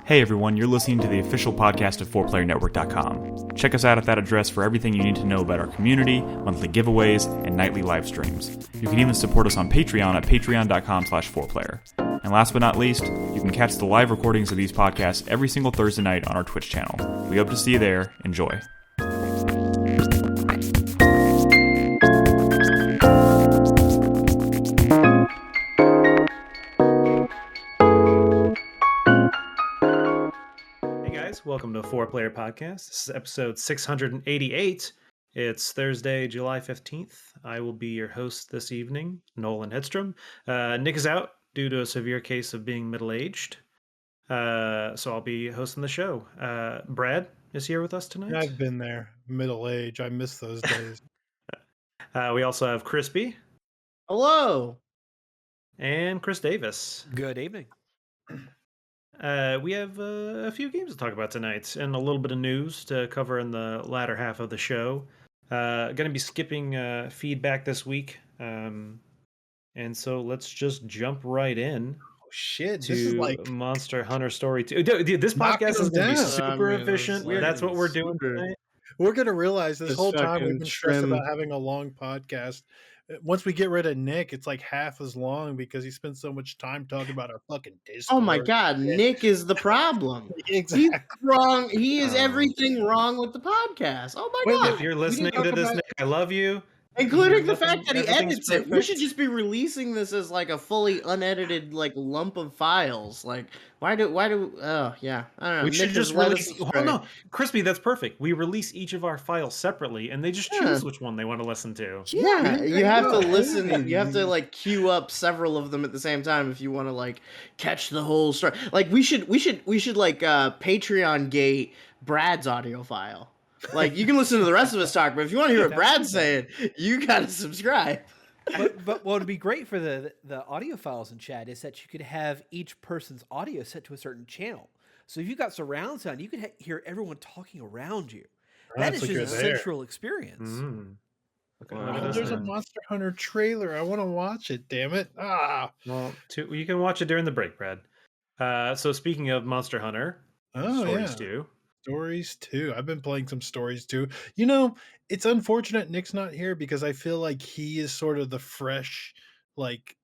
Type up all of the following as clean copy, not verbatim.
Hey everyone, you're listening to the official podcast of 4playernetwork.com. Check us out at that address for everything you need to know about our community, monthly giveaways, and nightly live streams. You can even support us on Patreon at patreon.com/4player. And last but not least, you can catch the live recordings of these podcasts every single Thursday night on our Twitch channel. We hope to see you there. Enjoy. Welcome to 4Player Podcast. This is episode 688. It's Thursday, July 15th. I will be your host this evening, Nolan Hedstrom. Nick is out due to a severe case of being middle-aged. So I'll be hosting the show. Brad is here with us tonight. I've been there. Middle age. I miss those days. We also have Krispy. Hello. And Chris Davis. Good evening. We have a few games to talk about tonight and a little bit of news to cover in the latter half of the show. Going to be skipping feedback this week. And so let's just jump right in. Oh, shit. To this is like Monster Hunter Story 2. Dude, this podcast is going to be super efficient. That's what we're doing tonight. We're going to realize this whole time we've been stressed about having a long podcast. Once we get rid of Nick, it's like half as long because he spends so much time talking about our fucking Discord. Oh my God, Nick is the problem. Exactly. He's wrong. He is everything wrong with the podcast. Oh my God. If you're listening to this, Nick, I love you. Including the fact that he edits it. We should just be releasing this as like a fully unedited like lump of files. Like, why do oh yeah. I don't know. We should just release Krispy, that's perfect. We release each of our files separately and they just choose which one they want to listen to. Yeah, you have to listen. You have to like queue up several of them at the same time if you want to like catch the whole story. Like we should like Patreon gate Brad's audio file. Like, you can listen to the rest of us talk, but if you want to hear what Brad's saying, you got to subscribe. But what would be great for the audio files in chat is that you could have each person's audio set to a certain channel. So if you got surround sound, you could hear everyone talking around you. That is just a central experience. Mm. Wow. There's a Monster Hunter trailer. I want to watch it, damn it. Well, you can watch it during the break, Brad. So speaking of Monster Hunter, Stories 2. Stories 2. I've been playing some Stories 2. You know, it's unfortunate Nick's not here because I feel like he is sort of the fresh, like,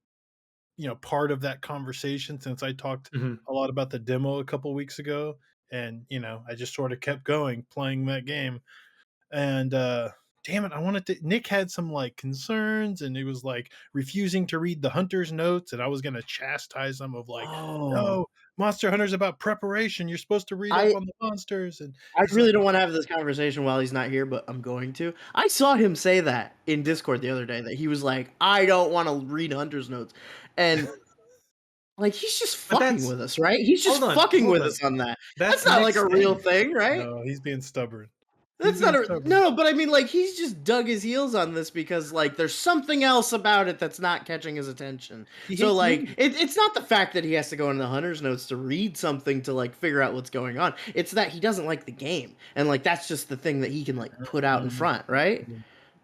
you know, part of that conversation since I talked a lot about the demo a couple weeks ago. And, you know, I just sort of kept going playing that game. And, damn it, I wanted to. Nick had some like concerns and he was like refusing to read the hunter's notes. And I was going to chastise him of like, no, Monster Hunter's about preparation. You're supposed to read up on the monsters. And I really don't want to have this conversation while he's not here, but I'm going to. I saw him say that in Discord the other day, that he was like, I don't want to read hunter's notes. And like, he's just fucking with us, right? He's just fucking with us on that. That's not like a real thing, right? No, he's being stubborn. That's not no, but I mean, like, he's just dug his heels on this because, like, there's something else about it that's not catching his attention. So, like, it's not the fact that he has to go into the hunter's notes to read something to, like, figure out what's going on. It's that he doesn't like the game. And, like, that's just the thing that he can, like, put out in front, right?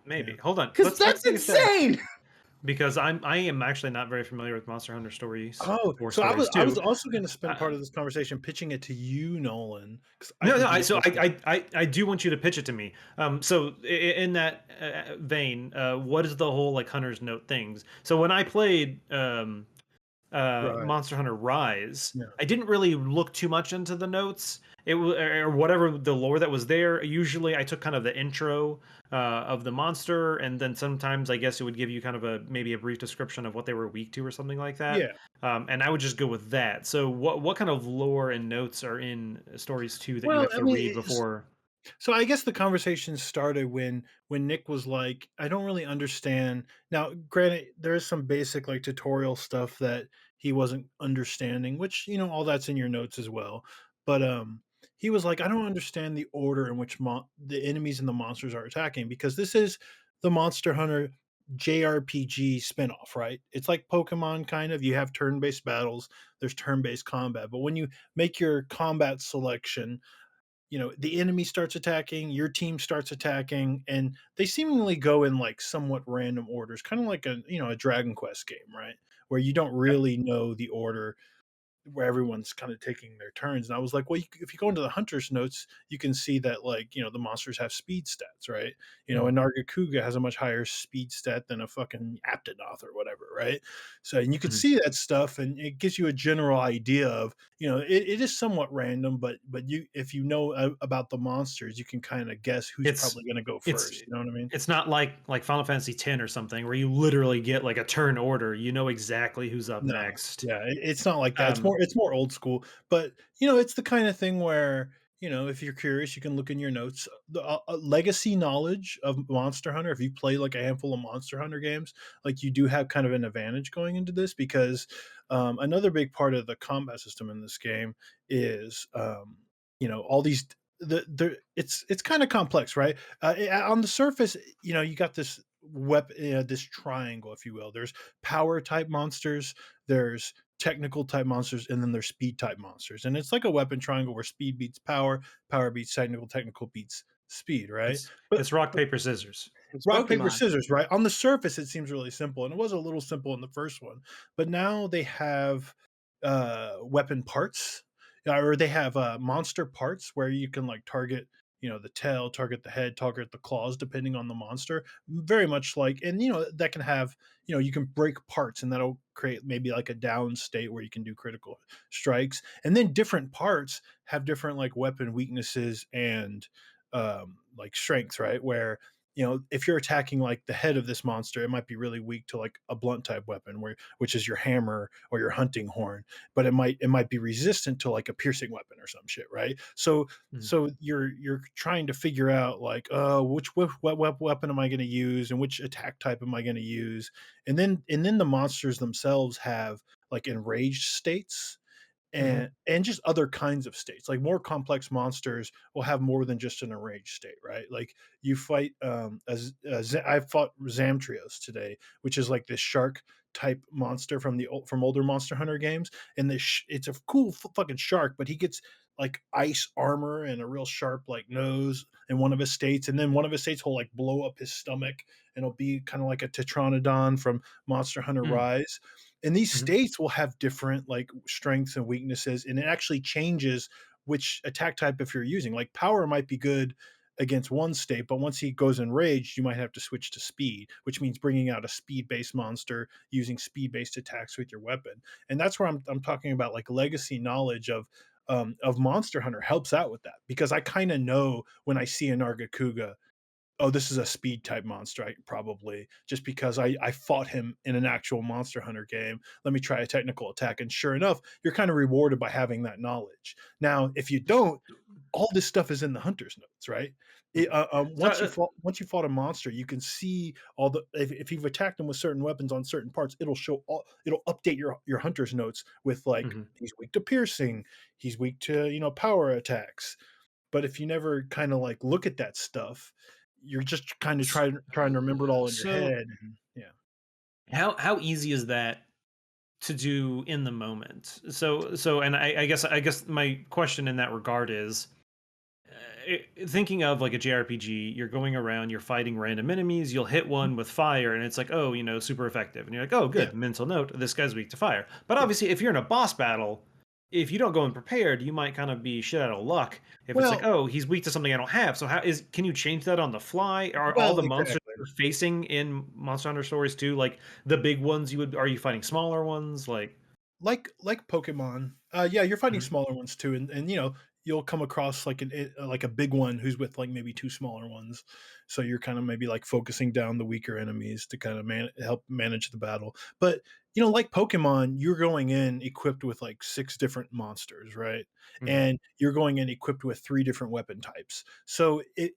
Maybe. Hold on. Because that's insane! Because I am actually not very familiar with Monster Hunter Stories. Oh, so I was also going to spend part of this conversation pitching it to you, Nolan. I do want you to pitch it to me. So in that vein, what is the whole like Hunter's Note things? So when I played Monster Hunter Rise, I didn't really look too much into the notes. It was, or whatever the lore that was there. Usually I took kind of the intro of the monster, and then sometimes I guess it would give you kind of maybe a brief description of what they were weak to or something like that. Yeah. And I would just go with that. So what kind of lore and notes are in Stories 2 that you have to read before? So I guess the conversation started when Nick was like, I don't really understand. Now, granted, there is some basic like tutorial stuff that he wasn't understanding, which, you know, all that's in your notes as well. But he was like, I don't understand the order in which the enemies and the monsters are attacking, because this is the Monster Hunter JRPG spinoff, right? It's like Pokemon kind of. You have turn-based battles, there's turn-based combat. But when you make your combat selection, you know, the enemy starts attacking, your team starts attacking, and they seemingly go in like somewhat random orders, kind of like a Dragon Quest game, right? Where you don't really know the order. where everyone's kind of taking their turns. And I was like, well, if you go into the hunter's notes, you can see that, like, the monsters have speed stats, right? A Nargacuga has a much higher speed stat than a fucking Aptonoth or whatever, right? So, and you can see that stuff, and it gives you a general idea of, it is somewhat random, but if you know about the monsters, you can kind of guess who's probably going to go first. You know what I mean? It's not like Final Fantasy X or something where you literally get like a turn order. You know exactly who's up No, next. yeah, it's not like that. Um, It's more old school, but it's the kind of thing where if you're curious, you can look in your notes. The legacy knowledge of Monster Hunter. If you play like a handful of Monster Hunter games, like you do have kind of an advantage going into this because another big part of the combat system in this game is all these. It's kind of complex, right? On the surface, you got this weapon, this triangle, if you will. There's power type monsters, there's technical type monsters, and then there's speed type monsters. And it's like a weapon triangle where speed beats power, power beats technical, technical beats speed, right? it's rock, paper, scissors. It's Rock, paper, Pokemon. scissors, right? On the surface, it seems really simple, and it was a little simple in the first one, but now they have weapon parts, or they have monster parts where you can like target, the tail, target the head, target the claws, depending on the monster. Very much like, and that can have, you can break parts, and that'll create maybe like a down state where you can do critical strikes, and then different parts have different like weapon weaknesses and like strengths, right? Where if you're attacking like the head of this monster, it might be really weak to like a blunt type weapon, which is your hammer or your hunting horn, but it might be resistant to like a piercing weapon or some shit, right? So you're trying to figure out like, what weapon am I going to use, and which attack type am I going to use, and then the monsters themselves have like enraged states and just other kinds of states. Like more complex monsters will have more than just an enraged state, right? Like you fight I fought Zamtrios today, which is like this shark type monster from older Monster Hunter games, and it's a cool fucking shark, but he gets like ice armor and a real sharp like nose in one of his states, and then one of his states will like blow up his stomach, and it'll be kind of like a Tetranodon from Monster Hunter Rise. And these states will have different like strengths and weaknesses, and it actually changes which attack type if you're using. Like power might be good against one state, but once he goes enraged, you might have to switch to speed, which means bringing out a speed-based monster using speed-based attacks with your weapon. And that's where I'm talking about like legacy knowledge of Monster Hunter helps out with that, because I kind of know when I see a Nargacuga, oh, this is a speed type monster, probably just because I fought him in an actual Monster Hunter game. Let me try a technical attack. And sure enough, you're kind of rewarded by having that knowledge. Now, if you don't, all this stuff is in the hunter's notes, right? Once you fought a monster, you can see all the, if you've attacked them with certain weapons on certain parts, it'll update your hunter's notes with like, he's weak to piercing, he's weak to, power attacks. But if you never kind of like look at that stuff, you're just kind of trying to remember it all in your head. And, yeah. How easy is that to do in the moment? And I guess my question in that regard is, thinking of like a JRPG, you're going around, you're fighting random enemies, you'll hit one with fire, and it's like, oh, super effective, and you're like, oh, good, mental note, this guy's weak to fire. But obviously, if you're in a boss battle, if you don't go in prepared, you might kind of be shit out of luck. If it's like, oh, he's weak to something I don't have, so can you change that on the fly? Are all the monsters you're facing in Monster Hunter stories too, like the big ones? Are you fighting smaller ones, like Pokemon? Yeah, you're fighting smaller ones too, and you'll come across like a big one who's with like maybe two smaller ones, so you're kind of maybe like focusing down the weaker enemies to kind of help manage the battle. But like Pokemon, you're going in equipped with like 6 different monsters, right? And you're going in equipped with 3 different weapon types. So it,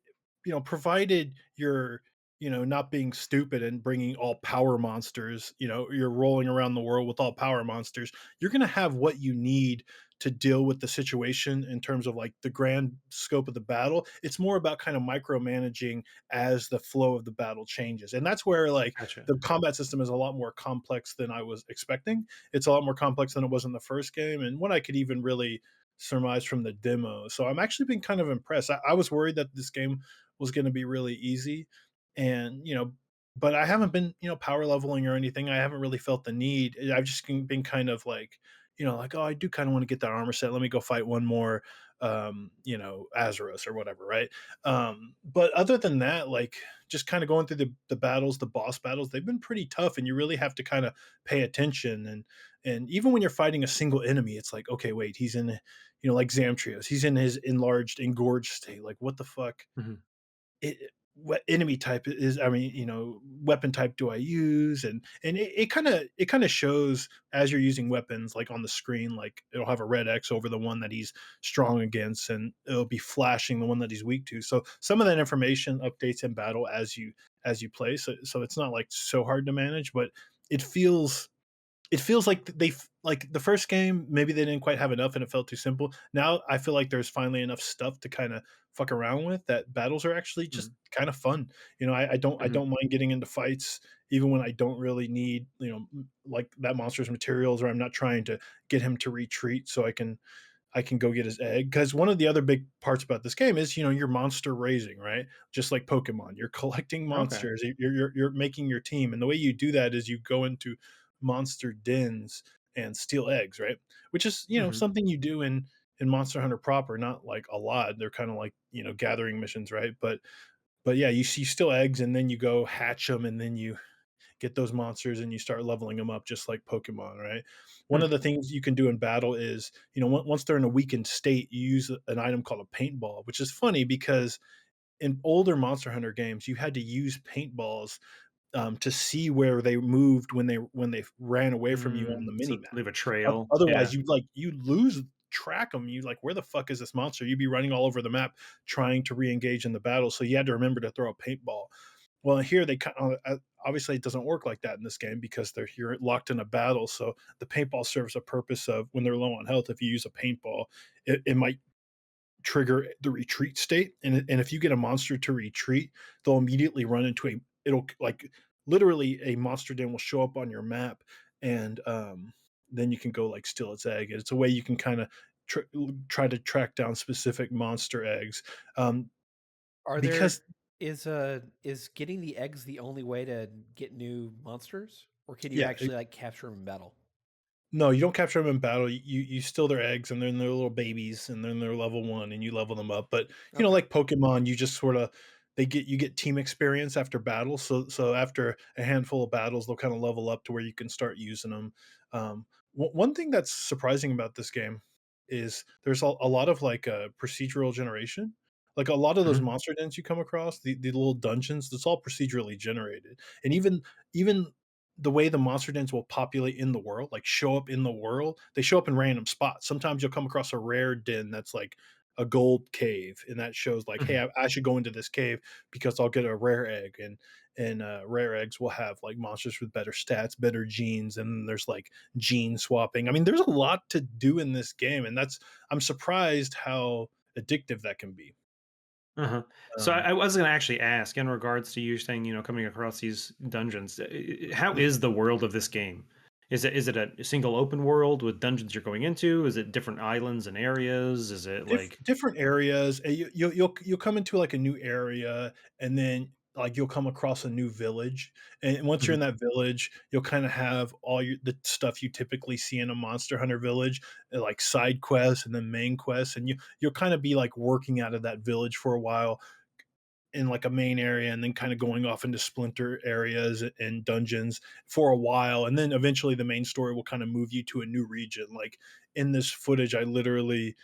provided you're not being stupid and bringing all power monsters, you're rolling around the world with all power monsters, you're going to have what you need to deal with the situation in terms of like the grand scope of the battle. It's more about kind of micromanaging as the flow of the battle changes. And that's where like the combat system is a lot more complex than I was expecting. It's a lot more complex than it was in the first game, and what I could even really surmise from the demo. So I'm actually been kind of impressed. I was worried that this game was going to be really easy, and but I haven't been power leveling or anything. I haven't really felt the need. I've just been kind of like like, oh, I do kind of want to get that armor set. Let me go fight one more, Azeros or whatever, right? But other than that, like just kind of going through the battles, the boss battles, they've been pretty tough, and you really have to kind of pay attention. And even when you're fighting a single enemy, it's like, okay, wait, he's in, like Zamtrios, he's in his enlarged, engorged state. Like, what the fuck? Mhm. What enemy type is, I mean, weapon type do I use? And it kind of shows as you're using weapons, like on the screen, like it'll have a red X over the one that he's strong against, and it'll be flashing the one that he's weak to. So some of that information updates in battle as you play. So it's not like so hard to manage, but it feels like like the first game, maybe they didn't quite have enough and it felt too simple. Now I feel like there's finally enough stuff to kind of fuck around with, that battles are actually just Mhm. kind of fun. I don't mind getting into fights even when I don't really need, like that monster's materials, or I'm not trying to get him to retreat so I can go get his egg. Because one of the other big parts about this game is, you're monster raising, right? Just like Pokemon, you're collecting Okay. monsters, you're making your team, and the way you do that is you go into monster dens and steal eggs, right? Which is, Mhm. something you do in Monster Hunter proper, not like a lot. They're kind of like, gathering missions, right? But yeah, you see steal eggs, and then you go hatch them, and then you get those monsters and you start leveling them up just like Pokemon, right? One of Hmm. the things you can do in battle is, once they're in a weakened state, you use an item called a paintball, which is funny because in older Monster Hunter games, you had to use paintballs to see where they moved when they ran away from you on the mini So map. leave a trail. Otherwise, Yeah. you lose track them. You like, where the fuck is this monster? You'd be running all over the map trying to re-engage in the battle. So you had to remember to throw a paintball. Well, here they kind of obviously it doesn't work like that in this game because you're locked in a battle. So the paintball serves a purpose of when they're low on health. If you use a paintball, it might trigger the retreat state, and if you get a monster to retreat, they'll immediately run into it'll like literally a monster den will show up on your map, and then you can go like steal its egg. It's a way you can kind of try to track down specific monster eggs, um, Are because there is getting the eggs the only way to get new monsters, or can you yeah. actually like capture them in battle? No, you don't capture them in battle. You steal their eggs, and then they're little babies, and then they're level 1, and you level them up. But Okay. like Pokemon, you just sort of you get team experience after battle. So after a handful of battles, they'll kind of level up to where you can start using them. One thing that's surprising about this game is there's a lot of like procedural generation. Like a lot of those Mhm. monster dens you come across, the little dungeons, it's all procedurally generated, and even the way the monster dens will populate in the world, like show up in the world, they show up in random spots. Sometimes you'll come across a rare den that's like a gold cave, and that shows like, hey, Mhm. I should go into this cave because I'll get a rare egg, and rare eggs will have like monsters with better stats, better genes, and then there's like gene swapping. I mean, there's a lot to do in this game, and I'm surprised how addictive that can be. Uh-huh. So I, Um, I was going to actually ask in regards to you saying, coming across these dungeons, how is the world of this game? Is it a single open world with dungeons you're going into? Is it different islands and areas? Is it like, different areas. You'll come into like a new area, and then like you'll come across a new village, and once you're in Mhm. that village, you'll kind of have the stuff you typically see in a Monster Hunter village, like side quests and then main quests, and you'll kind of be like working out of that village for a while in like a main area, and then kind of going off into splinter areas and dungeons for a while, and then eventually the main story will kind of move you to a new region. Like in this footage, I literally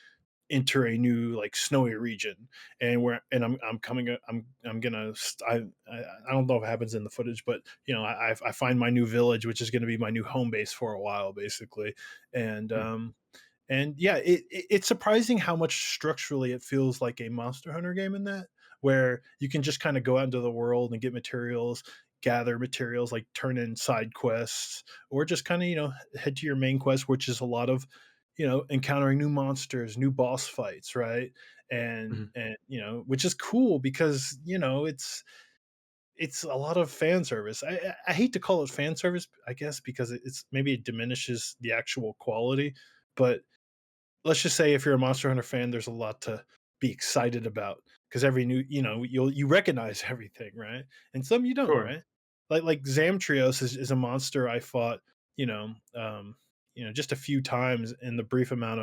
enter a new like snowy region, and I'm coming I'm gonna I don't know if it happens in the footage, but I find my new village, which is going to be my new home base for a while basically. and Hmm. um and yeah, it's surprising how much structurally it feels like a Monster Hunter game, in that where you can just kind of go out into the world and get materials, gather materials, like turn in side quests, or just kind of head to your main quest, which is a lot of encountering new monsters, new boss fights, right? And which is cool because it's a lot of fan service. I hate to call it fan service, I guess, because it's maybe it diminishes the actual quality, but let's just say if you're a Monster Hunter fan, there's a lot to be excited about because every new, you recognize everything, right? And some you don't, Sure. right? Like Zamtrios is a monster I fought, you know, um, just a few times in the brief amount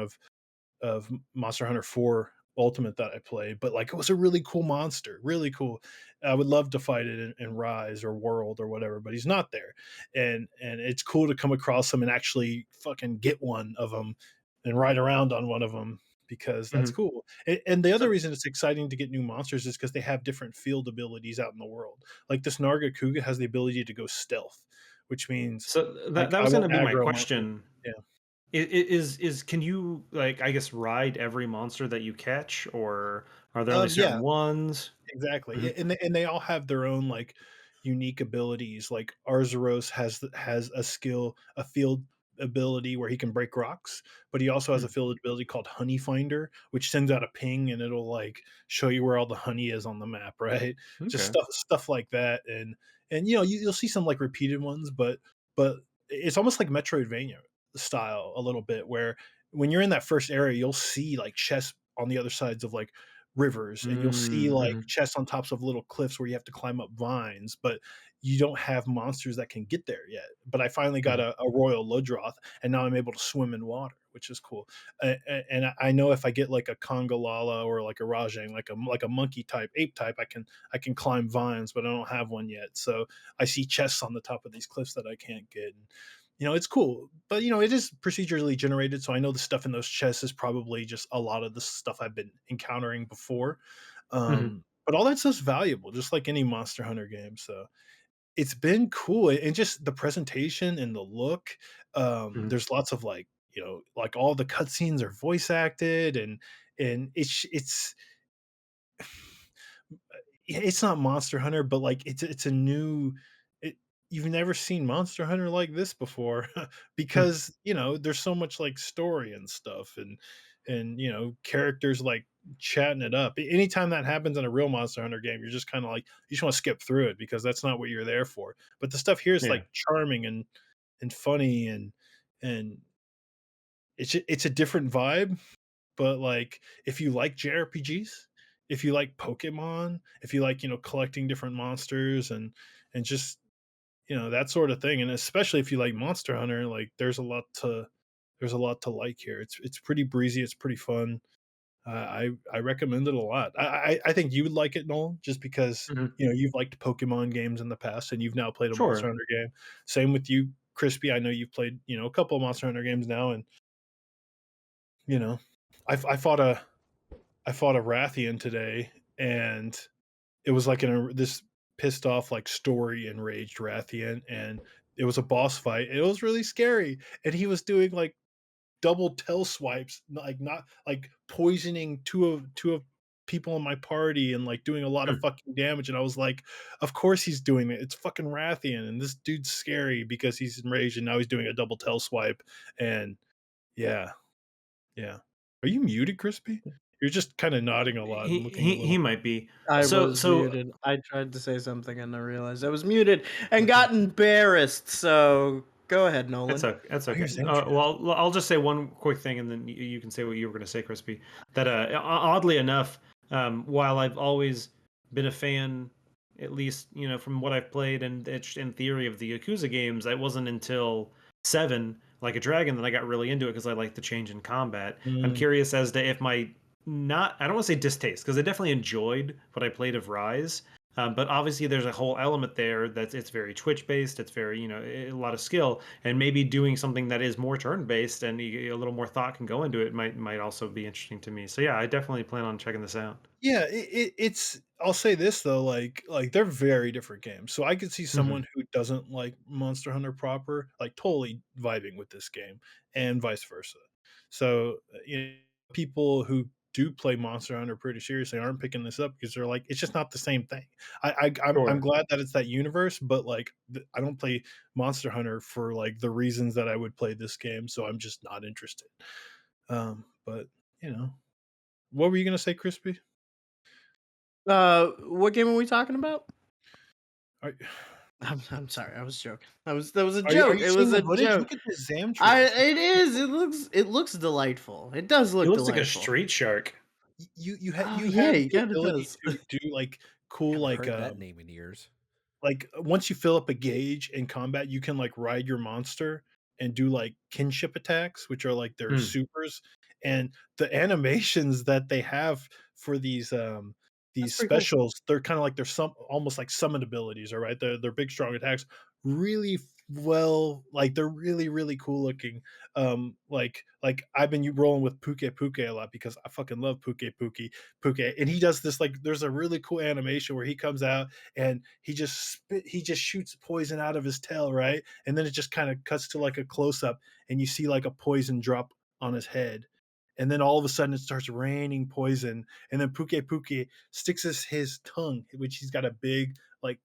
of Monster Hunter 4 Ultimate that I played, but like it was a really cool monster, really cool. I would love to fight it in Rise or World or whatever, but he's not there. And it's cool to come across him and actually fucking get one of them and ride around on one of them because that's Mhm. cool. And the other So, reason it's exciting to get new monsters is because they have different field abilities out in the world. Like this Narga Kuga has the ability to go stealth, which means that I was going to won't be my aggro monsters. question. Yeah. Is can you, like, I guess, ride every monster that you catch, or are there only Yeah. certain ones? Exactly, Mhm. and they all have their own, like, unique abilities, like, Arzuros has a skill, a field ability where he can break rocks, but he also has a Mm. field ability called Honey Finder, which sends out a ping, and it'll, like, show you where all the honey is on the map, right? Just Okay. stuff like that, and, you'll see some, like, repeated ones, but it's almost like Metroidvania style a little bit, where when you're in that first area, you'll see, like, chests on the other sides of, like, rivers, and you'll see Mm, like mhm. chests on tops of little cliffs where you have to climb up vines, but you don't have monsters that can get there yet. But I finally got Mhm. a royal Ludroth, and now I'm able to swim in water, which is cool. And I know if I get like a Congalala or like a Rajang, like a monkey type, ape type, I can climb vines, but I don't have one yet. So I see chests on the top of these cliffs that I can't get. And, it's cool, but it is procedurally generated, so I know the stuff in those chests is probably just a lot of the stuff I've been encountering before. Mhm. But all that stuff's valuable, just like any Monster Hunter game. So it's been cool, and just the presentation and the look. Mhm. There's lots of like all the cutscenes are voice acted, and it's not Monster Hunter, but like it's a new it, you've never seen Monster Hunter like this before Mhm. because there's so much like story and stuff and characters like chatting it up. Anytime that happens in a real Monster Hunter game, you're just kind of like you just want to skip through it because that's not what you're there for. But the stuff here is Yeah. like charming and funny and it's a different vibe, but like if you like JRPGs, if you like Pokemon, if you like, collecting different monsters and just, that sort of thing, and especially if you like Monster Hunter, like there's a lot to like here. It's pretty breezy, it's pretty fun. I recommend it a lot. I think you would like it, Nolan, just because Mhm. you've liked Pokemon games in the past and you've now played a Monster Sure. Hunter game. Same with you, Crispy. I know you've played a couple of Monster Hunter games now, and you know, I fought a Rathian today, and it was like this pissed off, like story enraged Rathian, and it was a boss fight. It was really scary, and he was doing like double tail swipes, like not like poisoning two of people in my party and like doing a lot of Mm. fucking damage. And I was like, of course he's doing it. It's fucking Rathian, and this dude's scary because he's enraged, and now he's doing a double tail swipe. And yeah, yeah. Are you muted, Crispy? You're just kind of nodding a lot and looking a He little. might be. I So was so muted. I tried to say something and I realized I was muted and got embarrassed. So go ahead, That's Nolan. okay. That's Oh, okay. here's Andrea. Well, I'll just say one quick thing, and then you can say what you were going to say, Crispy. That oddly enough, while I've always been a fan, at least from what I've played and in theory of the Yakuza games, it wasn't until Seven, Like a Dragon, that I got really into it because I like the change in combat. I'm Mm, curious as to if my not I don't want to say distaste, because I definitely enjoyed what I played of Rise. But obviously, there's a whole element there that's it's very Twitch based. It's very a lot of skill, and maybe doing something that is more turn based and a little more thought can go into it might also be interesting to me. So yeah, I definitely plan on checking this out. yeah, it's. I'll say this though, like they're very different games. So I could see Hmm. someone who doesn't like Monster Hunter proper, like totally vibing with this game, and vice versa. So people who do play Monster Hunter pretty seriously aren't picking this up because they're like, it's just not the same thing. I'm Sure. glad that it's that universe, but like I don't play Monster Hunter for like the reasons that I would play this game, so I'm just not interested. But what were you gonna say, Crispy? What game are we talking about? Are, I'm sorry. I was joking. That was a are joke. you It seeing was the a footage? joke. Look at the Zamtrix. It is. It looks delightful. It does He look looks like a delightful. street shark. Oh You yeah, have you the got it ability does. to do like cool Haven't heard that name in years. like once you fill up a gauge in combat, you can like ride your monster and do like kinship attacks, which are like their Hmm. supers, and the animations that they have for these That's pretty cool. specials, they're kind of like they're some almost like summon abilities, all right? They're big strong attacks, really well, like they're really really cool looking. Like I've been rolling with Puke Puke a lot because I fucking love Puke, and he does this, like there's a really cool animation where he comes out and he just shoots poison out of his tail, right? And then it just kind of cuts to like a close up, and you see like a poison drop on his head. And then all of a sudden it starts raining poison. And then Puke sticks his tongue, which he's got a big, like,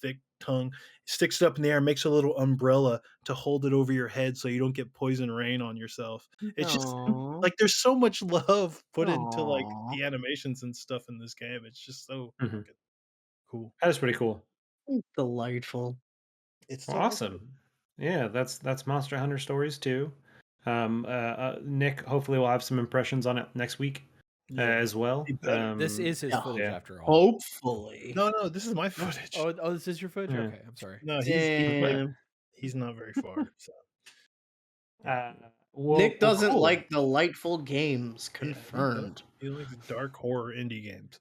thick tongue, sticks it up in the air, makes a little umbrella to hold it over your head so you don't get poison rain on yourself. It's just Aw. like there's so much love put into like Aw. the animations and stuff in this game. It's just so Mhm. fucking cool. That is pretty cool. Delightful. It's Well, awesome. Yeah, that's Monster Hunter Stories 2. Nick, hopefully we'll have some impressions on it next week as well. He better. This is his Yeah. footage Yeah. after all. Hopefully. No, this is my footage. Oh, this is your footage? Yeah. Okay, I'm sorry. No, he's Damn. not very far. So well, Nick doesn't cool. like delightful games. yeah, he Confirmed. likes dark horror indie games.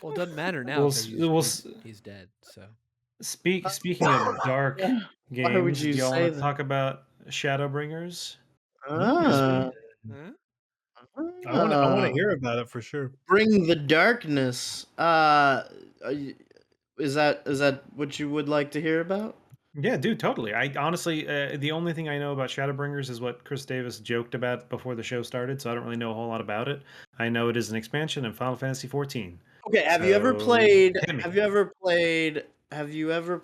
Well, it doesn't matter now We'll because s- we'll he's dead. So Speaking of dark Why would games, do you y'all say want to that? talk about Shadowbringers? Ah. huh? I want Ah. to hear about it for sure. Bring the darkness. Is that what you would like to hear about? Yeah, dude, totally. I honestly, the only thing I know about Shadowbringers is what Chris Davis joked about before the show started, so I don't really know a whole lot about it. I know it is an expansion in Final Fantasy XIV. Okay, have you ever So, played? hit me. Have you ever played? You ever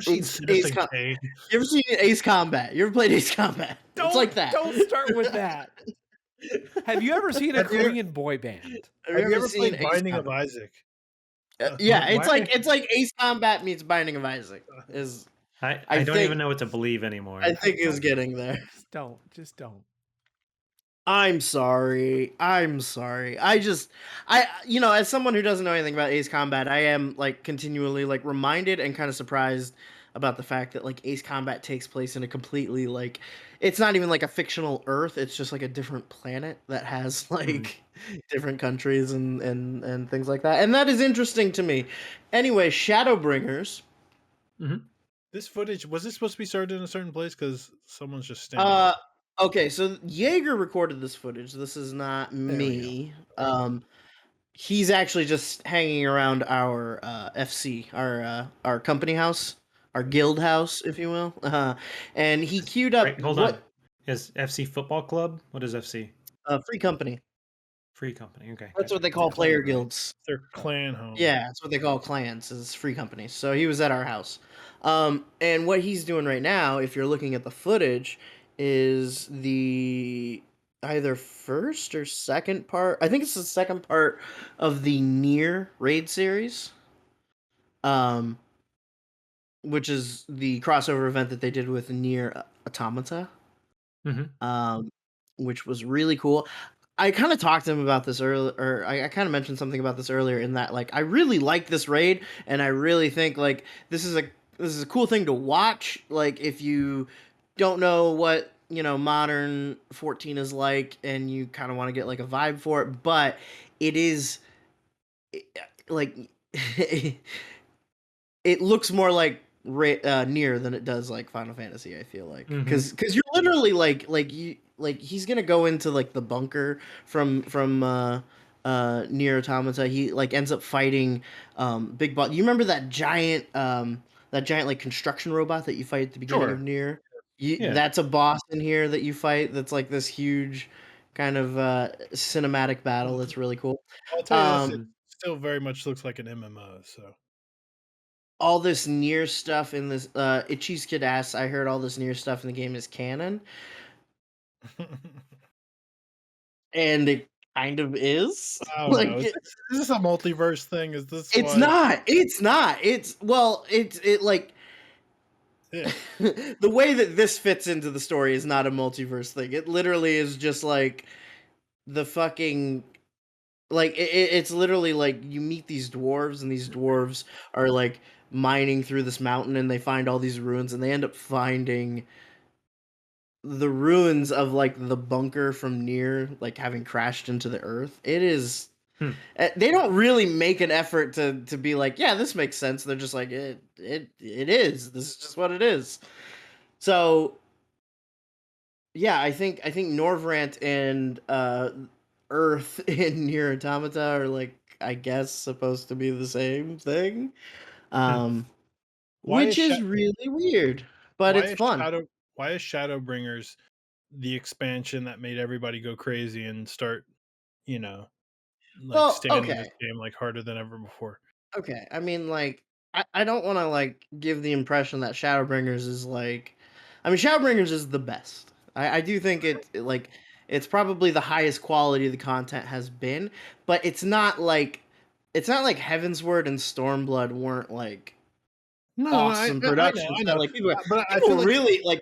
seen Ace Citizen Com- Kane? You ever seen Ace Combat? You ever played Ace Combat? It's like that. Don't start with that. Have you ever seen a Have you ever- Korean boy band? Have Have you ever seen played Ace Binding of Combat? Isaac? Yeah, it's Why? like Ace Combat meets Binding of Isaac. I I don't think- even know what to believe anymore. I think is getting there. Just don't. I'm sorry. I as someone who doesn't know anything about Ace Combat, I am like continually like reminded and kind of surprised about the fact that like Ace Combat takes place in a completely like it's not even like a fictional Earth, it's just like a different planet that has like different countries and things like that. And that is interesting to me. Anyway, Shadowbringers. This footage, was this supposed to be started in a certain place? Because someone's just standing there. Okay, so Jaeger recorded this footage. This is not we me. He's actually just hanging around our FC, our company house, our guild house, if you will. And he queued up. Wait, hold on. Is FC Football Club? What is FC? Free company. Free company. Okay. That's gotcha. what they call Clan, player right? guilds. Their clan home. Yeah, that's what they call clans. Is free companies. So he was at our house. And what he's doing right now, if you're looking at the footage, is the either first or second part. I think it's the second part of the Nier raid series. Which is the crossover event that they did with Nier Automata. Which was really cool. I kind of talked to him about this earlier, or I kind of mentioned something about this earlier in that, like, I really like this raid, and I really think, like, this is a cool thing to watch. Like, if you don't know what, modern 14 is like, and you kind of want to get, like, a vibe for it, but it is, like, it looks more like Nier than it does like Final Fantasy. I feel like because you're literally like he's gonna go into like the bunker from Nier Automata. He like ends up fighting big boss. You remember that giant like construction robot that you fight at the beginning Sure. of Nier? Yeah. That's a boss in here that you fight. That's like this huge kind of cinematic battle. That's really cool. I'll tell you this, it still very much looks like an MMO. So all this Nier stuff in this Itchy's Kid asks, I heard all this Nier stuff in the game is canon. And it kind of is. I don't know. Is this a multiverse thing? Is this? It's not. It's not. It's like Yeah. the way that this fits into the story is not a multiverse thing. It literally is just like the fucking like it's literally like you meet these dwarves and these dwarves are like mining through this mountain and they find all these ruins and they end up finding the ruins of like the bunker from near like having crashed into the earth. It is they don't really make an effort to be like, yeah, this makes sense. They're just like it is. This is just what it is. So yeah, I think Norvrant and Earth in Nier Automata are like, I guess, supposed to be the same thing. Why Which is is really weird, but why it's is fun. Shadowbringers the expansion that made everybody go crazy and start, you know, like Well, standing this okay. game like harder than ever before? Okay. I mean, like, I don't want to like give the impression that Shadowbringers is like, I mean, Shadowbringers is the best. I do think like it's probably the highest quality the content has been, but it's not like Heavensward and Stormblood weren't like No, awesome I productions that know, like but I feel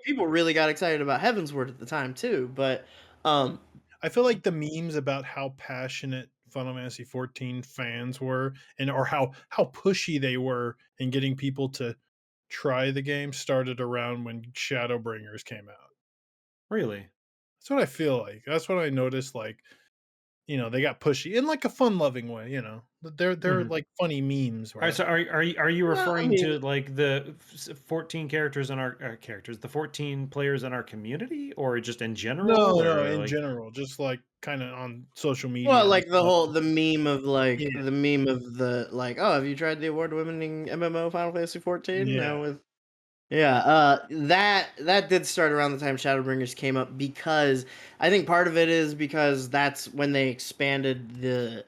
people really got excited about Heavensward at the time too. But um, the memes about how passionate Final Fantasy XIV fans were, and or how pushy they were in getting people to try the game, started around when Shadowbringers came out. Really? That's what I feel like. That's what I noticed. Like, they got pushy in like a fun-loving way. They're like funny memes, All right, right? so are you well, I referring mean, to like the 14 characters in our characters, the 14 players in our community, or just in No, general, no, or in like? general, just like kind of on social well, media and like stuff. the meme of Yeah, like the meme of the like, oh, have you tried the award-winning MMO Final Fantasy 14? yeah. Now with yeah, that did start around the time Shadowbringers came up because I think part of it is because that's when they expanded the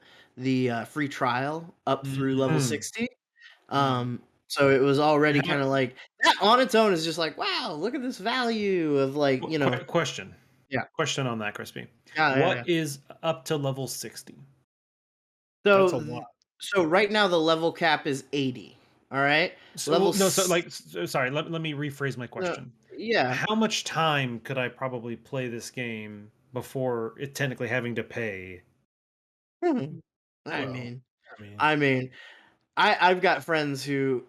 free trial up through level Mm, 60. mm. So it was already How- kind of like that on its own is just like, wow, look at this value of like, Question. yeah, Question on that, Crispy. yeah. What is up to level 60? That's a So lot. so right now the level cap is 80. All right, So level no, so like, sorry, let me rephrase my no, question. yeah. How much time could I probably play this game before it technically having to pay? Hmm. I Well, mean, I mean, I mean, I've got friends who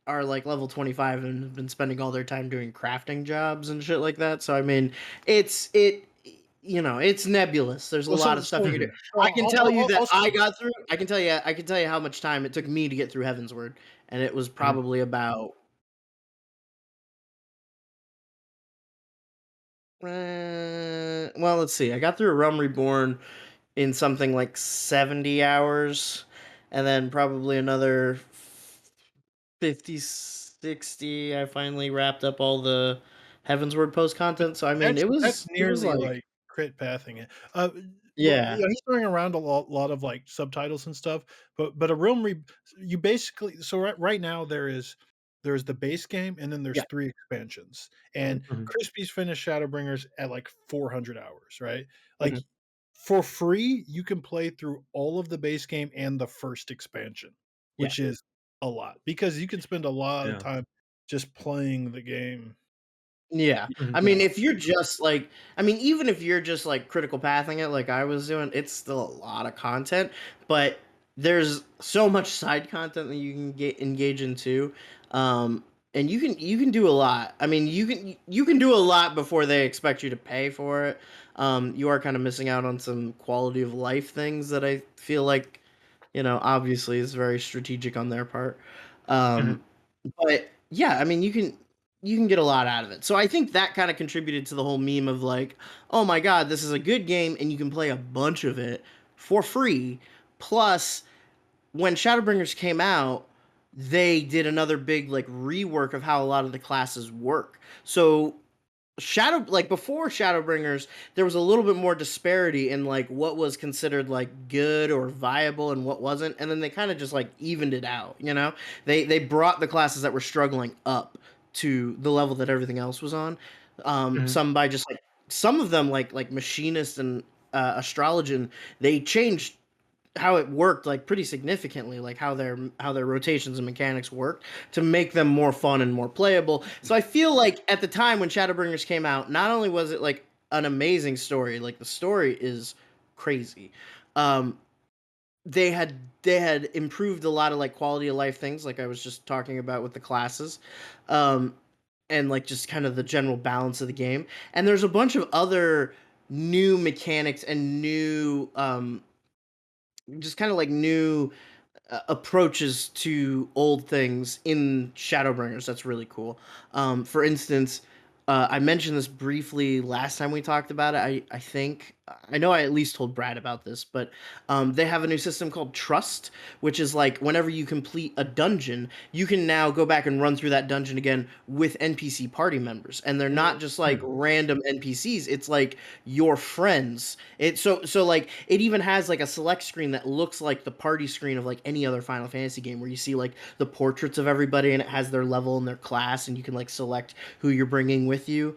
are like level 25 and have been spending all their time doing crafting jobs and shit like that. So I mean, it's nebulous. There's a well, lot of stuff you can do. I can tell you that I can tell you how much time it took me to get through Heavensward, and it was probably about well, let's see. I got through Realm Reborn in something like 70 hours, and then probably another 50, 60. I finally wrapped up all the Heavensward post but content. So I mean, that's it was nearly like like crit pathing it. Well, yeah, yeah, he's throwing around a lot of like subtitles and stuff, but a realm you basically, so right now there's the base game and then there's yeah, 3 expansions. And Mhm. Crispy's finished Shadowbringers at like 400 hours, right? Like mhm, for free, you can play through all of the base game and the first expansion, yeah. which is a lot because you can spend a lot of Yeah. time just playing the game. Yeah. Mhm. I mean, if you're just like, I mean, even if you're just like critical pathing it like I was doing, it's still a lot of content, but there's so much side content that you can get engage into. Um, and you can do a lot. I mean, you can do a lot before they expect you to pay for it. You are kind of missing out on some quality of life things that I feel like, obviously is very strategic on their part. Mhm. Um, but yeah, I mean, you can get a lot out of it. So I think that kind of contributed to the whole meme of like, oh my god, this is a good game and you can play a bunch of it for free. Plus, when Shadowbringers came out, they did another big like rework of how a lot of the classes work. So before Shadowbringers, there was a little bit more disparity in like what was considered like good or viable and what wasn't, and then they kind of just like evened it out. They brought the classes that were struggling up to the level that everything else was on. Mhm. Some by just like some of them like machinist and astrologian, they changed how it worked like pretty significantly, like how their rotations and mechanics worked to make them more fun and more playable. So I feel like at the time when Shadowbringers came out, not only was it like an amazing story, like the story is crazy, um they had improved a lot of like quality of life things, like I was just talking about with the classes, um, and like just kind of the general balance of the game. And there's a bunch of other new mechanics and new, just kind of like new approaches to old things in Shadowbringers. That's really cool. For instance, I mentioned this briefly last time we talked about it. I think I know I at least told Brad about this, but they have a new system called Trust, which is like whenever you complete a dungeon, you can now go back and run through that dungeon again with NPC party members, and they're not just like random NPCs. It's like your friends. So like it even has like a select screen that looks like the party screen of like any other Final Fantasy game, where you see like the portraits of everybody and it has their level and their class, and you can like select who you're bringing with you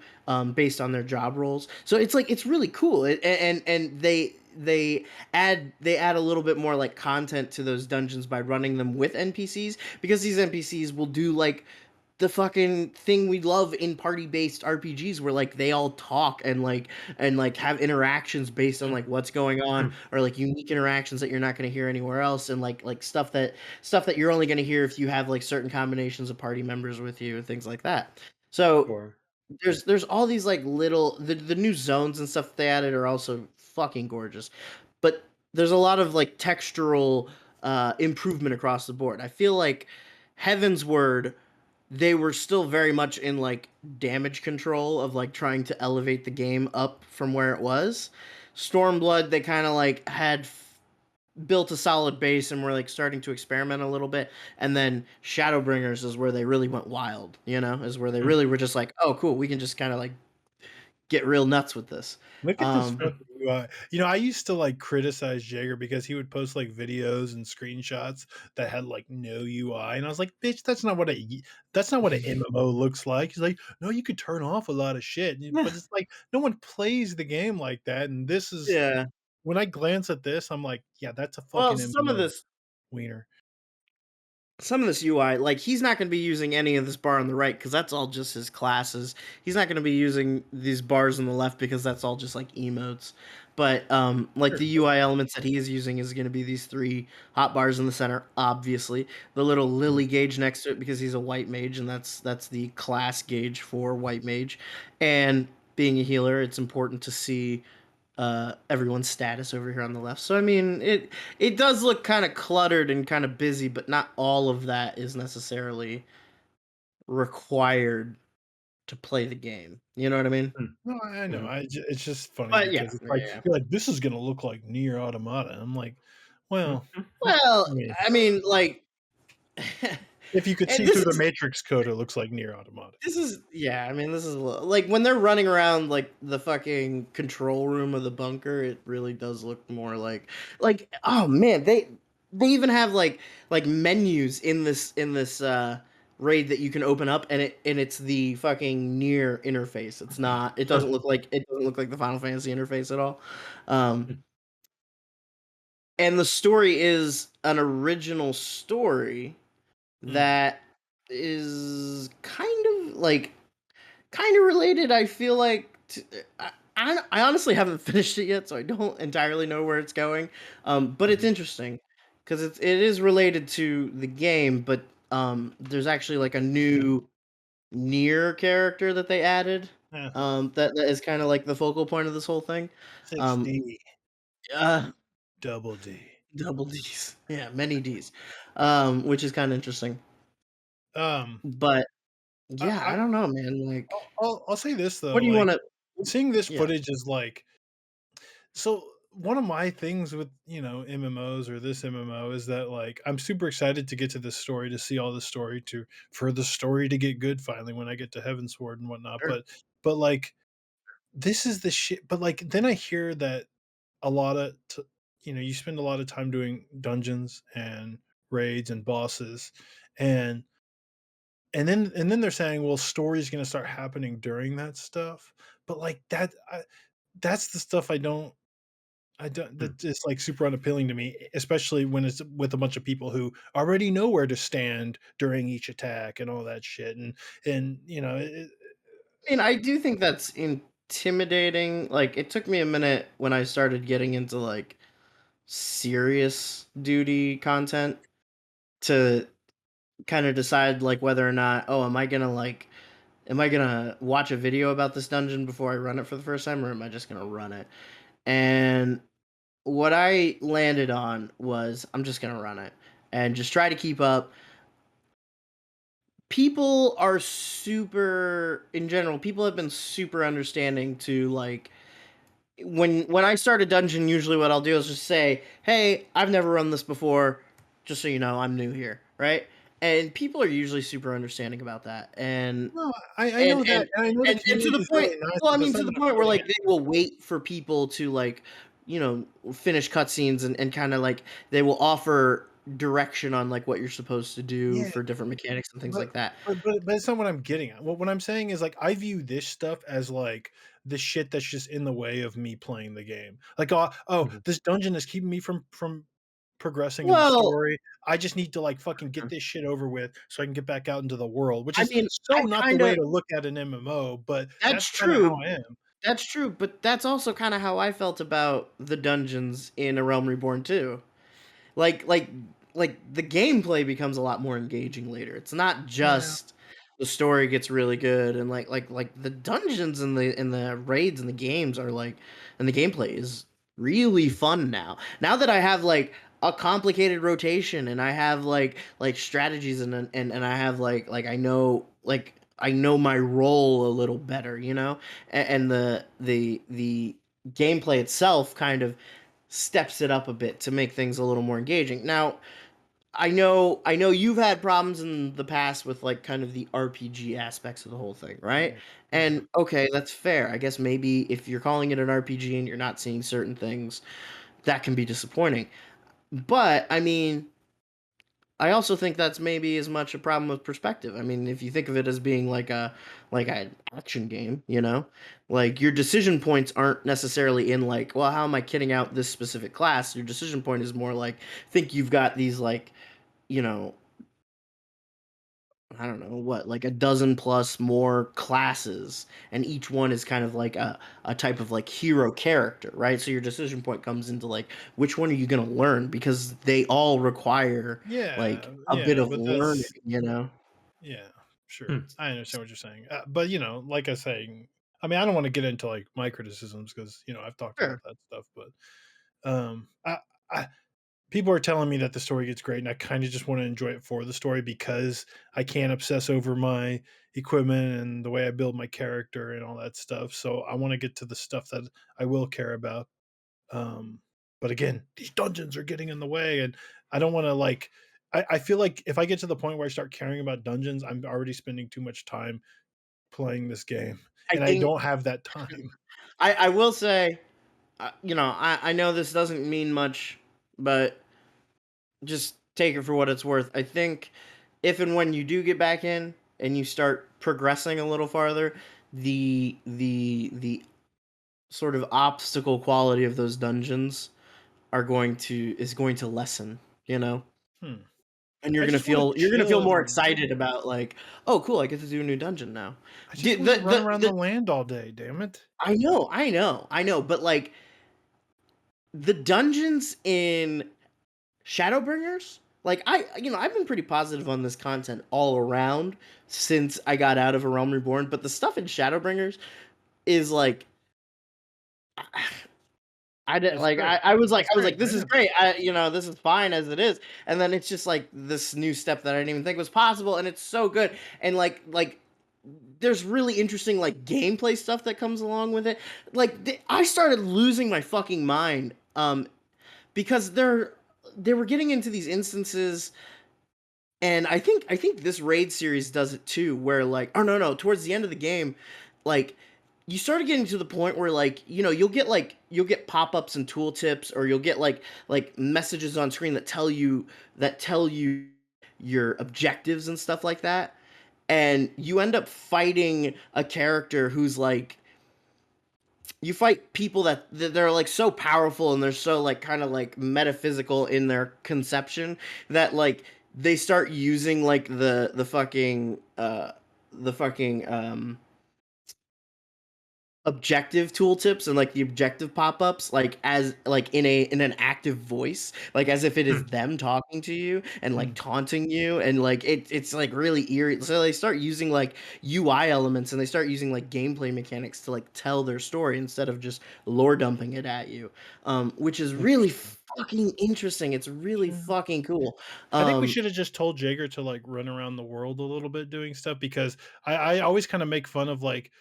based on their job roles. So it's like it's really cool. And they add a little bit more like content to those dungeons by running them with NPCs, because these NPCs will do like the fucking thing we love in party-based RPGs, where like they all talk and have interactions based on like what's going on, or like unique interactions that you're not going to hear anywhere else, and like stuff that you're only going to hear if you have like certain combinations of party members with you and things like that. So Sure. there's all these like little the new zones and stuff they added are also fucking gorgeous, but there's a lot of like textural improvement across the board. I feel like Heaven's Word, they were still very much in like damage control of like trying to elevate the game up from where it was. Stormblood, they kind of like had built a solid base and were like starting to experiment a little bit. And then Shadowbringers is where they really went wild, is where they really were just like, oh cool, we can just kind of like get real nuts with this. Look at this fucking UI. I used to like criticize Jagger because he would post like videos and screenshots that had like no UI, and I was like, "Bitch, that's not what an MMO looks like." He's like, "No, you could turn off a lot of shit," but it's like no one plays the game like that. And this is Yeah. when I glance at this, I'm like, "Yeah, that's a Well, fucking MMO wiener." some of this UI, like he's not going to be using any of this bar on the right because that's all just his classes. He's not going to be using these bars on the left because that's all just like emotes. But like the UI elements that he is using is going to be these three hot bars in the center, obviously. The little lily gauge next to it because he's a white mage, and that's the class gauge for white mage. And being a healer, it's important to see everyone's status over here on the left. So I mean, it does look kind of cluttered and kind of busy, but not all of that is necessarily required to play the game. You know what I mean? No, I know. It's just funny But yeah, because it's like you're like, this is gonna look like Near Automata. I'm like, well, well, I mean, I mean, like, if you could and see this through the is Matrix code, it looks like Near Automata. this is yeah. I mean, this is like when they're running around like the fucking control room of the bunker. It really does look more like oh man, they even have like menus in this raid that you can open up, and it's the fucking near interface. It's not. It doesn't look like the Final Fantasy interface at all. And the story is an original story that is kind of related. I feel like I honestly haven't finished it yet, so I don't entirely know where it's going. But it's interesting because it is related to the game, but there's actually like a new near character that they added. Yeah. That is kind of like the focal point of this whole thing. Um, 6D, uh, double D. double D's, yeah, many D's, which is kind of interesting. Um, But I, yeah, I I don't know, man. Like, I'll say this what though, do you like want to? seeing this Yeah. footage is like, so one of my things with MMOs or this MMO is that like I'm super excited to get to this story, to see all the story, to for the story to get good finally when I get to Heaven's Ward and whatnot. Sure. But like this is the shit. But like then I hear that a lot of you spend a lot of time doing dungeons and raids and bosses, and and then they're saying, well, story's going to start happening during that stuff. But like that's the stuff I don't that is like super unappealing to me, especially when it's with a bunch of people who already know where to stand during each attack and all that shit. And I mean, I do think that's intimidating. Like, it took me a minute when I started getting into like serious duty content to kind of decide like whether or not, oh, am I gonna watch a video about this dungeon before I run it for the first time, or am I just gonna run it? And what I landed on was I'm just gonna run it and just try to keep up. People are super, in general, people have been super understanding to like when I start a dungeon, usually what I'll do is just say, "Hey, I've never run this before, just so you know, I'm new here," right? And people are usually super understanding about that. And No, I and know and that, and I know the and to community the is point, really nice, well, I but mean, that's to not the what I'm point where getting like at. they will wait for people to like, finish cutscenes and kind of like they will offer direction on like what you're supposed to do Yeah, for different mechanics and things but like that. but it's not what I'm getting at. What I'm saying is like I view this stuff as like the shit that's just in the way of me playing the game. Like Mhm. this dungeon is keeping me from progressing in the Well, story. I just need to like fucking get this shit over with so I can get back out into the world, which I is mean, so I not the kind way of to look at an MMO, but that's that's kind of how true. I am. That's true, but that's also kind of how I felt about the dungeons in A Realm Reborn too. like like like the gameplay becomes a lot more engaging later. It's not Yeah. just the story gets really good and like the dungeons and the raids and the games are like, and the gameplay is really fun now. Now that I have like a complicated rotation and I have like strategies and I have I know my role a little better, and the gameplay itself kind of steps it up a bit to make things a little more engaging. Now, I know you've had problems in the past with like kind of the RPG aspects of the whole thing, right? Mhm. Mhm. And okay, that's fair. I guess maybe if you're calling it an RPG and you're not seeing certain things, that can be disappointing. But I mean, I also think that's maybe as much a problem with perspective. I mean, if you think of it as being like an action game, like your decision points aren't necessarily in like, well, how am I kitting out this specific class? Your decision point is more like, think you've got these like, you know, I don't know what, like a dozen plus more classes, and each one is kind of like a type of like hero character, right? So your decision point comes into like which one are you gonna learn because they all require like a bit Yeah, of but learning, that's you know? yeah, sure. Hmm. I understand what you're saying. But like I say, I mean, I don't want to get into like my criticisms because I've talked about Sure. that stuff. But I people are telling me that the story gets great, and I kind of just want to enjoy it for the story because I can't obsess over my equipment and the way I build my character and all that stuff. So I want to get to the stuff that I will care about. Um, but again, these dungeons are getting in the way, and I don't want to like. I feel like if I get to the point where I start caring about dungeons, I'm already spending too much time playing this game, I and I think don't have that time. I will say, I know this doesn't mean much, but just take it for what it's worth. I think if and when you do get back in and you start progressing a little farther, the sort of obstacle quality of those dungeons is going to lessen, you know? Hmm. And I just want to you're gonna feel chill more and excited about like, oh cool, I get to do a new dungeon now. I just Did want to run around the land all day. Damn it! I know, but like the dungeons in Shadowbringers, like I've been pretty positive on this content all around since I got out of A Realm Reborn, but the stuff in Shadowbringers is like I didn't It's like great. It's I was great. like, this I is know. great. This is fine as it is. And then it's just like this new step that I didn't even think was possible, and it's so good. And like there's really interesting like gameplay stuff that comes along with it. Like I started losing my fucking mind because they were getting into these instances, and I think this raid series does it too, where like, oh no, towards the end of the game, like you started getting to the point where like, you'll get pop-ups and tooltips, or you'll get like messages on screen that tell you your objectives and stuff like that. And you end up fighting a character who's like, you fight people that they're like so powerful and they're so like kind of like metaphysical in their conception that like they start using like the fucking objective tooltips and like the objective pop-ups like as like in an active voice, like as if it is them talking to you and like taunting you, and like it's like really eerie. So they start using like UI elements, and they start using like gameplay mechanics to like tell their story instead of just lore dumping it at you, which is really fucking interesting. It's really fucking cool. I think we should have just told Jaeger to like run around the world a little bit doing stuff, because I always kind of make fun of like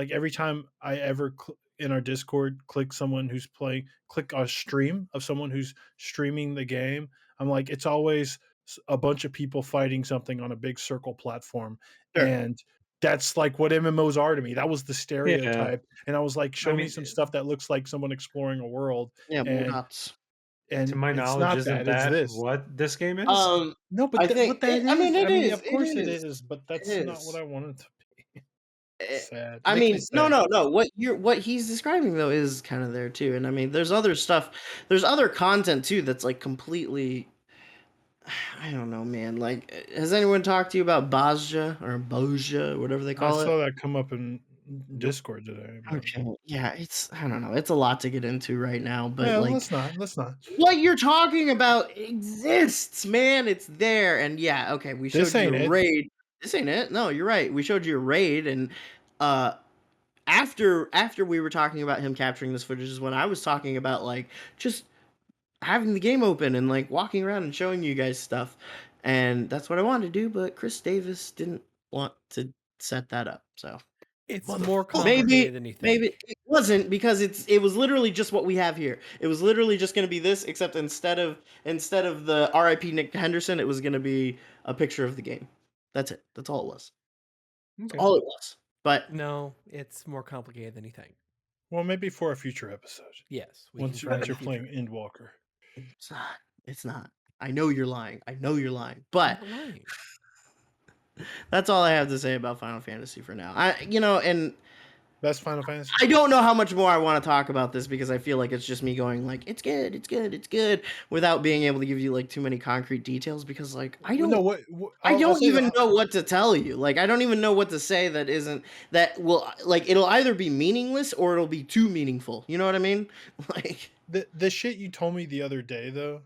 every time I ever in our Discord click someone who's playing, click a stream of someone who's streaming the game. I'm like, it's always a bunch of people fighting something on a big circle platform, Sure. and that's like what MMOs are to me. That was the Yeah. stereotype, and I was like, show I me mean, some stuff that looks like someone exploring a world, Yeah, and nuts. to my it's knowledge, not isn't that. It's that this. what this game is? No, but I think what that it, I mean is, it is. of course it is. is, but It that's not what is. I wanted to be. Eh, Sad. I Make me mean, no, sad. no. What he's describing though is kind of there too, and I mean, there's other stuff. There's other content too that's like completely. I don't know, man. Like, has anyone talked to you about Bozja or Bozja, whatever they I call it? saw that come up in Discord today. But Okay, yeah, it's I don't know. It's a lot to get into right now, but yeah, like let's not. what you're talking about exists, man. It's there, and yeah, okay. We This showed you ain't a it. raid. This ain't it. No, you're right. We showed you a raid, and uh, after we were talking about him capturing this footage is when I was talking about like just having the game open and like walking around and showing you guys stuff, and that's what I wanted to do. But Chris Davis didn't want to set that up, so. It's more Maybe complicated than you think. maybe it wasn't, because it was literally just what we have here. It was literally just going to be this, except instead of the RIP Nick Henderson, it was going to be a picture of the game. That's it. That's all it was. That's Okay. all it was. But No, it's more complicated than you think. Well, maybe for a future episode. Yes, we Once can try you're in the playing future. Endwalker. it's not. It's not. I know you're lying. I know you're lying. But I'm not lying. that's all I have to say about Final Fantasy for now. And Best Final Fantasy. I don't know how much more I want to talk about this, because I feel like it's just me going like it's good, it's good, it's good, without being able to give you like too many concrete details, because like I don't No, I I'll don't say even that- know what to tell you. Like I don't even know what to say that will like it'll either be meaningless or it'll be too meaningful. You know what I mean? Like the shit you told me the other day though,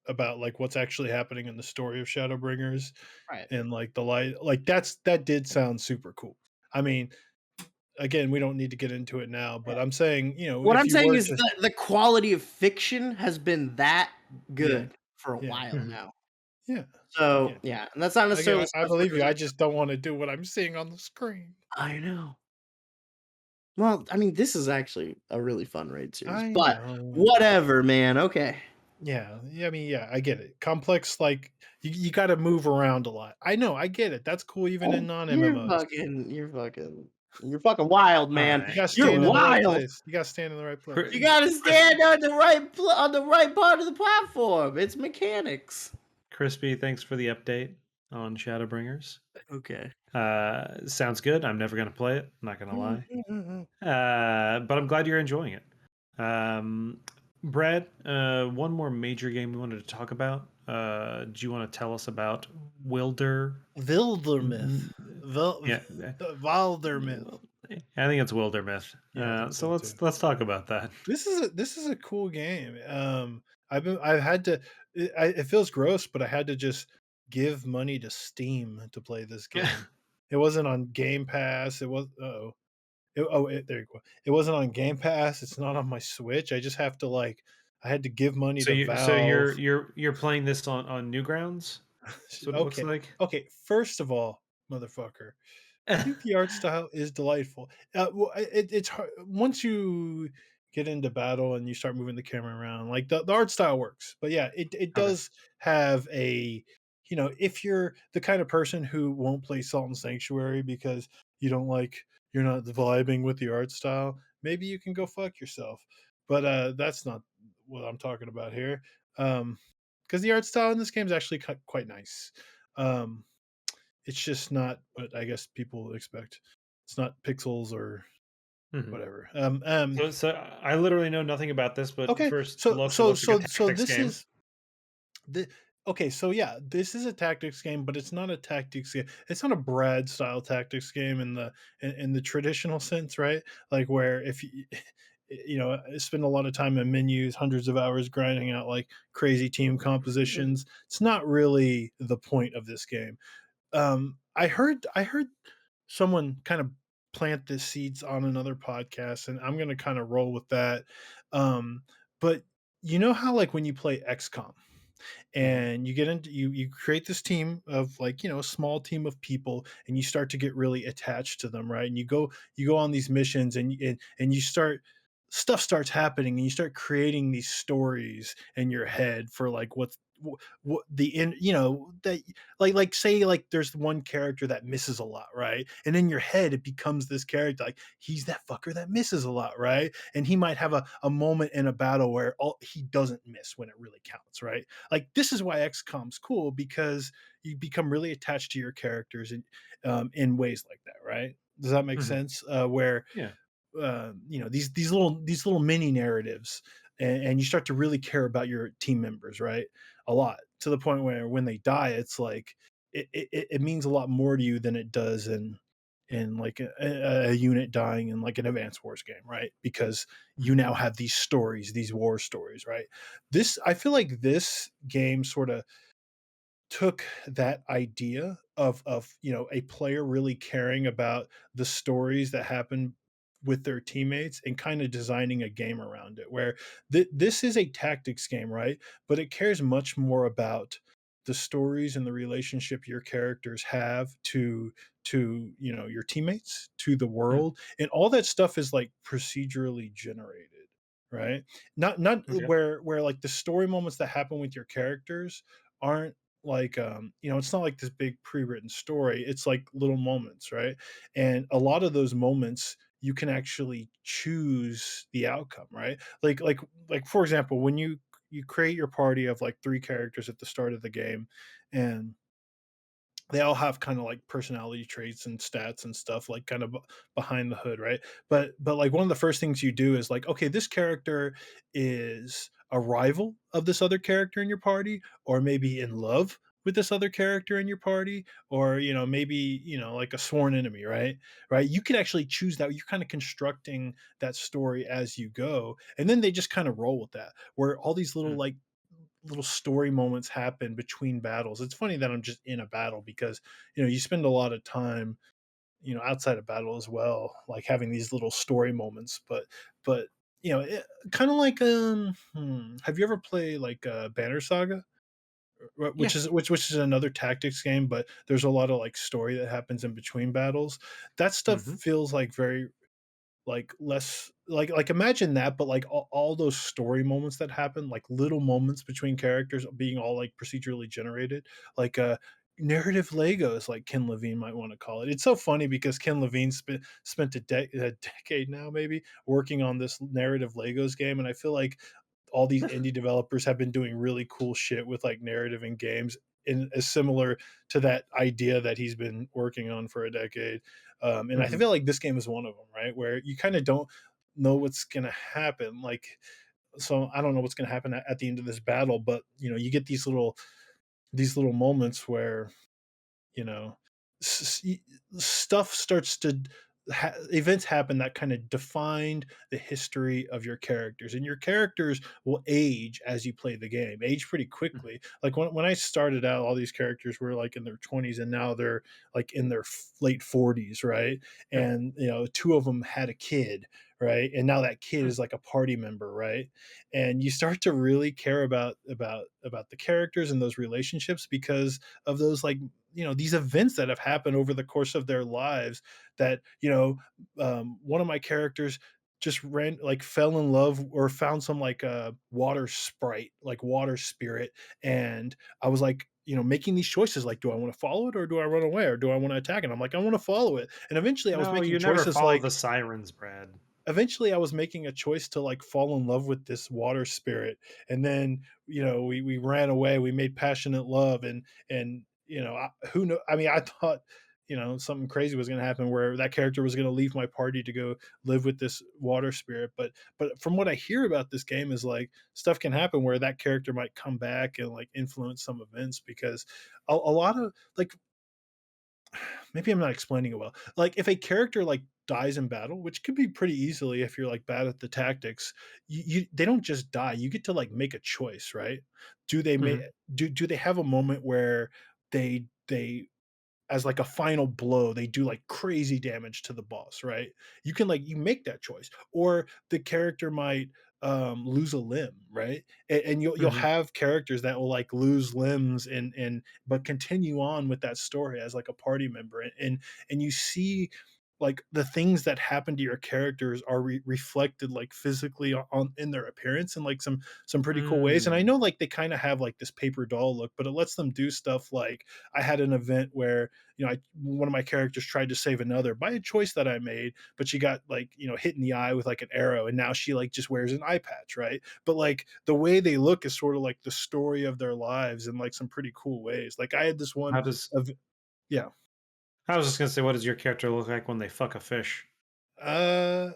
about like what's actually happening in the story of Shadowbringers, right. and like the light, like that did sound super cool. I mean, again, we don't need to get into it now, but I'm saying, What if I'm you saying were is to- that the quality of fiction has been that good for a Yeah. while now. yeah, So Yeah. yeah, and that's not Again, necessarily. I believe you. I just don't want to do what I'm seeing on the screen. I know. Well, I mean, this is actually a really fun raid series, I but know. whatever, man. Okay. Yeah, I mean, yeah, I get it. Complex, like you got to move around a lot. I know, I get it. That's cool, even in non MMOs. You're fucking wild, man. All You got to right. stand You're in the right wild. place. You got to stand in the right place. You gotta stand on the right part of the platform. It's mechanics. Krispy, thanks for the update on Shadowbringers. Okay. Sounds good. I'm never gonna play it. I'm not gonna lie. But I'm glad you're enjoying it. Brad, one more major game we wanted to talk about. Do you want to tell us about Wildermyth. Yeah, Wildermyth. I think it's Wildermyth. Yeah, I think so so, let's talk about that. This is a cool game. I've had to. It feels gross, but I had to just give money to Steam to play this game. It wasn't on Game Pass. It was. There you go. It wasn't on Game Pass. It's not on my Switch. I just have to I had to give money to Valve. So you're playing this on Newgrounds? That's what it looks like. Okay. First of all, motherfucker, I think the art style is delightful. It's hard once you get into battle and you start moving the camera around. Like the art style works, but yeah, it does have a. If you're the kind of person who won't play Salt and Sanctuary because you're not vibing with the art style, maybe you can go fuck yourself. But that's not what I'm talking about here. Because the art style in this game is actually quite nice. It's just not what I guess people expect. It's not pixels or whatever. So I literally know nothing about this, but okay. first, So looks like a this tactics game. is okay, so yeah, this is a tactics game, but it's not a tactics game. It's not a Brad style tactics game in the traditional sense, right? Like where if you I spend a lot of time in menus, hundreds of hours grinding out like crazy team compositions. It's not really the point of this game. I heard someone kind of plant the seeds on another podcast, and I'm gonna kind of roll with that. Um, but you know how like when you play XCOM Mhm. and you get into you create this team of like a small team of people, and you start to get really attached to them, right? And you go on these missions, and you start stuff starts happening, and you start creating these stories in your head for like what the in that like say like there's one character that misses a lot, right? And in your head it becomes this character, like he's that fucker that misses a lot, right? And he might have a moment in a battle where he doesn't miss when it really counts, right? Like this is why XCOM's cool, because you become really attached to your characters in ways like that, right? Does that make Mhm. sense? Where Yeah. these little mini narratives, and you start to really care about your team members, right? A lot, to the point where when they die, it's like it means a lot more to you than it does in like a unit dying in like an advanced wars game, right? Because you Mhm. now have these stories, these war stories, right? This I feel like this game sort of took that idea of a player really caring about the stories that happen with their teammates, and kind of designing a game around it, where this is a tactics game, right? But it cares much more about the stories and the relationship your characters have to your teammates, to the Mm. world, and all that stuff is like procedurally generated, right? Not Okay. where like the story moments that happen with your characters aren't like it's not like this big pre-written story. It's like little moments, right? And a lot of those moments you can actually choose the outcome, right? Like for example, when you create your party of like three characters at the start of the game, and they all have kind of like personality traits and stats and stuff like kind of behind the hood, right? But like one of the first things you do is like, okay, this character is a rival of this other character in your party, or maybe in love with this other character in your party, or maybe like a sworn enemy, right? You can actually choose that. You're kind of constructing that story as you go, and then they just kind of roll with that, where all these Mm. little story moments happen between battles. It's funny that I'm just in a battle, because you spend a lot of time outside of battle as well, like having these little story moments. But kind of like have you ever played like Banner Saga? Yeah. Which is another tactics game, but there's a lot of like story that happens in between battles. That stuff Mhm. feels like very like less like imagine that, but like all those story moments that happen, like little moments between characters being all like procedurally generated, like narrative Legos, like Ken Levine might want to call it. It's so funny because Ken Levine spent a decade now maybe working on this narrative Legos game, and I feel like all these indie developers have been doing really cool shit with like narrative in games, in as similar to that idea that he's been working on for a decade. And I Mhm. feel like this game is one of them, right? Where you kind of don't know what's going to happen. Like, so I don't know what's going to happen at the end of this battle, but you get these little moments where you know s- s- stuff starts to events happen that kind of defined the history of your characters, and your characters will age as you play the game, age pretty Mhm. quickly. Like when I started out, all these characters were like in their 20s, and now they're like in their late 40s, right? Yeah. And two of them had a kid, right? And now that kid Mm. is like a party member, right? And you start to really care about the characters and those relationships, because of those like these events that have happened over the course of their lives, that one of my characters just ran like fell in love or found some like water sprite, like water spirit. And I was like making these choices, like, do I want to follow it, or do I run away, or do I want to attack it? I'm like, I want to follow it. And eventually I was No, making you never choices follow the like sirens, Brad. eventually I was making a choice to like fall in love with this water spirit. And then we ran away, we made passionate love, and who know, I mean, I thought something crazy was going to happen where that character was going to leave my party to go live with this water spirit. But from what I hear about this game is like stuff can happen where that character might come back and like influence some events, because a lot of like, maybe I'm not explaining it well. Like if a character like dies in battle, which could be pretty easily if you're like bad at the tactics, they don't just die. You get to like make a choice, right? Do they make Mhm. do they have a moment where they as like a final blow, they do like crazy damage to the boss, right? You can like you make that choice, or the character might lose a limb, right? And you'll Mhm. have characters that will like lose limbs and but continue on with that story as like a party member, and you see like the things that happen to your characters are reflected like physically on in their appearance in like some pretty cool ways. And I Mm. know like they kind of have like this paper doll look, but it lets them do stuff like I had an event where one of my characters tried to save another by a choice that I made, but she got like hit in the eye with like an arrow, and now she like just wears an eye patch, right? But like the way they look is sort of like the story of their lives in like some pretty cool ways. Like I had this one How does of yeah. I was just gonna say, what does your character look like when they fuck a fish? Uh,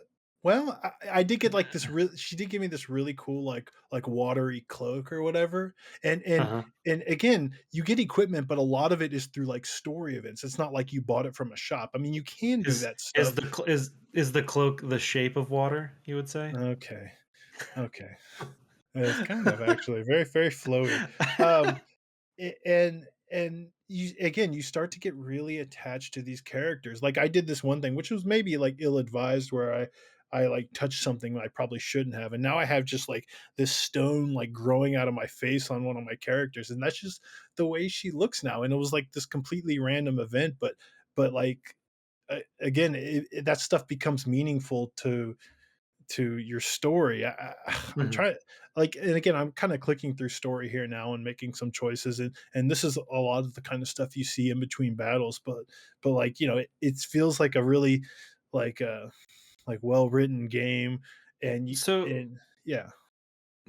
well, I did get like this really. She did give me this really cool like watery cloak or whatever. And and Uh-huh. and again, you get equipment, but a lot of it is through like story events. It's not like you bought it from a shop. I mean, you can do Is that is stuff. the cl- is the cloak the shape of water, you would say? Okay, okay, it's kind of actually very very flowy. Um, and you again you start to get really attached to these characters. Like I did this one thing which was maybe like ill advised, where I like touched something I probably shouldn't have, and now I have just like this stone like growing out of my face on one of my characters, and that's just the way she looks now. And it was like this completely random event, but like again that stuff becomes meaningful to your story. I'm Mhm. trying like, and again, I'm kind of clicking through story here now and making some choices, and this is a lot of the kind of stuff you see in between battles. But like it feels like a really like like well written game, and So and yeah.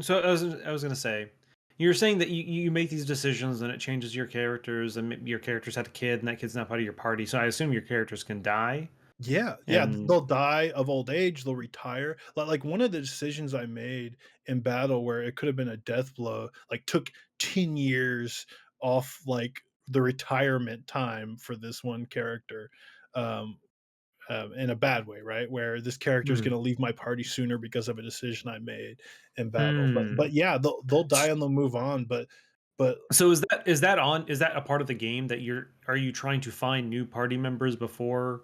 so I was gonna say, you're saying that you make these decisions and it changes your characters, and maybe your characters had a kid and that kid's not part of your party. So I assume your characters can die. Yeah, yeah, And they'll die of old age, they'll retire. Like one of the decisions I made in battle where it could have been a death blow, like took 10 years off like the retirement time for this one character. Um, in a bad way, right? Where this character is going Mhm. to leave my party sooner because of a decision I made in battle. But Hmm. yeah, they'll die S- and they'll move on. But So is that a part of the game that are you trying to find new party members before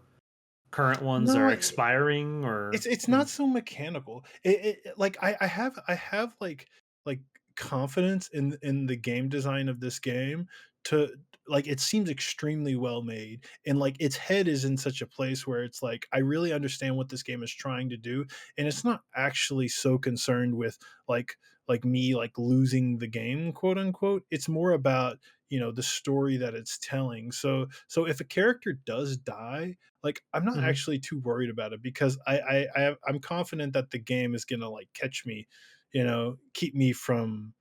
current ones no, are expiring, or it's not so mechanical. Like I have like confidence in the game design of this game to like it seems extremely well made, and like its head is in such a place where it's like I really understand what this game is trying to do, and it's not actually so concerned with like me like losing the game, quote unquote. It's more about the story that it's telling. So if a character does die, like I'm not Mhm. actually too worried about it, because I'm confident that the game is gonna like catch me, keep me from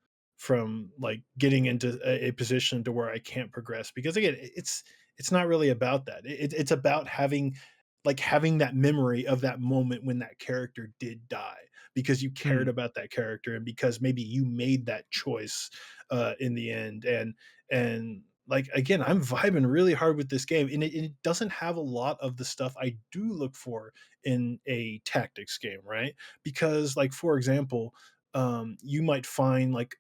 like getting into a position to where I can't progress. Because again, it's not really about that. It's about having that memory of that moment when that character did die, because you cared Hmm. about that character, and because maybe you made that choice in the end. And like again, I'm vibing really hard with this game, and it doesn't have a lot of the stuff I do look for in a tactics game, right? Because like for example, you might find like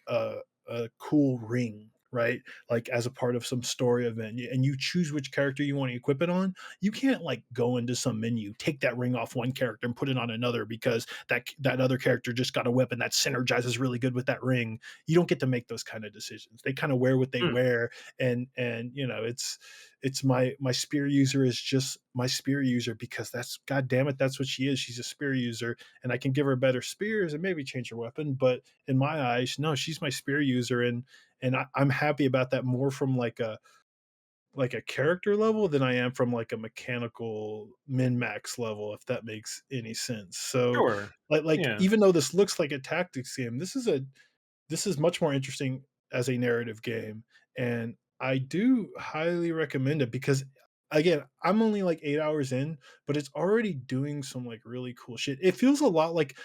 a cool ring, right? Like as a part of some story event, and you choose which character you want to equip it on. You can't like go into some menu, take that ring off one character and put it on another, because that other character just got a weapon that synergizes really good with that ring. You don't get to make those kind of decisions. They kind of wear what they Hmm. wear, and it's my spear user is just my spear user, because that's god damn it, that's what she is. She's a spear user, and I can give her better spears and maybe change her weapon. But in my eyes, no, she's my spear user, and I'm happy about that more from like a character level than I am from like a mechanical min max level, if that makes any sense. So Sure. like Yeah. even though this looks like a tactics game, this is much more interesting as a narrative game. And I do highly recommend it because again, I'm only like 8 hours in, but it's already doing some like really cool shit. It feels a lot like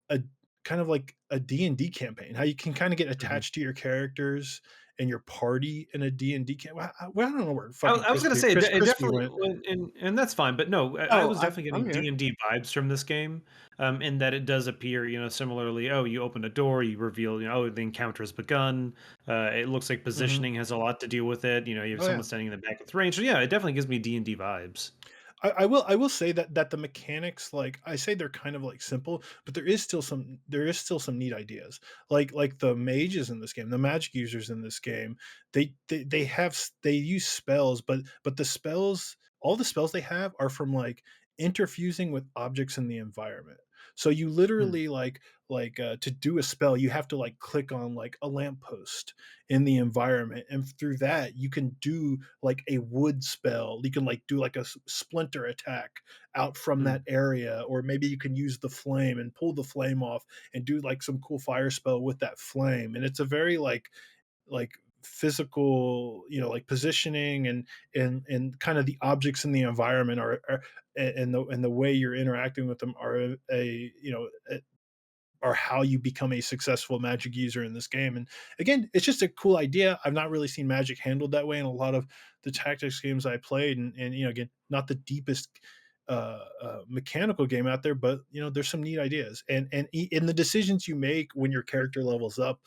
a kind of like a D&D campaign, how you can kind of get Mhm. attached to your characters and your party in a D&D campaign. Well, I don't know where fucking I was gonna say it Crispy definitely, went. and that's fine, but no, I Oh, was definitely I'm getting here. D&D vibes from this game, in that it does appear, similarly. Oh, you open a door, you reveal, oh, the encounter has begun. It looks like Mhm. positioning has a lot to do with it. You have Oh yeah. someone standing in the back with range. So yeah, it definitely gives me D&D vibes. I will say that the mechanics, like I say, they're kind of like simple, but there is still some neat ideas. Like the mages in this game, the magic users in this game, they use spells, but all the spells they have are from like interfusing with objects in the environment. So you Hmm. literally to do a spell, you have to like click on like a lamppost in the environment, and through that you can do like a wood spell. You can like do like a splinter attack out from Hmm. that area, or maybe you can use the flame and pull the flame off and do like some cool fire spell with that flame. And it's a very like physical, like positioning, and kind of the objects in the environment and the way you're interacting with them are are how you become a successful magic user in this game. And again, it's just a cool idea. I've not really seen magic handled that way in a lot of the tactics games I played. And again, not the deepest mechanical game out there, but there's some neat ideas. And the decisions you make when your character levels up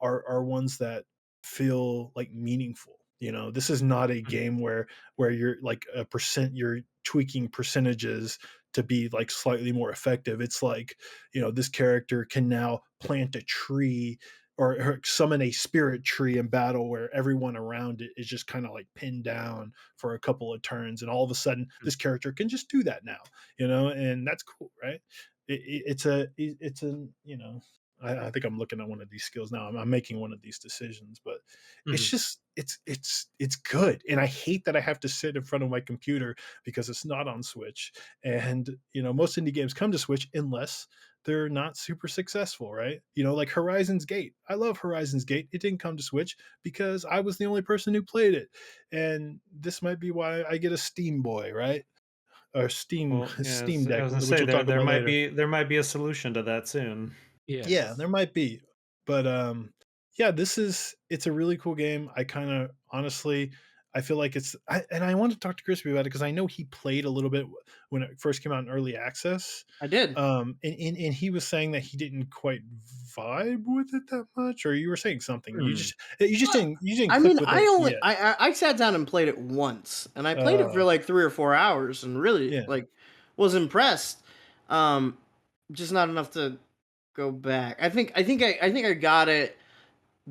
are ones that feel like meaningful. This is not a Hmm. game where you're like you're tweaking percentages to be like slightly more effective. It's like, this character can now plant a tree, or summon a spirit tree in battle, where everyone around it is just kind of like pinned down for a couple of turns, and all of a sudden this character can just do that now. And that's cool, right? It's a I think I'm looking at one of these skills now. I'm making one of these decisions, but it's Hmm. just it's good. And I hate that I have to sit in front of my computer because it's not on Switch. And most indie games come to Switch unless they're not super successful, right? Like Horizon's Gate. I love Horizon's Gate. It didn't come to Switch because I was the only person who played it. And this might be why I get a Steam Boy, right? Or Steam Well, yeah, Steam I Deck, was gonna which say we'll there talk there about might later. be there might be a solution to that soon. Yeah, Yes. there might be. But yeah, it's a really cool game. I kind of honestly I feel like and I want to talk to Crispy about it because I know he played a little bit when it first came out in early access. I did. And he was saying that he didn't quite vibe with it that much, or you were saying something. You Hmm. just you just Uh, didn't I click mean, with I it only yet. I sat down and played it once, and I played it Uh for like 3 or 4 hours, and really yeah. like was impressed. Um, just not enough to go back. I think I got it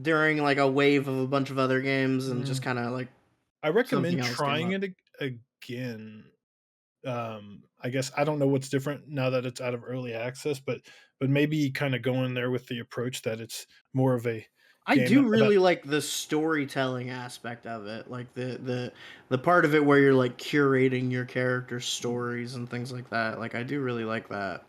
during like a wave of a bunch of other games, and just Mm, kind of like I something recommend else came trying up. it again. I guess I don't know what's different now that it's out of early access, but maybe kind of go in there with the approach that it's more of a I game do about. really like the storytelling aspect of it, like the part of it where you're like curating your character's stories and things like that. Like I do really like that.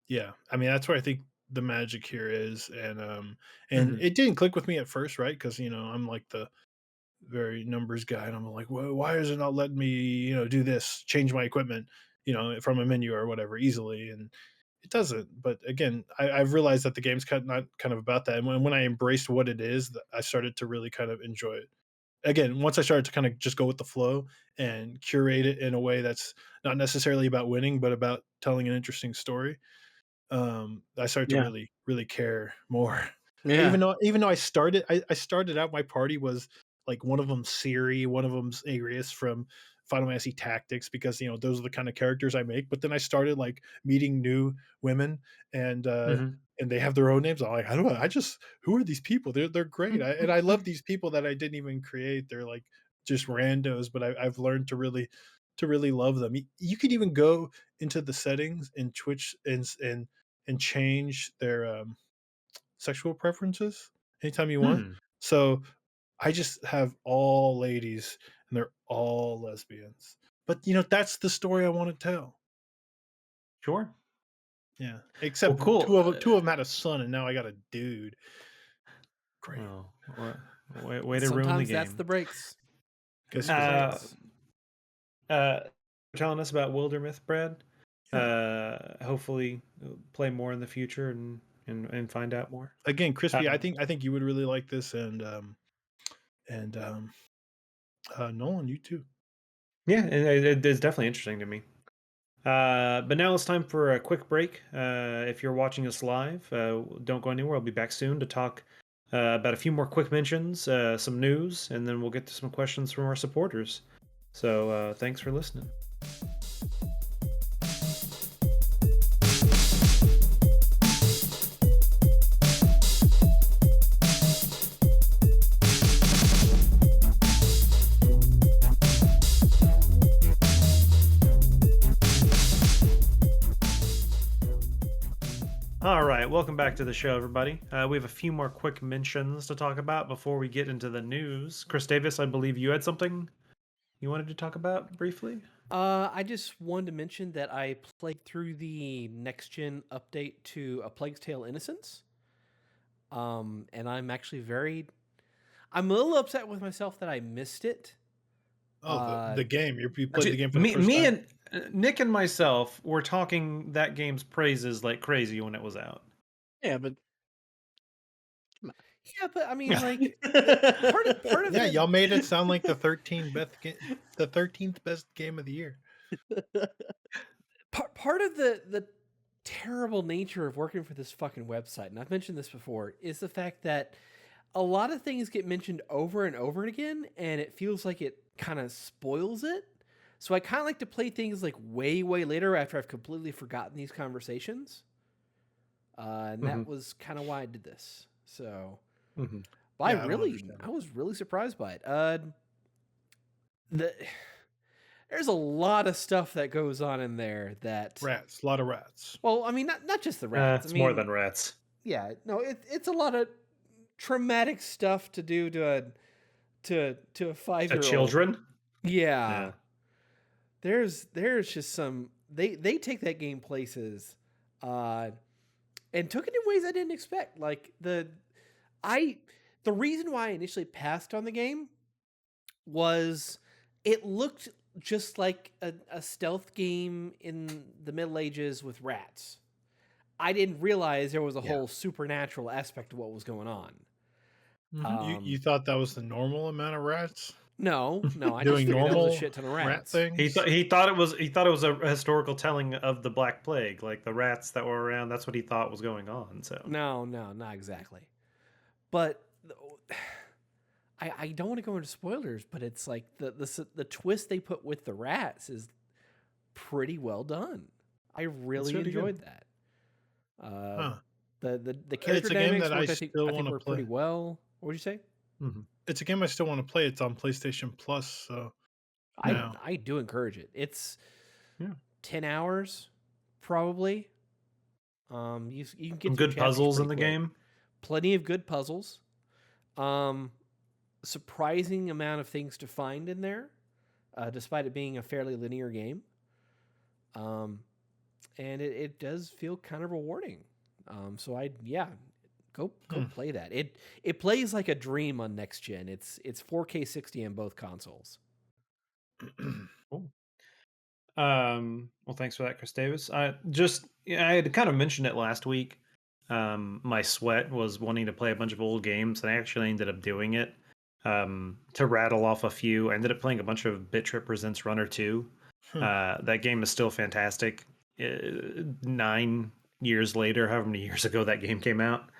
Yeah, I mean that's where I think the magic here is. And Hmm. it didn't click with me at first, right? Because I'm like the very numbers guy, and I'm like, well, why is it not letting me do this, change my equipment, from a menu or whatever easily? And it doesn't. But again, I've realized that the game's not kind of about that. And when I embraced what it is, I started to really kind of enjoy it. Again, once I started to kind of just go with the flow and curate it in a way that's not necessarily about winning, but about telling an interesting story, I started to Yeah. really, really care more. Yeah. Even though I started out, my party was like one of them Siri, one of them's Agrius from Final Fantasy Tactics, because those are the kind of characters I make. But then I started like meeting new women, and Hmm. and they have their own names. I'm like, I don't know, who are these people? They're great. And I love these people that I didn't even create. They're like just randos, but I've learned to really love them. You could even go into the settings in Twitch and change their sexual preferences anytime you want. Hmm. So I just have all ladies, and they're all lesbians. But that's the story I want to tell. Sure. Yeah. Well, Except cool. two of them had a son, and now I got a dude. Great. Well, Way to ruin the Sometimes game. that's the breaks. Guess Telling us about Wildermyth, Brad. Hopefully, play more in the future and find out more. Again, Krispy, I think you would really like this, and Nolan, you too. Yeah, it's definitely interesting to me. But now it's time for a quick break. If you're watching us live, don't go anywhere. I'll be back soon to talk about a few more quick mentions, some news, and then we'll get to some questions from our supporters. So thanks for listening. All right, welcome back to the show, everybody. We have a few more quick mentions to talk about before we get into the news. Chris Davis, I believe you had something you wanted to talk about briefly? I just wanted to mention that I played through the next-gen update to A Plague's Tale: Innocence. And I'm actually I'm a little upset with myself that I missed it. Oh, the game. You played the game for the first me time? and Nick and myself were talking that game's praises like crazy when it was out. Yeah, but I mean, like part of Yeah, it, y'all made it sound like the 13th best game of the year. part of the terrible nature of working for this fucking website, and I've mentioned this before, is the fact that a lot of things get mentioned over and over again, and it feels like it kind of spoils it. So I kind of like to play things like way later after I've completely forgotten these conversations. And that was kind of why I did this. So, but Yeah, I was really surprised by it. There's a lot of stuff that goes on in there that a lot of rats. Well, I mean, not just the rats. It's I mean, more than rats. Yeah, no, it's a lot of traumatic stuff to do to a 5-year-old. Children? Yeah. There's just some they take that game places, and took it in ways I didn't expect. Like the reason why I initially passed on the game was it looked just like a stealth game in the Middle Ages with rats. I didn't realize there was a whole supernatural aspect to what was going on. You thought that was the normal amount of rats? No, I doing just normal there was a shit ton of rat rats. things. He thought it was a historical telling of the Black Plague, like the rats that were around. That's what he thought was going on. So No, not exactly. But I don't want to go into spoilers, but it's like the twist they put with the rats is pretty well done. I really enjoyed that. The character dynamics worked, I think worked pretty well. What would you say? It's a game I still want to play. It's on PlayStation Plus, so I do encourage it. It's 10 hours probably. You can get some good puzzles in the game. Plenty of good puzzles. Surprising amount of things to find in there, despite it being a fairly linear game. And it does feel kind of rewarding. So go play that. It plays like a dream on next gen. It's 4K 60 on both consoles. Cool. Well, thanks for that, Chris Davis. I had kind of mentioned it last week. My sweat was wanting to play a bunch of old games, and I actually ended up doing it. To rattle off a few, I ended up playing a bunch of Bit Trip Presents Runner 2. That game is still fantastic. 9 years later, however many years ago that game came out.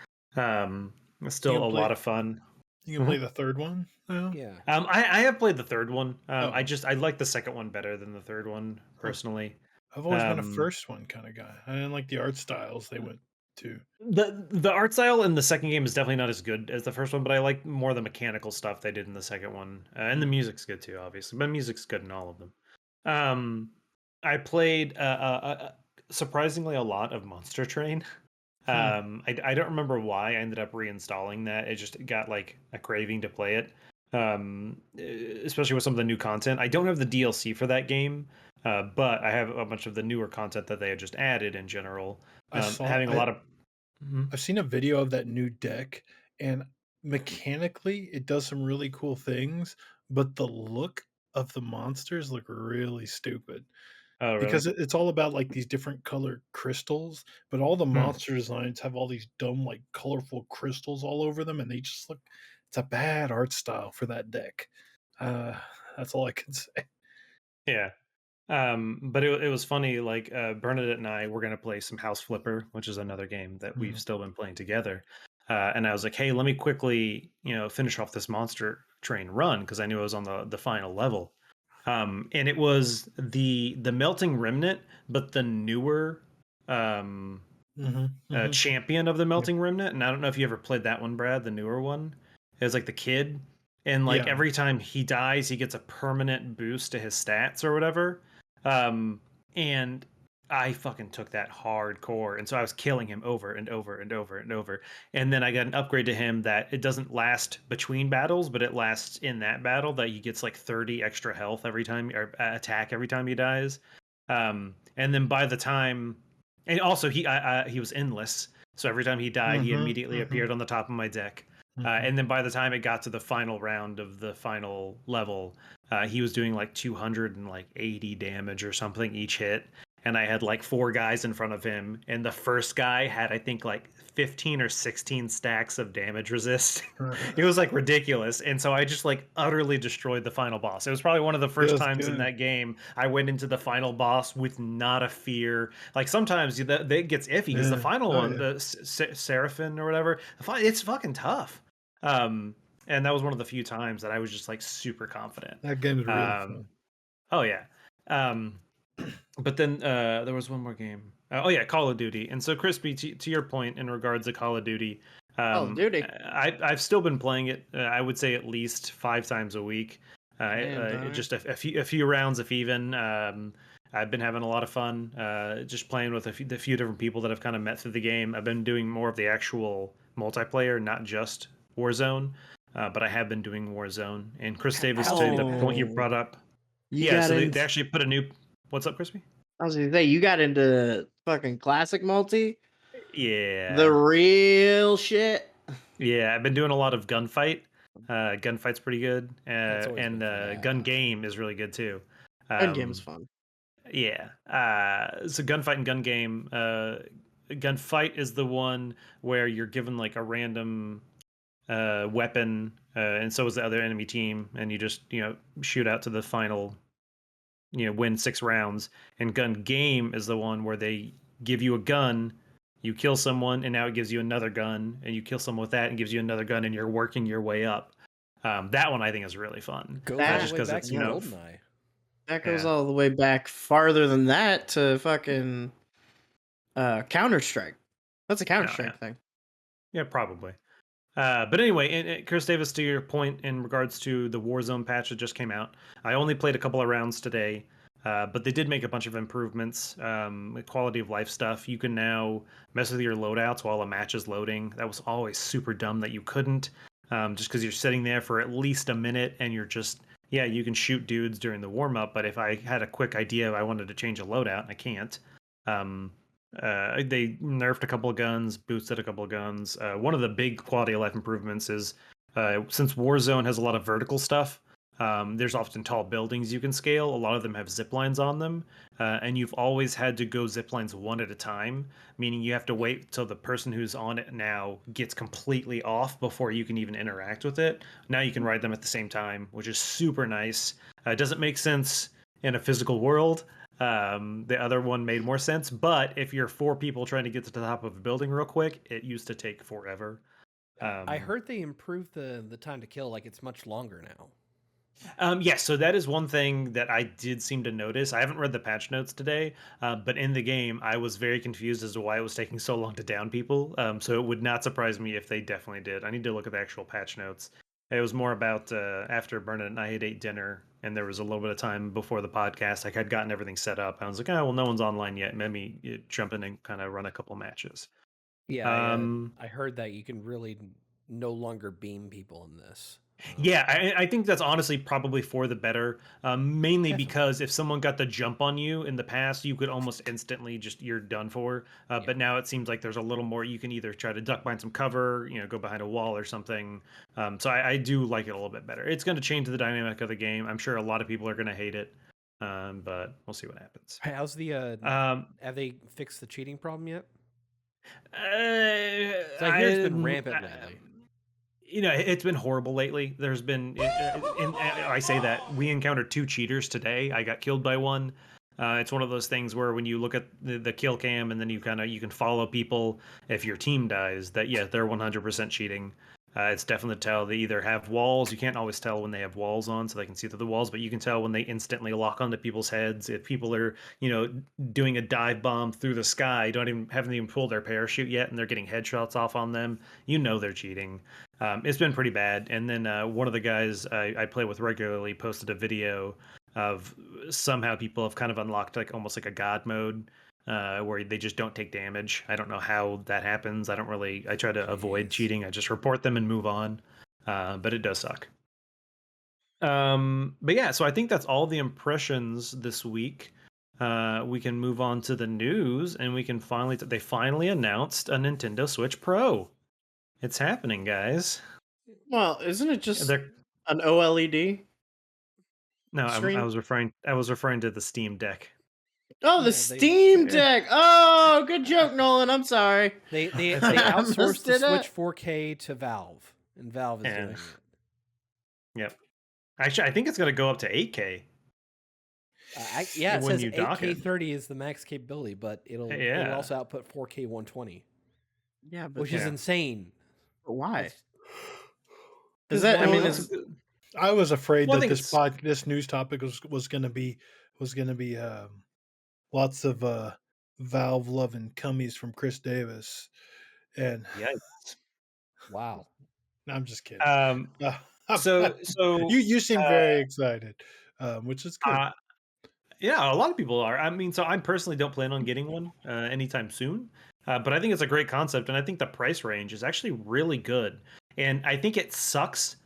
Still a lot of fun. You can play the third one now? Yeah. I have played the third one. I like the second one better than the third one, personally. I've always been a first one kind of guy. I didn't like the art styles they went to. The art style in the second game is definitely not as good as the first one, but I like more the mechanical stuff they did in the second one. And the music's good too, obviously. But music's good in all of them. I played surprisingly a lot of Monster Train. I don't remember why I ended up reinstalling that. It just got like a craving to play it, especially with some of the new content. I don't have the DLC for that game, but I have a bunch of the newer content that they had just added in general. I've seen a video of that new deck, and mechanically, it does some really cool things, but the look of the monsters look really stupid. Oh, really? Because it's all about, like, these different colored crystals, but all the Hmm. monster designs have all these dumb, like, colorful crystals all over them, and they just look it's a bad art style for that deck. Uh, that's all I can say. Yeah. But it was funny. Like Bernadette and I were gonna play some House Flipper, which is another game that we've Mhm, still been playing together. And I was like, "Hey, let me quickly, finish off this monster train run," because I knew I was on the final level. And it was the Melting Remnant, but the newer um, mhm, mhm. champion of the Yeah. Melting Remnant. And I don't know if you ever played that one, Brad, the newer one. It was like the kid, and like Yeah. every time he dies, he gets a permanent boost to his stats or whatever. Um, and I fucking took that hardcore, and so I was killing him over and over and over and over. And then I got an upgrade to him that it doesn't last between battles, but it lasts in that battle. That he gets like 30 extra health every time, or attack every time he dies. And then by the time, and also he was endless, so every time he died, he Mhm, immediately mhm, appeared on the top of my deck. mhm. And then by the time it got to the final round of the final level, he was doing like 280 damage or something each hit. And I had like four guys in front of him, and the first guy had, I think, like 15 or 16 stacks of damage resist. It was like ridiculous. And so I just like utterly destroyed the final boss. It was probably one of the first Feels times in good. that game I went into the final boss with not a fear. Like sometimes that gets iffy because the Yeah. final Oh, one, yeah. the Seraphim or whatever, it's fucking tough. Um, and that was one of the few times that I was just like super confident. That game is really Um, fun. oh yeah. Um, but then there was one more game. Oh yeah, Call of Duty. And so, Crispy, to your point in regards to Call of Duty, Call of Duty. I've still been playing it. I would say at least 5 times a week. Damn, dog. Just a few rounds, if even. I've been having a lot of fun just playing with the few different people that I've kind of met through the game. I've been doing more of the actual multiplayer, not just Warzone. But I have been doing Warzone. And Chris Davis, to the point you brought up, You yeah. got So into. they actually put a new. What's up, Crispy? I was gonna say you got into fucking classic multi, the Yeah. real shit. Yeah, I've been doing a lot of gunfight. Gunfight's pretty good. That's always And been fun. gun game is really good too. Gun game is Um, fun. yeah. So gunfight and gun game. Gunfight is the one where you're given like a random weapon, and so is the other enemy team, and you just shoot out to the final, win 6 rounds. And gun game is the one where they give you a gun, you kill someone, and now it gives you another gun, and you kill someone with that, and gives you another gun, and you're working your way up. That one I think is really fun, Goes all the just That way because back it's to Goldeneye. that goes yeah, all the way back farther than that to fucking Counter Strike. That's a Counter no, yeah, Strike thing. yeah, probably. But anyway, Chris Davis, to your point in regards to the Warzone patch that just came out, I only played a couple of rounds today, but they did make a bunch of improvements. Quality of life stuff. You can now mess with your loadouts while a match is loading. That was always super dumb that you couldn't, just because you're sitting there for at least a minute and you're just, yeah, you can shoot dudes during the warm up, but if I had a quick idea I wanted to change a loadout, I can't. Um, they nerfed a couple of guns, boosted a couple of guns. One of the big quality of life improvements is since Warzone has a lot of vertical stuff, there's often tall buildings you can scale. A lot of them have zip lines on them, and you've always had to go zip lines one at a time, meaning you have to wait till the person who's on it now gets completely off before you can even interact with it. Now you can ride them at the same time, which is super nice. It doesn't make sense in a physical world. The other one made more sense, but if you're four people trying to get to the top of a building real quick, it used to take forever. I Um, heard they improved the time to kill, like it's much longer now. yes, so that is one thing that I did seem to notice. I haven't read the patch notes today, but in the game, I was very confused as to why it was taking so long to down people. So it would not surprise me if they definitely did. I need to look at the actual patch notes. It was more about after Bernard and I had ate dinner, and there was a little bit of time before the podcast. I had gotten everything set up. I was like, oh, well, no one's online yet. Let me jump in and kind of run a couple matches. Yeah, Um, I heard that you can really no longer beam people in this. Yeah, I think that's honestly probably for the better. Mainly Definitely. because if someone got the jump on you in the past, you could almost instantly you're done for. Yeah. But now it seems like there's a little more. You can either try to duck behind some cover, go behind a wall or something. So I do like it a little bit better. It's going to change the dynamic of the game. I'm sure a lot of people are going to hate it, but we'll see what happens. How's the? Um, Have they fixed the cheating problem yet? uh, So I hear it's been I- rampant lately. It's been horrible lately. There's been, I say that we encountered 2 cheaters today. I got killed by one. It's one of those things where when you look at the kill cam and then you can follow people if your team dies, that yeah, they're 100% cheating. It's definitely tell they either have walls. You can't always tell when they have walls on, so they can see through the walls, but you can tell when they instantly lock onto people's heads. If people are, doing a dive bomb through the sky, haven't even pulled their parachute yet, and they're getting headshots off on them, they're cheating. It's been pretty bad. And then one of the guys I play with regularly posted a video of somehow people have kind of unlocked like almost like a god mode where they just don't take damage. I don't know how that happens. I try to avoid Jeez. cheating. I just report them and move on. But it does suck. But yeah, so I think that's all the impressions this week. We can move on to the news, and we can they finally announced a Nintendo Switch Pro. It's happening, guys. Well, isn't it just They're an OLED No, I screen? was referring to the Steam Deck. Oh, Yeah, the Steam Yeah. Deck. Oh, good joke, Nolan. I'm sorry. They It's okay. outsourced the Understood it. Switch 4K to Valve, and Valve is Yeah. doing it. Yep. Actually, I think it's going to go up to 8K. Yeah, it when says you dock it. 8K30 is the max capability, but it'll Yeah. also output 4K 120, Yeah, but which is Yeah. insane. why? Because Is that? I why mean, not? is I was afraid Well, I that think this news topic was going to be lots of Valve loving cummies from Chris Davis, and Yeah. no, Wow. I'm just kidding. So you seem very excited, which is good. Yeah, a lot of people are. I mean, so I personally don't plan on getting one anytime soon, but I think it's a great concept, and I think the price range is actually really good. And I think it sucks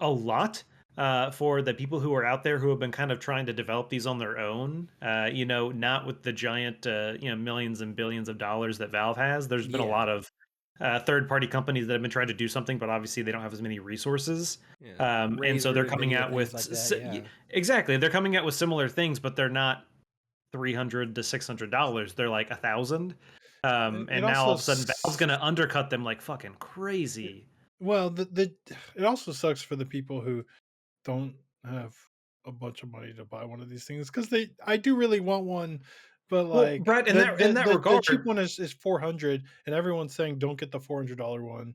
a lot for the people who are out there who have been kind of trying to develop these on their own. Not with the giant, millions and billions of dollars that Valve has. There's been a Yeah. lot of third-party companies that have been trying to do something, but obviously they don't have as many resources. Yeah. And so they're Razer, coming Nvidia, out with things like that, yeah. exactly. They're coming out with similar things, but they're not $300 to $600. They're like $1,000. And It now all of a also sudden Valve's going to undercut them like fucking crazy. Well, it also sucks for the people who don't have a bunch of money to buy one of these things, because I do really want one, but Well, like Brett, in that the regard, cheap one is 400, and everyone's saying don't get the $400 one.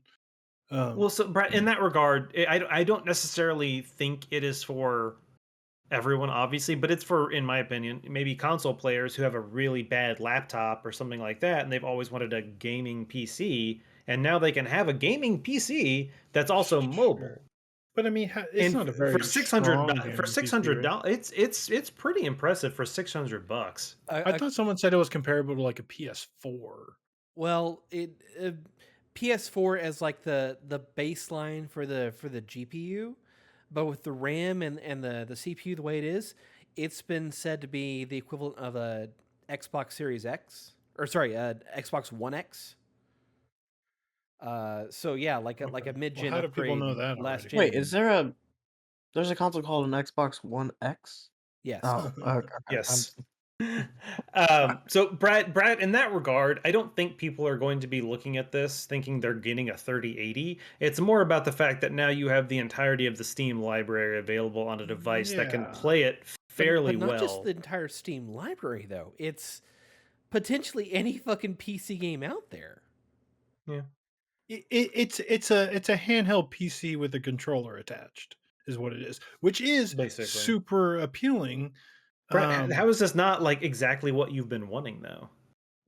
well, so Brett, in that regard, I don't necessarily think it is for everyone, obviously, but it's for, in my opinion, maybe console players who have a really bad laptop or something like that, and they've always wanted a gaming PC, and now they can have a gaming PC that's also mobile. But I mean, it's not a very for strong for gaming PC, right? $600, it's pretty impressive for $600. I thought someone said it was comparable to like a PS4. Well, PS4 as like the baseline for the GPU, but with the RAM and the CPU the way it is, it's been said to be the equivalent of a Xbox Series X, or sorry, Xbox One X. So yeah, like a mid-gen How do people upgrade know that last already? gen. Wait, there's a console called an Xbox One X? Yes. Oh, okay. Yes. So Brad, in that regard, I don't think people are going to be looking at this thinking they're getting a 3080. It's more about the fact that now you have the entirety of the Steam library available on a device that can Yeah. play it fairly but not well. just the entire Steam library though. It's potentially any fucking PC game out there. Yeah. It's a handheld PC with a controller attached, is what it is, which is Basically. super appealing. Brett, how is this not like exactly what you've been wanting though?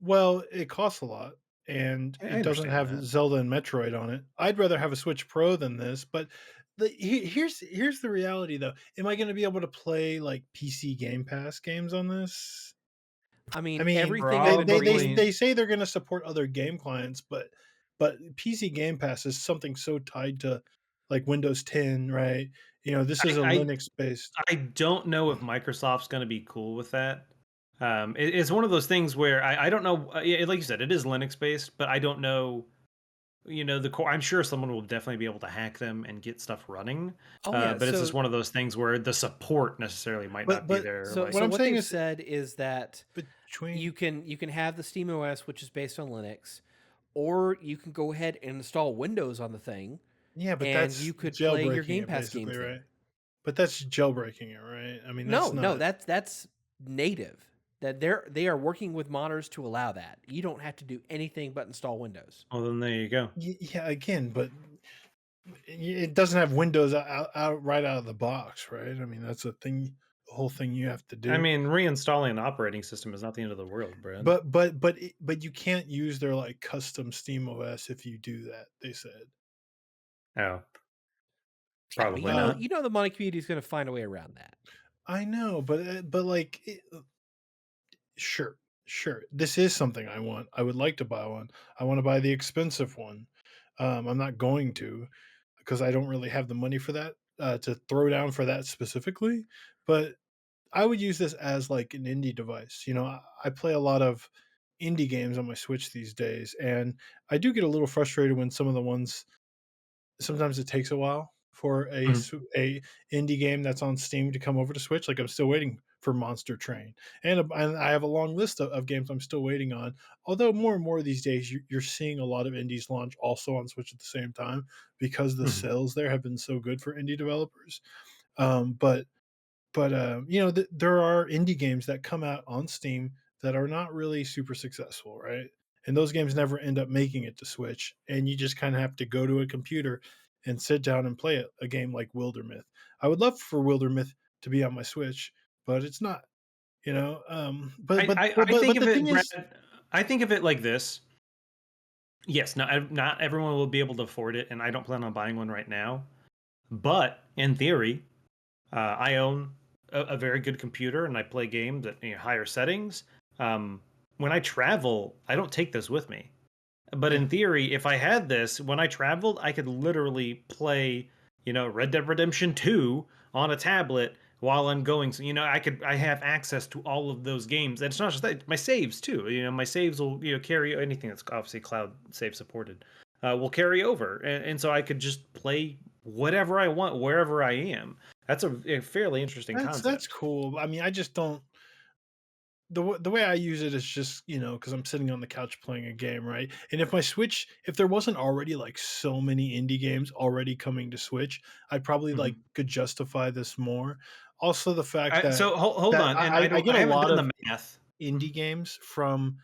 Well, it costs a lot, and I it doesn't understand have that. Zelda and Metroid on it. I'd rather have a Switch Pro than this, but here's the reality though. Am I going to be able to play like PC Game Pass games on this? I mean, I mean, everything probably- they say they're going to support other game clients, but PC Game Pass is something so tied to like Windows 10, right? This is a I Linux based. I don't know if Microsoft's going to be cool with that. It's one of those things where I don't know. Like you said, it is Linux based, but I don't know. The core. I'm sure someone will definitely be able to hack them and get stuff running. Oh yeah, But it's just so one of those things where the support necessarily might But not be but there. so Like, what so I'm what saying they've is said is that between you can have the Steam OS, which is based on Linux, or you can go ahead and install Windows on the thing, yeah, but and that's you could play your jailbreaking Game it Pass basically, games right? there. But that's jailbreaking it, right? I mean, that's No, not. that's native. That they are working with modders to allow that. You don't have to do anything but install Windows. well, then there you go. Yeah, again, but it doesn't have Windows out right out of the box, right? I mean, that's the whole thing you have to I do. mean, reinstalling an operating system is not the end of the world, Brad. But you can't use their like custom Steam OS if you do that. They said. Oh, Yeah, probably not. the money community is going to find a way around that. I know, but like, sure, sure. This is something I want. I would like to buy one. I want to buy the expensive one. I'm not going to because I don't really have the money for that to throw down for that specifically. But I would use this as like an indie device. I play a lot of indie games on my Switch these days, and I do get a little frustrated when some of the ones sometimes it takes a while for Mhm. a indie game that's on Steam to come over to Switch. Like I'm still waiting for Monster Train, and I have a long list of games I'm still waiting on. Although more and more these days, you're seeing a lot of indies launch also on Switch at the same time because the Mhm. sales there have been so good for indie developers. But there are indie games that come out on Steam that are not really super successful, right? And those games never end up making it to Switch, and you just kind of have to go to a computer and sit down and play a game like Wildermyth. I would love for Wildermyth to be on my Switch, but it's not. I think But of the thing it, Brad. is, I think of it like this. Yes, not everyone will be able to afford it, and I don't plan on buying one right now. But in theory, I own a very good computer, and I play games at higher settings. Um, when I travel, I don't take this with me. But yeah. in theory, if I had this when I traveled, I could literally play, Red Dead Redemption 2 on a tablet while I'm going. So, I have access to all of those games. And it's not just that, my saves too. My saves will, carry anything that's obviously cloud save supported, will carry over. And so I could just play whatever I want wherever I am. That's a fairly interesting That's concept. cool. I mean, I just don't. The way I use it is just because I'm sitting on the couch playing a game, right? And if there wasn't already like so many indie games already coming to Switch, I probably like Mhm. could justify this more. Also, the fact that So hold on, and I get I a haven't lot done of the math. indie games from.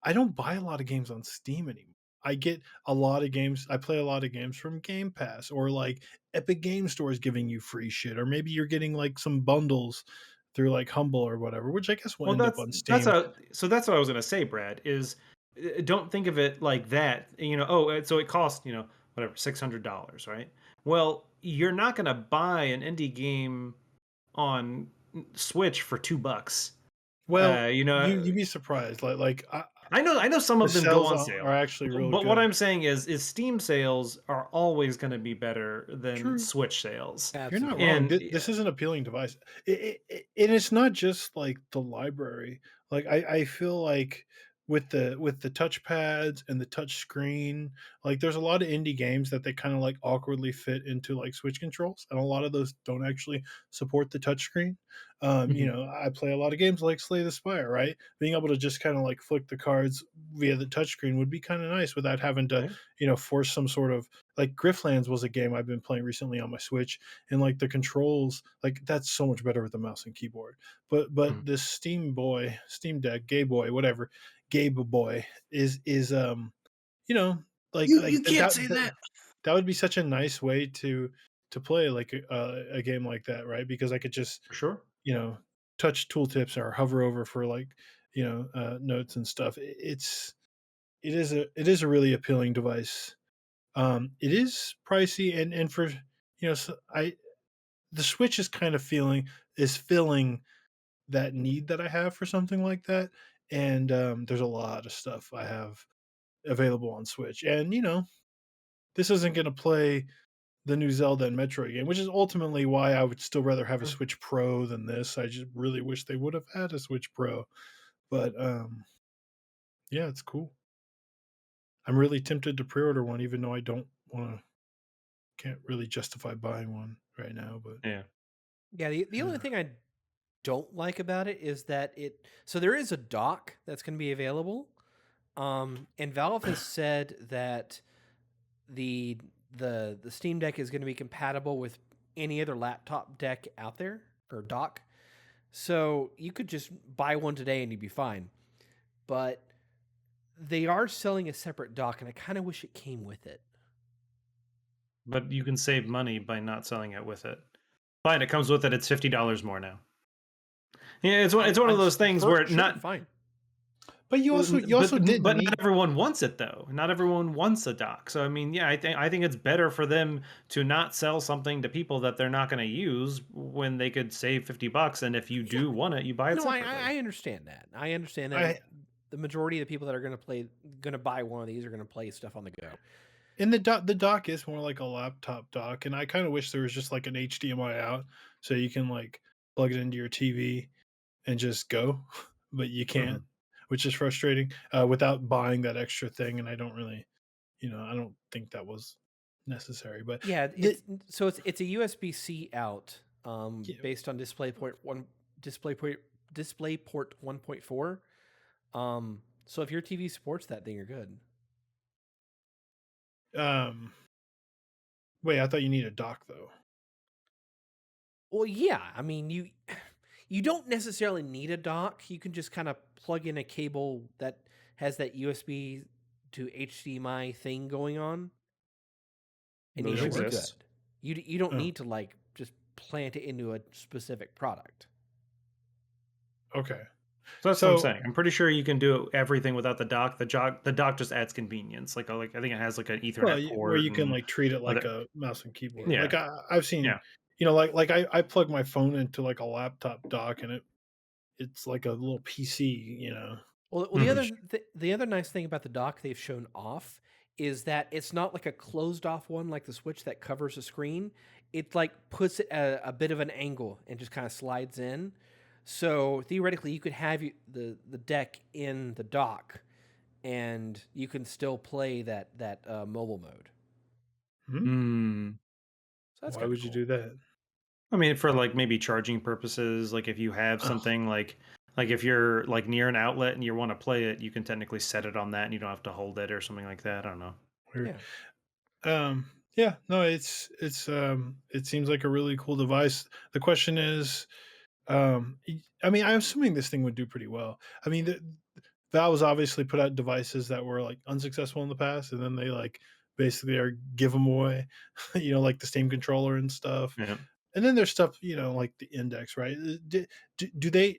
I don't buy a lot of games on Steam anymore. I get a lot of games. I play a lot of games from Game Pass or like Epic Game Stores giving you free shit, or maybe you're getting like some bundles through like Humble or whatever, which I guess will Well, end up on Steam. that's what I was gonna say, Brad. Is don't think of it like that. Oh, so it costs whatever $600, right? Well, you're not gonna buy an indie game on Switch for $2. Well, Uh, you know, you'd be surprised. I know some The of them go sales on are sale, actually real but what good. I'm saying is Steam sales are always going to be better than True. Switch sales, You're not wrong. Absolutely. and This is an appealing device. And it's not just like the library. Like I feel like with the touchpads and the touch screen, like there's a lot of indie games that they kind of like awkwardly fit into like Switch controls, and a lot of those don't actually support the touchscreen. Mhm. I play a lot of games like Slay the Spire, right? Being able to just kind of like flick the cards via the touchscreen would be kind of nice without having to, Right. force some sort of like Grifflands was a game I've been playing recently on my Switch, and like the controls, like that's so much better with the mouse and keyboard. But Mhm. this Steam Deck, Gay Boy, whatever, Gabe Boy you know, like You can't say that. that would be such a nice way to play like a game like that, right? Because I could just For sure. you know touch tooltips or hover over for like notes and stuff. It is a really appealing device. It is pricey, and for so I the Switch is kind of filling that need that I have for something like that, and there's a lot of stuff I have available on Switch, and this isn't going to play new Zelda and Metroid game, which is ultimately why I would still rather have a Switch Pro than this. I just really wish they would have had a Switch Pro. But yeah, it's cool. I'm really tempted to pre-order one, even though I don't want to. Can't really justify buying one right now. But Yeah. Yeah, the only thing I don't like about it is that so there is a dock that's going to be available, and Valve has said that the Steam Deck is going to be compatible with any other laptop deck out there or dock, so you could just buy one today and you'd be fine. But they are selling a separate dock, and I kind of wish it came with it. But you can save money by not selling it with it. Fine, it comes with it. It's $50 more now. Yeah, it's one of those things where not fine. But you also didn't but need. not everyone wants it though. Not everyone wants a dock. So I mean, yeah, I think it's better for them to not sell something to people that they're not going to use when they could save $50. And if you do want it, you buy it No, separately. I understand that. I understand that the majority of the people that are going to buy one of these are going to play stuff on the go. And the dock is more like a laptop dock, and I kind of wish there was just like an HDMI out so you can like plug it into your TV and just go, but you can't, which is frustrating without buying that extra thing. And I don't really, I don't think that was necessary. But yeah, it's a USB-C out based on DisplayPort 1.4. So if your TV supports that, then you're good. Wait, I thought you need a dock though. Well, yeah, I mean you don't necessarily need a dock. You can just kind of plug in a cable that has that USB to HDMI thing going on, and Those you should be good. exist. You don't need to like just plant it into a specific product. Okay. So that's what I'm saying. I'm pretty sure you can do everything without the dock. The dock just adds convenience. Like I think it has like an Ethernet port where you can like treat it like a mouse and keyboard. Yeah. Like I've seen, like I plug my phone into like a laptop dock, and it's like a little PC. Well, the other nice thing about the dock they've shown off is that it's not like a closed off one like the Switch that covers the screen. It like puts it at a bit of an angle and just kind of slides in. So theoretically, you could have the deck in the dock, and you can still play that mobile mode. So that's why would you do that? I mean, for like maybe charging purposes, like if you have something like if you're like near an outlet and you want to play it, you can technically set it on that, and you don't have to hold it or something like that. I don't know. Weird. Yeah. No, it seems like a really cool device. The question is, I mean, I'm assuming this thing would do pretty well. I mean, Valve's obviously put out devices that were like unsuccessful in the past, and then they like basically give them away, like the Steam controller and stuff. Yeah. And then there's stuff, like the Index, right?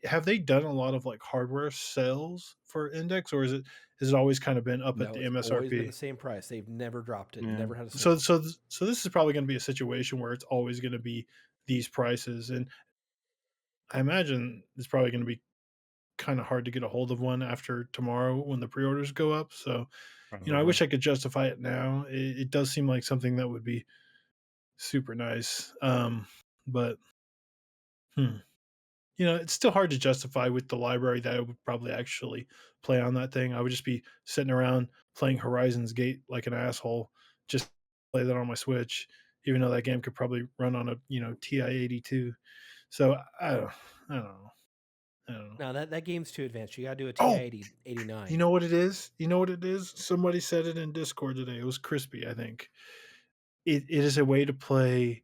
Have they done a lot of like hardware sales for Index, or is it always kind of been up at the MSRP? It's always been the same price. They've never dropped it. Yeah. Never had a so this is probably going to be a situation where it's always going to be these prices, and I imagine it's probably going to be kind of hard to get a hold of one after tomorrow when the pre-orders go up. So, I wish I could justify it now. It does seem like something that would be super nice. But it's still hard to justify with the library that I would probably actually play on that thing. I would just be sitting around playing Horizon's Gate like an asshole, just play that on my Switch, even though that game could probably run on a TI-82. So I don't know. No, that game's too advanced. You gotta do a TI-89. You know what it is? Somebody said it in Discord today. It was Krispy, I think. It is a way to play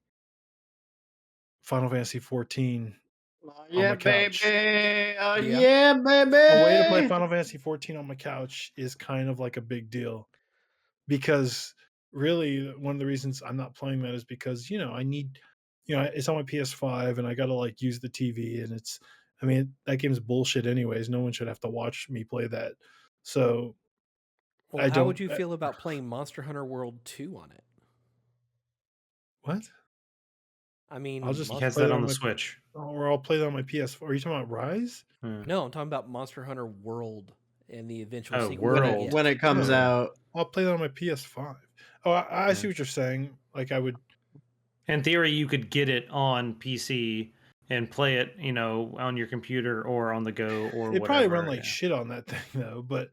Final Fantasy XIV on my couch. Baby. Yeah, baby. A way to play Final Fantasy XIV on my couch is kind of like a big deal, because really one of the reasons I'm not playing that is because I need, it's on my PS5 and I got to like use the TV, and that game's bullshit anyways. No one should have to watch me play that. So well, how would you feel about playing Monster Hunter World 2 on it? What? I mean, I'll just has that on the Switch. Or I'll play that on my PS4. Are you talking about Rise? No, I'm talking about Monster Hunter World and the eventual sequel. When it comes out. I'll play that on my PS5. Oh, I see what you're saying. Like I would In theory, you could get it on PC and play it, on your computer or on the go or It probably run whatever. like shit on that thing though. But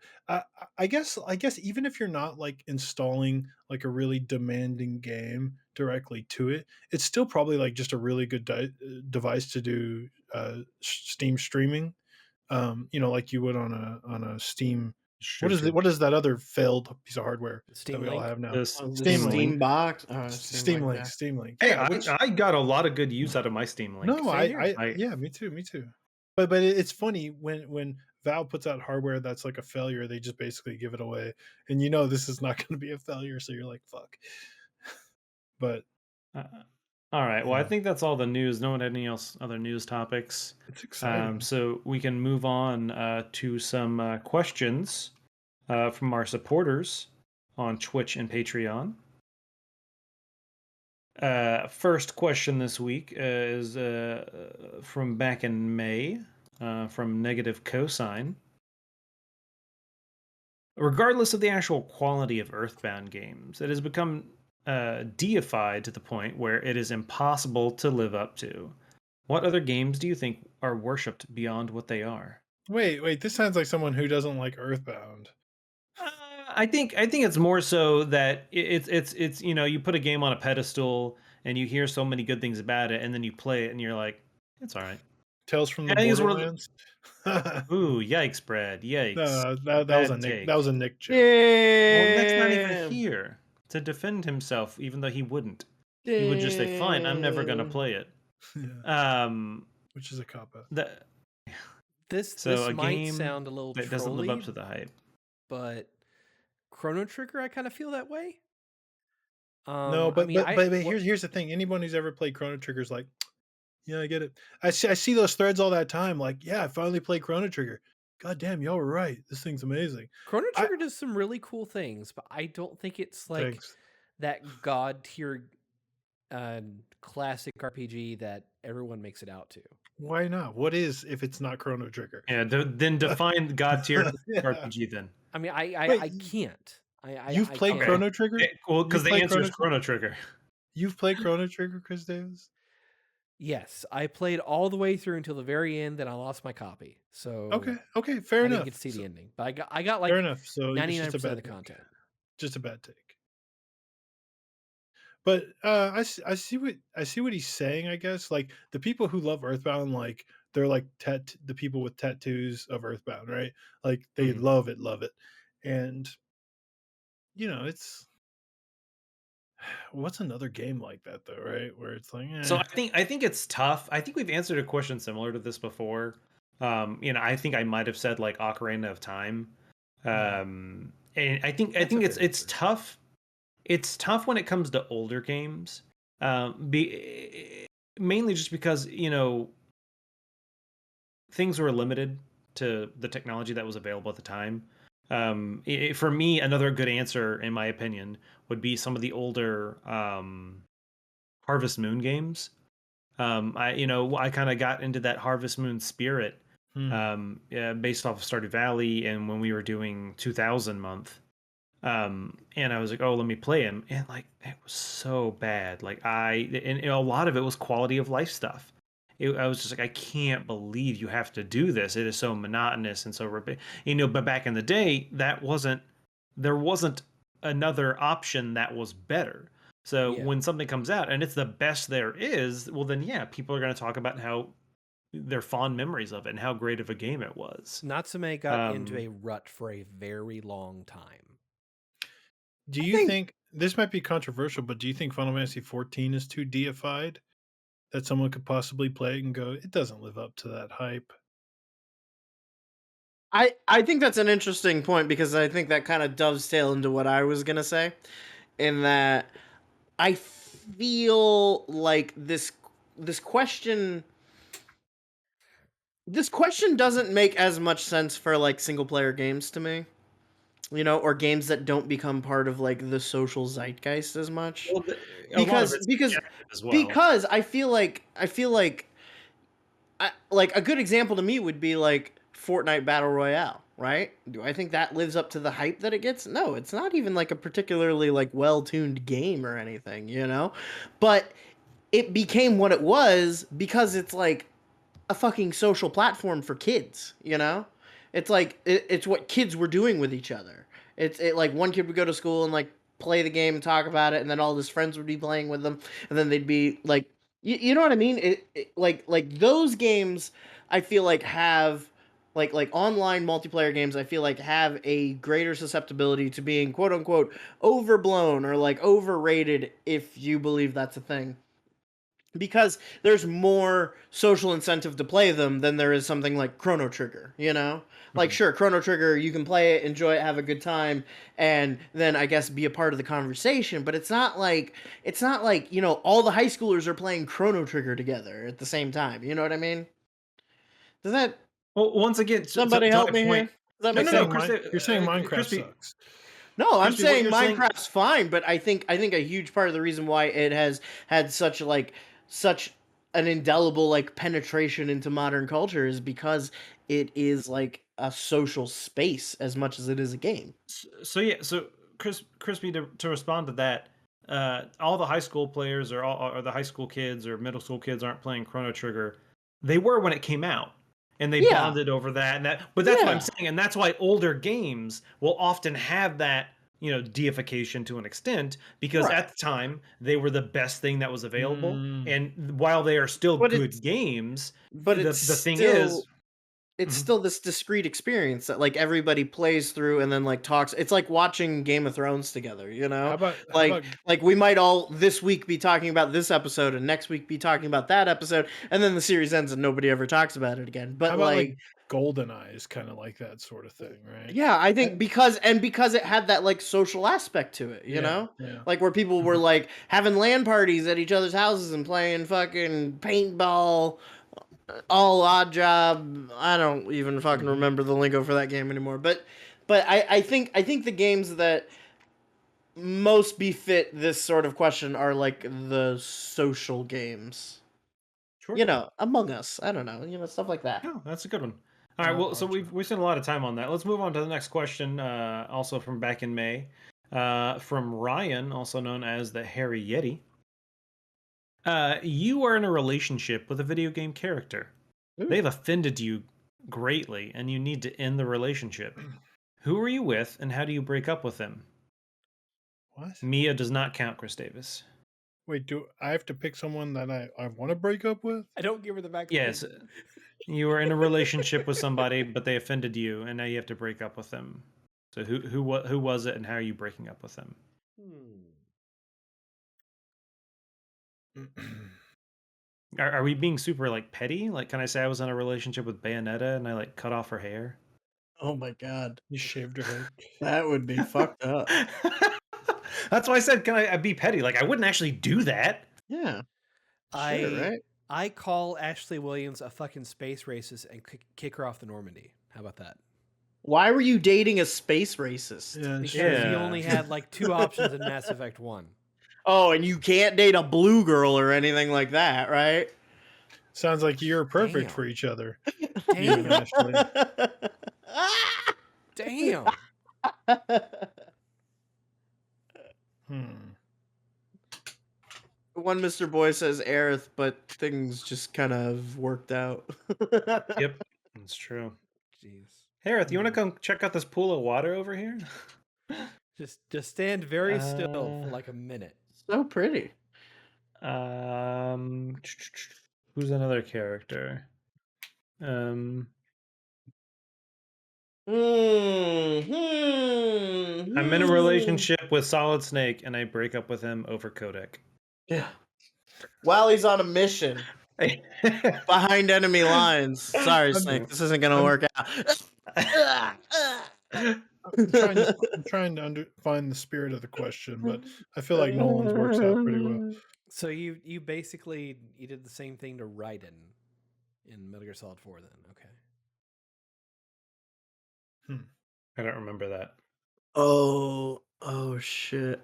I guess even if you're not like installing like a really demanding game directly to it, it's still probably like just a really good device to do Steam streaming. Like you would on a Steam. Sure, sure. What is that other failed piece of hardware Steam that we all Link. have now? The The Steam Link. Steam box. Steam Link. Steam Link. Hey, Yeah, I got a lot of good use out of my Steam Link. no, Same here. yeah, me too. But it's funny when Valve puts out hardware that's like a failure, they just basically give it away, and this is not going to be a failure, so you're like, fuck. But Uh, all right. Well, I Yeah. think that's all the news. No one had any other news topics. it's exciting. So we can move on to some questions from our supporters on Twitch and Patreon. First question this week is from back in May from Negative Cosine. Regardless of the actual quality of Earthbound games, it has become deified to the point where it is impossible to live up to. What other games do you think are worshipped beyond what they are? Wait, this sounds like someone who doesn't like Earthbound. I think it's more so that it's you put a game on a pedestal and you hear so many good things about it, and then you play it and you're like, it's all right. Tales from the I think it's one of Borderlands. Ooh, yikes, Brad, yikes. No, that was a Bad Nick. take. That was a Nick joke. Well, Nick's not even here to defend himself, even though he wouldn't. He would just say, "Fine, I'm never gonna play it." Yeah, which is a cop out. This So a might game sound a little that doesn't live up trolly, to the hype. but Chrono Trigger, I kind of feel that way. No, I but mean, here's the thing. Anyone who's ever played Chrono Trigger is like, yeah, I get it. I see those threads all that time. Like, yeah, I finally played Chrono Trigger. God damn, y'all were right. This thing's amazing. Chrono Trigger does some really cool things, but I don't think it's like Thanks. that god tier classic RPG that everyone makes it out to. Why not? What is if it's not Chrono Trigger? Yeah, then define God tier Yeah. RPG then. I mean, I Wait, can't. You've played can't. Chrono Trigger? Well, because You've the played answer is Chrono Chrono Trigger. You've played Chrono Trigger, Chris Davis? Yes, I played all the way through until the very end, then I lost my copy. So Okay, fair I enough. didn't get to see the ending, but I got like Fair enough. So it's 99% just a of bad the take. content. Just a bad take. But I see what he's saying. I guess like the people who love Earthbound, like they're like the people with tattoos of Earthbound, right? Like they Mhm. love it, and it's what's another game like that though, right? Where it's like, So I think it's tough. I think we've answered a question similar to this before. I think I might have said like Ocarina of Time. And I think That's a it's fair it's answer. tough. It's tough when it comes to older games. Mainly just because, things were limited to the technology that was available at the time. For me, another good answer, in my opinion, would be some of the older Harvest Moon games. I kind of got into that Harvest Moon spirit based off of Stardew Valley, and when we were doing 2000 month. And I was like, oh, let me play him, and like it was so bad. Like a lot of it was quality of life stuff. I was just like, I can't believe you have to do this. It is so monotonous and so but back in the day, there wasn't another option that was better. So Yeah. when something comes out and it's the best there is, well then yeah, people are going to talk about how their fond memories of it and how great of a game it was. Natsume got into a rut for a very long time. Do you think this might be controversial, but do you think Final Fantasy XIV is too deified that someone could possibly play it and go, it doesn't live up to that hype? I think that's an interesting point because I think that kind of dovetails into what I was gonna say, in that I feel like this question doesn't make as much sense for like single player games to me, or games that don't become part of like the social zeitgeist as much. Well, Because as well. because I feel like like a good example to me would be like Fortnite Battle Royale, right? Do I think that lives up to the hype that it gets? No, it's not even like a particularly like well-tuned game or anything, But it became what it was because it's like a fucking social platform for kids, you know? It's like it's what kids were doing with each other. It like one kid would go to school and like play the game and talk about it, and then all his friends would be playing with them, and then they'd be like, you know what I mean? Like those games, I feel like have like online multiplayer games. I feel like have a greater susceptibility to being quote unquote overblown or like overrated, if you believe that's a thing, because there's more social incentive to play them than there is something like Chrono Trigger, you know? Like, sure, Chrono Trigger, you can play it, enjoy it, have a good time, and then I guess be a part of the conversation, but it's not like, you know, all the high schoolers are playing Chrono Trigger together at the same time. You know what I mean? Does that, Well, once again, somebody to help my me point. here? Does that No, make no, no, Saying sense? Crispy, You're saying Minecraft Crispy, sucks. No, I'm Crispy, what saying you're saying- Minecraft's fine, but I think a huge part of the reason why it has had such an indelible like penetration into modern culture is because it is like a social space as much as it is a game. So Crispy, to respond to that, all the high school players or the high school kids or middle school kids aren't playing Chrono Trigger. They were when it came out, and they Yeah. bonded over that. And that, but that's what Yeah. I'm saying, and that's why older games will often have that, you know, deification to an extent, because Right. at the time they were the best thing that was available, Mm. and while they are still But good it's- games, But the it's thing still, is, it's Mhm. still this discrete experience that like everybody plays through and then like talks. It's like watching Game of Thrones together, you know? How about Like we might all this week be talking about this episode and next week be talking about that episode, and then the series ends and nobody ever talks about it again. But how about like GoldenEye is kind of like that sort of thing, right? yeah, I think because it had that like social aspect to it, you Yeah, know? yeah. Like where people were like having LAN parties at each other's houses and playing fucking paintball, all odd job. I don't even fucking remember the lingo for that game anymore. But I think the games that most befit this sort of question are like the social games. Sure. You know, Among Us. I don't know, you know, stuff like that. Oh, that's a good one. All right, well, so we spent a lot of time on that. Let's move on to the next question, also from back in May, from Ryan, also known as the Hairy Yeti. You are in a relationship with a video game character. Ooh. They've offended you greatly, and you need to end the relationship. Who are you with, and how do you break up with them? What? Mia does not count, Chris Davis. Wait, do I have to pick someone that I want to break up with? I don't give her the back. Yes, you were in a relationship with somebody, but they offended you, and now you have to break up with them. So who was it, and how are you breaking up with them? Are we being super like petty? Like, can I say I was in a relationship with Bayonetta and I like cut off her hair? Oh my god. You shaved her head. That would be fucked up. That's why I said, can I be petty? Like, I wouldn't actually do that. Yeah. Sure, right? I call Ashley Williams a fucking space racist and kick her off the Normandy. How about that? Why were you dating a space racist? Yeah, Because Yeah. you only had like 2 options in Mass Effect 1. Oh, and you can't date a blue girl or anything like that, right? sounds like you're perfect Damn. for each other. Damn. You and Ashley. Damn. One Mr. Boy says Aerith, but things just kind of worked out. Yep, that's true. Jeez. Harith, you want to come check out this pool of water over here? Just stand very still for like a minute. So pretty. Who's another character? I'm in a relationship with Solid Snake, and I break up with him over Codec. Yeah. While he's on a mission behind enemy lines. Sorry, Snake. This isn't gonna work out. I'm trying to find the spirit of the question, but I feel like Nolan's works out pretty well. So you basically you did the same thing to Raiden in Metal Gear Solid 4 then. Okay. I don't remember that. Oh shit.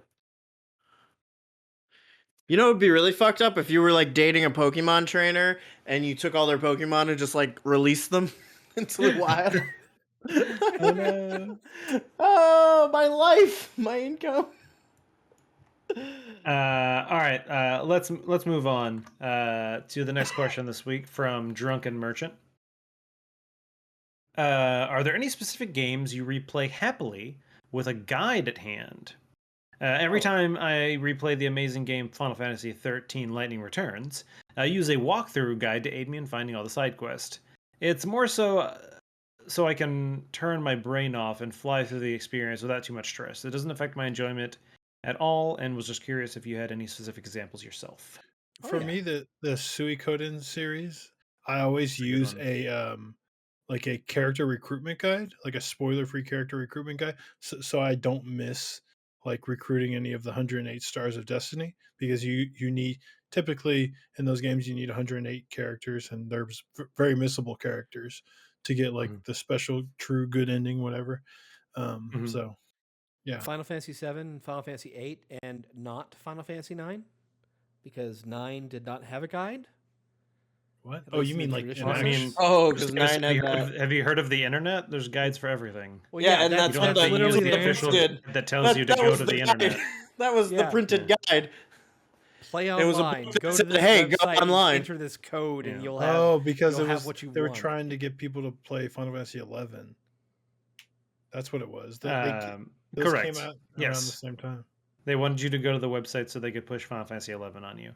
You know, it would be really fucked up if you were like dating a Pokemon trainer and you took all their Pokemon and just like released them into the wild. Oh, no. Oh, my life, my income. All right. Let's move on to the next question this week from Drunken Merchant. Are there any specific games you replay happily with a guide at hand? Every time I replay the amazing game Final Fantasy XIII Lightning Returns, I use a walkthrough guide to aid me in finding all the side quests. It's more so I can turn my brain off and fly through the experience without too much stress. It doesn't affect my enjoyment at all, and was just curious if you had any specific examples yourself. For me, the Suikoden series, I always use one. like a character recruitment guide, like a spoiler-free character recruitment guide, so I don't miss like recruiting any of the 108 stars of destiny, because you need, typically in those games you need 108 characters, and there's very missable characters to get like the special true good ending, whatever. So yeah. Final Fantasy VII, Final Fantasy VIII, and not Final Fantasy IX, because 9 did not have a guide. What? At Oh, least you in the mean like traditional in I version. mean, Oh, just because because- 9 had that. have you heard of the internet? There's guides for everything. Well, Yeah, and You that's don't what have to the use literally the the official did. guide that tells you to That go was to the guide. internet. That was the Yeah. printed guide. Play It was a online. book that Go to said, this "Hey, go website, online." and enter this code, and Yeah. you'll have Oh, because you'll it have was what you they were want. trying to get people to play Final Fantasy XI. That's what it was. Those Correct. came out around the Yes. same time. They wanted you to go to the website so they could push Final Fantasy XI on you.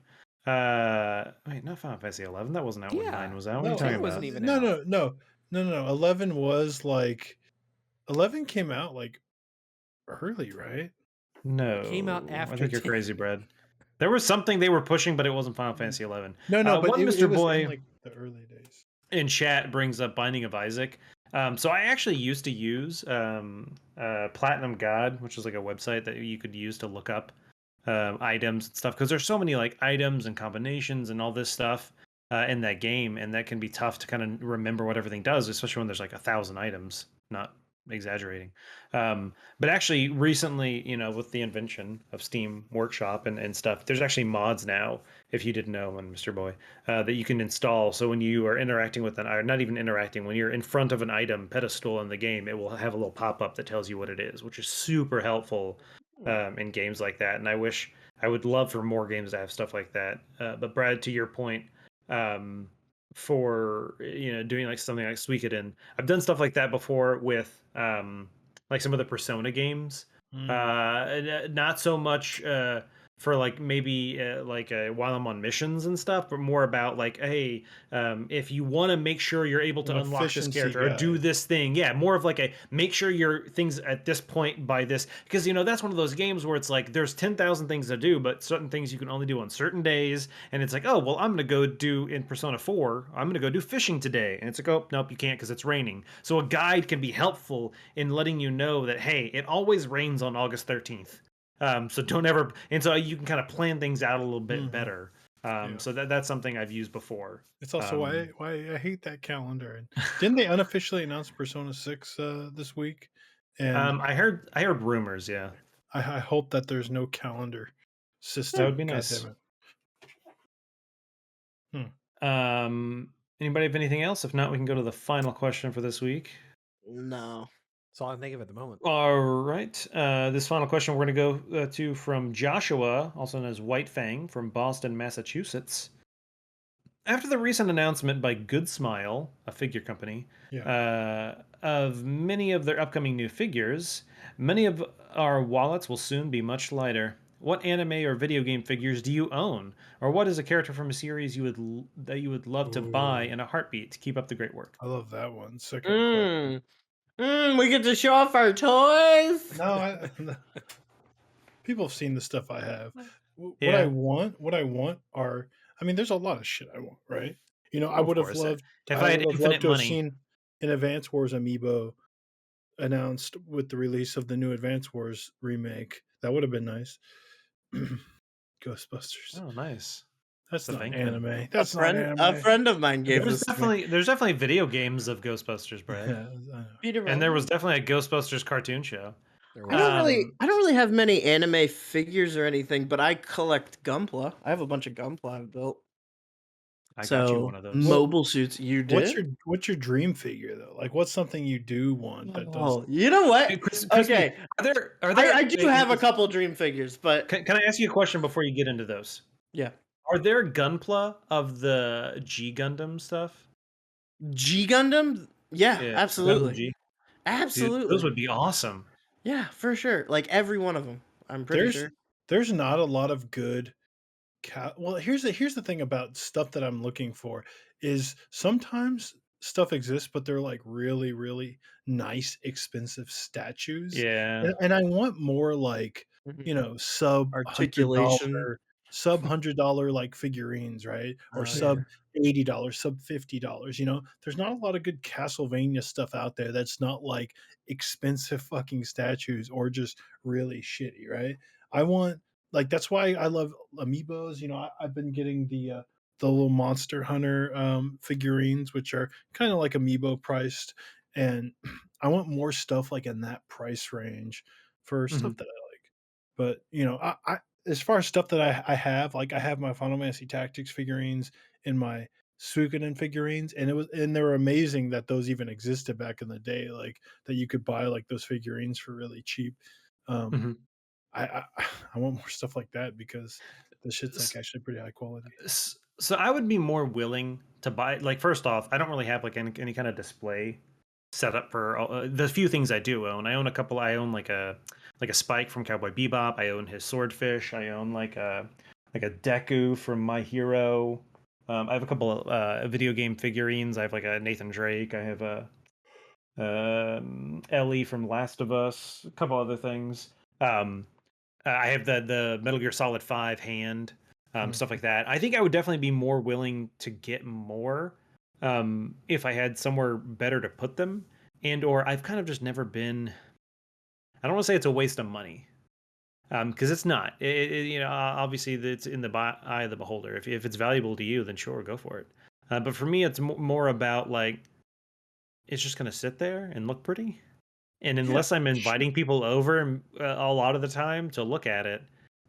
Wait, not Final Fantasy XI. That wasn't out when Yeah. 9 was out. What are No, you talking 10 wasn't about? even No, out. no. 11 was like 11 came out like early, right? No. came out I after think you're 10. crazy, Brad. There was something they were pushing, but it wasn't Final Fantasy XI. No, but one it Mr. was Boy in like the early days. in chat brings up Binding of Isaac. So I actually used to use Platinum God, which is like a website that you could use to look up items and stuff, because there's so many like items and combinations and all this stuff in that game, and that can be tough to kind of remember what everything does, especially when there's like 1,000 items. Not exaggerating. But actually recently, with the invention of Steam Workshop and stuff, there's actually mods now, if you didn't know, Mr. Boy, that you can install. So when you are interacting with or not even interacting, when you're in front of an item pedestal in the game, it will have a little pop-up that tells you what it is, which is super helpful in games like that. And I would love for more games to have stuff like that. But Brad, to your point, for doing like something like Suikoden, I've done stuff like that before with like some of the Persona games. Not so much for like maybe while I'm on missions and stuff, but more about like, hey, if you want to make sure you're able to An unlock this efficiency character or do guide. this thing, more of like a make sure your things at this point by this, because that's one of those games where it's like there's 10,000 things to do, but certain things you can only do on certain days, and it's like, oh well, I'm gonna go do in Persona 4, I'm gonna go do fishing today, and it's like, oh nope, you can't because it's raining. So a guide can be helpful in letting you know that, hey, it always rains on August 13th. So don't ever, and so you can kind of plan things out a little bit better. So that's something I've used before. It's also why I hate that calendar. And didn't they unofficially announce Persona 6 this week? And I heard rumors. Yeah, I hope that there's no calendar system. that would be God nice. damn it. Anybody have anything else? If not, we can go to the final question for this week. No. That's all I can think of at the moment. All right. This final question we're going to go to from Joshua, also known as White Fang, from Boston, Massachusetts. After the recent announcement by Good Smile, a figure company, of many of their upcoming new figures, many of our wallets will soon be much lighter. What anime or video game figures do you own, or what is a character from a series you would love to buy in a heartbeat? Keep up the great work. I love that one. Second question. We get to show off our toys. No, people have seen the stuff I have. What Yeah. I want are, I mean, there's a lot of shit I want, right? I Of would have course. loved. If I I had would have infinite loved to have money. seen an Advance Wars amiibo announced with the release of the new Advance Wars remake. That would have been nice. Ghostbusters. Oh, nice. That's the not thing. anime. That's a not friend, anime. a friend of mine gave There's this to me. definitely video games of Ghostbusters, Brad. Yeah, I know. Peter And there Pan. was definitely a Ghostbusters cartoon show. There I don't was. really, I don't really have many anime figures or anything, but I collect Gunpla. I have a bunch of Gunpla I've built. I got you one So of those. mobile suits, you did? What's your dream figure though? Like, what's something you do want that does? Oh, you know what? Crispy, Okay, are there? I do have a couple dream figures, but Can I ask you a question before you get into those? yeah, Are there Gunpla of the G Gundam stuff? G Gundam, yeah, Yeah, Gundam absolutely, G. Dude, absolutely, those would be awesome. yeah, for sure. Like every one of them, I'm pretty sure. There's not a lot of good. Well, here's the thing about stuff that I'm looking for is sometimes stuff exists, but they're like really, really nice, expensive statues, Yeah. and I want more like Mhm. sub Articulation. $100 like figurines, right? Or Oh, sub yeah. $80, sub $50. There's not a lot of good Castlevania stuff out there that's not like expensive fucking statues or just really shitty, right? I want like that's why I love amiibos. I've been getting the little Monster Hunter figurines, which are kind of like amiibo priced, and I want more stuff like in that price range for stuff Mhm. that I like. But I as far as stuff that I have, like I have my Final Fantasy Tactics figurines and my Suikoden figurines, and they were amazing that those even existed back in the day, like that you could buy like those figurines for really cheap. Um, Mhm. I I want more stuff like that because the shit's like S- actually pretty high quality. So I would be more willing to buy. Like, first off, I don't really have like any kind of display set up for the few things I do own. I own a couple. I own like a Spike from Cowboy Bebop. I own his swordfish. I own like a Deku from My Hero. I have a couple of video game figurines. I have like a Nathan Drake. I have a Ellie from Last of Us. A couple other things. I have the Metal Gear Solid 5 hand, stuff like that. I think I would definitely be more willing to get more if I had somewhere better to put them, and or I've kind of just never been. I don't want to say it's a waste of money, because it's not. Obviously it's in the eye of the beholder. If it's valuable to you, then sure, go for it. But for me, it's more about like it's just gonna sit there and look pretty. And Yeah, unless I'm sure. inviting people over a lot of the time to look at it,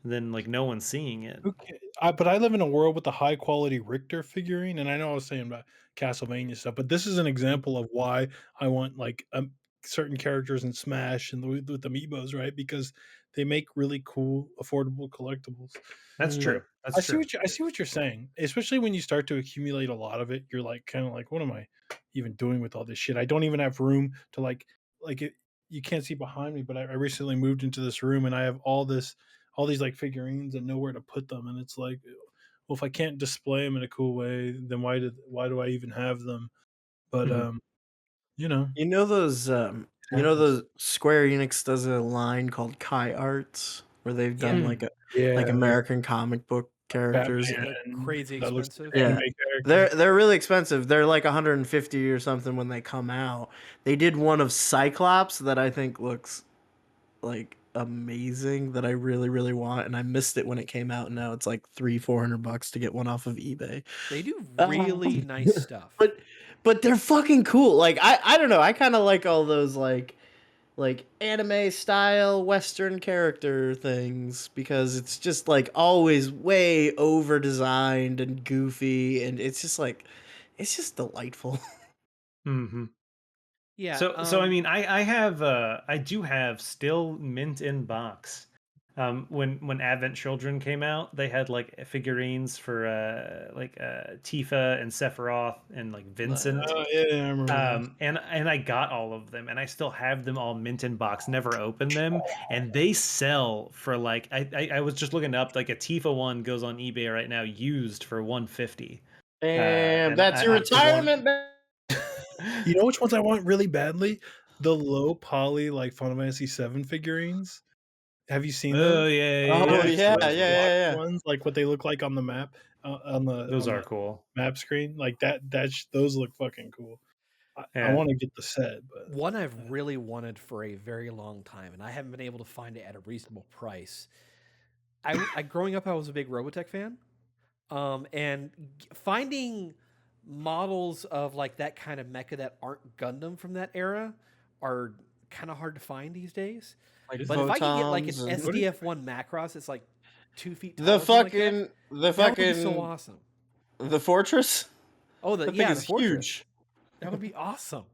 then like no one's seeing it. Okay, but I live in a world with a high quality Richter figurine, and I know I was saying about Castlevania stuff, but this is an example of why I want like certain characters in Smash and with amiibos, right? Because they make really cool, affordable collectibles. That's But true. That's true. I see what you're saying, especially when you start to accumulate a lot of it. You're like kind of like, what am I even doing with all this shit? I don't even have room to like it. You can't see behind me, but I recently moved into this room and I have all these like figurines and nowhere to put them, and it's like, well, if I can't display them in a cool way, then why do I even have them? But Mhm. you know, You know those it happens. the Square Enix does a line called Kai Arts where they've Yeah, done Mm. like Yeah, American comic book characters. Batman like crazy that looks expensive. like an Yeah. anime character. They're really expensive. They're like 150 or something when they come out. They did one of Cyclops that I think looks like amazing that I really really want, and I missed it when it came out. And now it's like $300-400 to get one off of eBay. They do Um, really nice stuff. but they're fucking cool. Like I don't know. I kind of like all those like anime style Western character things because it's just like always way over designed and goofy, and it's just like it's just delightful. Hmm. Yeah, So I mean, I do have still mint in box. When Advent Children came out, they had like figurines for Tifa and Sephiroth and like Vincent. Oh yeah, I remember those. And I got all of them, and I still have them all mint in box. Never opened them, and they sell for like I was just looking up like a Tifa one goes on eBay right now used for 150. And And that's your I want. retirement. You know which ones I want really badly? The low poly like Final Fantasy VII figurines. Have you seen Oh those? yeah, yeah, Oh yeah. Like yeah, the yeah, Those yeah, yeah. ones, like what they look like on the map, those on are the cool. map screen, like those look fucking cool. I Yeah. want to get the set, but one I've really wanted for a very long time, and I haven't been able to find it at a reasonable price. I growing up, I was a big Robotech fan, and finding models of like that kind of mecha that aren't Gundam from that era are kind of hard to find these days. Like But if I could get like an photons and SDF1 Macross, it's like 2 feet tall. the Or something like that. fucking the That would be so fucking awesome. The fortress? Oh, That thing is the fortress. huge. That would be awesome.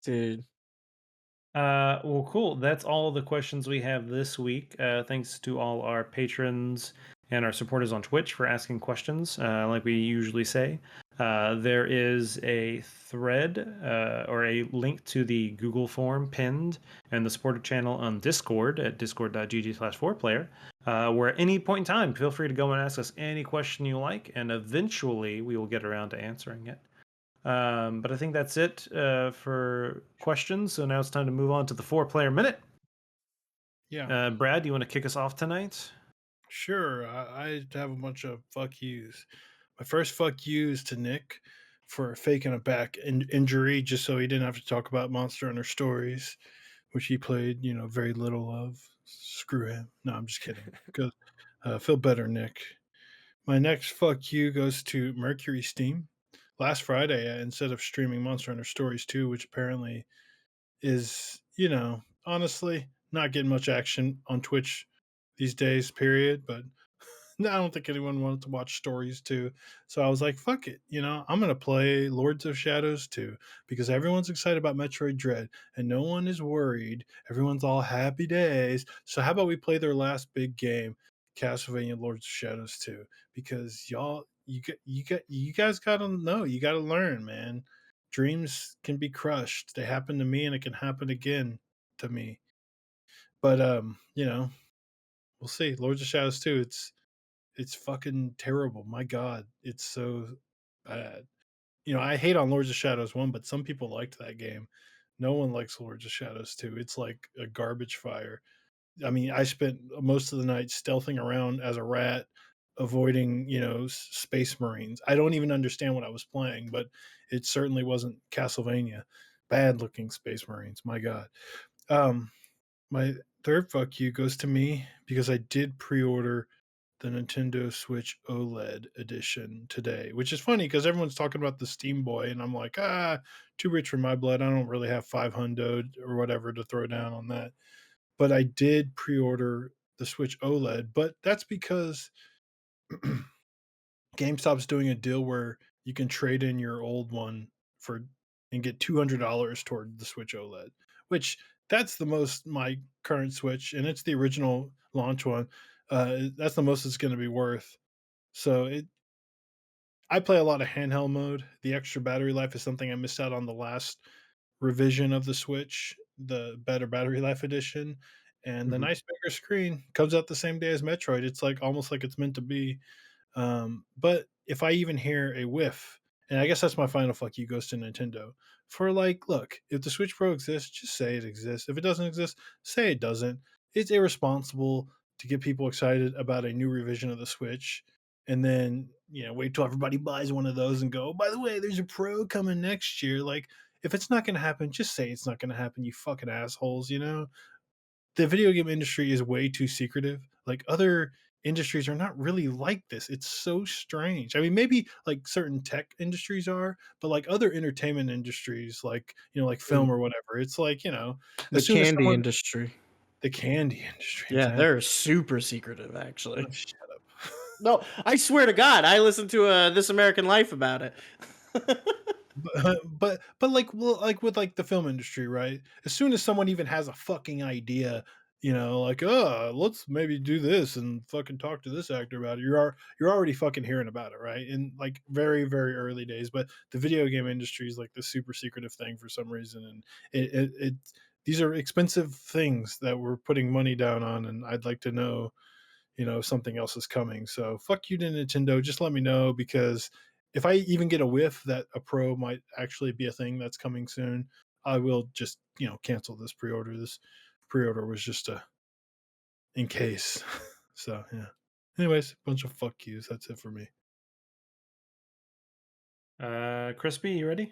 Dude. Well, cool. That's all the questions we have this week. Thanks to all our patrons and our supporters on Twitch for asking questions. Like we usually say, there is a thread or a link to the Google form pinned and the supporter channel on Discord at discord.gg/4player, where at any point in time, feel free to go and ask us any question you like, and eventually we will get around to answering it. But I think that's it for questions. So now it's time to move on to the 4-player minute. Yeah. Brad, do you want to kick us off tonight? Sure. I have a bunch of fuck yous. My first fuck you is to Nick for faking a back injury just so he didn't have to talk about Monster Hunter Stories, which he played, very little of. Screw him. No, I'm just kidding. Good. Feel better, Nick. My next fuck you goes to Mercury Steam. Last Friday, instead of streaming Monster Hunter Stories 2, which apparently is, honestly, not getting much action on Twitch these days, period. But I don't think anyone wanted to watch Stories 2. So I was like, fuck it. I'm going to play Lords of Shadows 2 because everyone's excited about Metroid Dread and no one is worried. Everyone's all happy days. So how about we play their last big game, Castlevania Lords of Shadows 2? Because you guys got to know, you got to learn, man. Dreams can be crushed. They happen to me and it can happen again to me. But we'll see. Lords of Shadows 2, it's fucking terrible. My God, it's so bad. I hate on Lords of Shadows 1, but some people liked that game. No one likes Lords of Shadows 2. It's like a garbage fire. I mean, I spent most of the night stealthing around as a rat, avoiding, space marines. I don't even understand what I was playing, but it certainly wasn't Castlevania. Bad looking space marines. My God. My third fuck you goes to me because I did pre-order the Nintendo Switch OLED edition today, which is funny because everyone's talking about the Steam Boy, and I'm like, too rich for my blood. I don't really have 500 or whatever to throw down on that. But I did pre-order the Switch OLED, but that's because GameStop's doing a deal where you can trade in your old one and get $200 toward the Switch OLED, which that's the most my current Switch, and it's the original launch one. That's the most it's going to be worth. So I play a lot of handheld mode. The extra battery life is something I missed out on the last revision of the Switch, the better battery life edition, and the nice bigger screen comes out the same day as Metroid. It's like almost like it's meant to be. But if I even hear a whiff, and I guess that's my final fuck you goes to Nintendo for like, look, if the Switch Pro exists, just say it exists. If it doesn't exist, say it doesn't. It's irresponsible to get people excited about a new revision of the Switch and then, wait till everybody buys one of those and go, by the way, there's a Pro coming next year. Like, if it's not going to happen, just say it's not going to happen, you fucking assholes, The video game industry is way too secretive. Like, other industries are not really like this. It's so strange. I mean, maybe like certain tech industries are, but like other entertainment industries, like, like film or whatever, it's like, The as soon as candy industry. the candy industry. Yeah, Exactly. they're super secretive, actually. Oh, shut up. No, I swear to God, I listened to This American Life about it. but like, well, like with like the film industry, right? As soon as someone even has a fucking idea, like, let's maybe do this and fucking talk to this actor about it, you're already fucking hearing about it, right? In like very, very early days. But the video game industry is like the super secretive thing for some reason, and it these are expensive things that we're putting money down on, and I'd like to know, if something else is coming. So fuck you to Nintendo. Just let me know, because if I even get a whiff that a Pro might actually be a thing that's coming soon, I will just, cancel this pre-order. This pre-order was just in case. So yeah. Anyways, bunch of fuck yous. That's it for me. Krispy, you ready?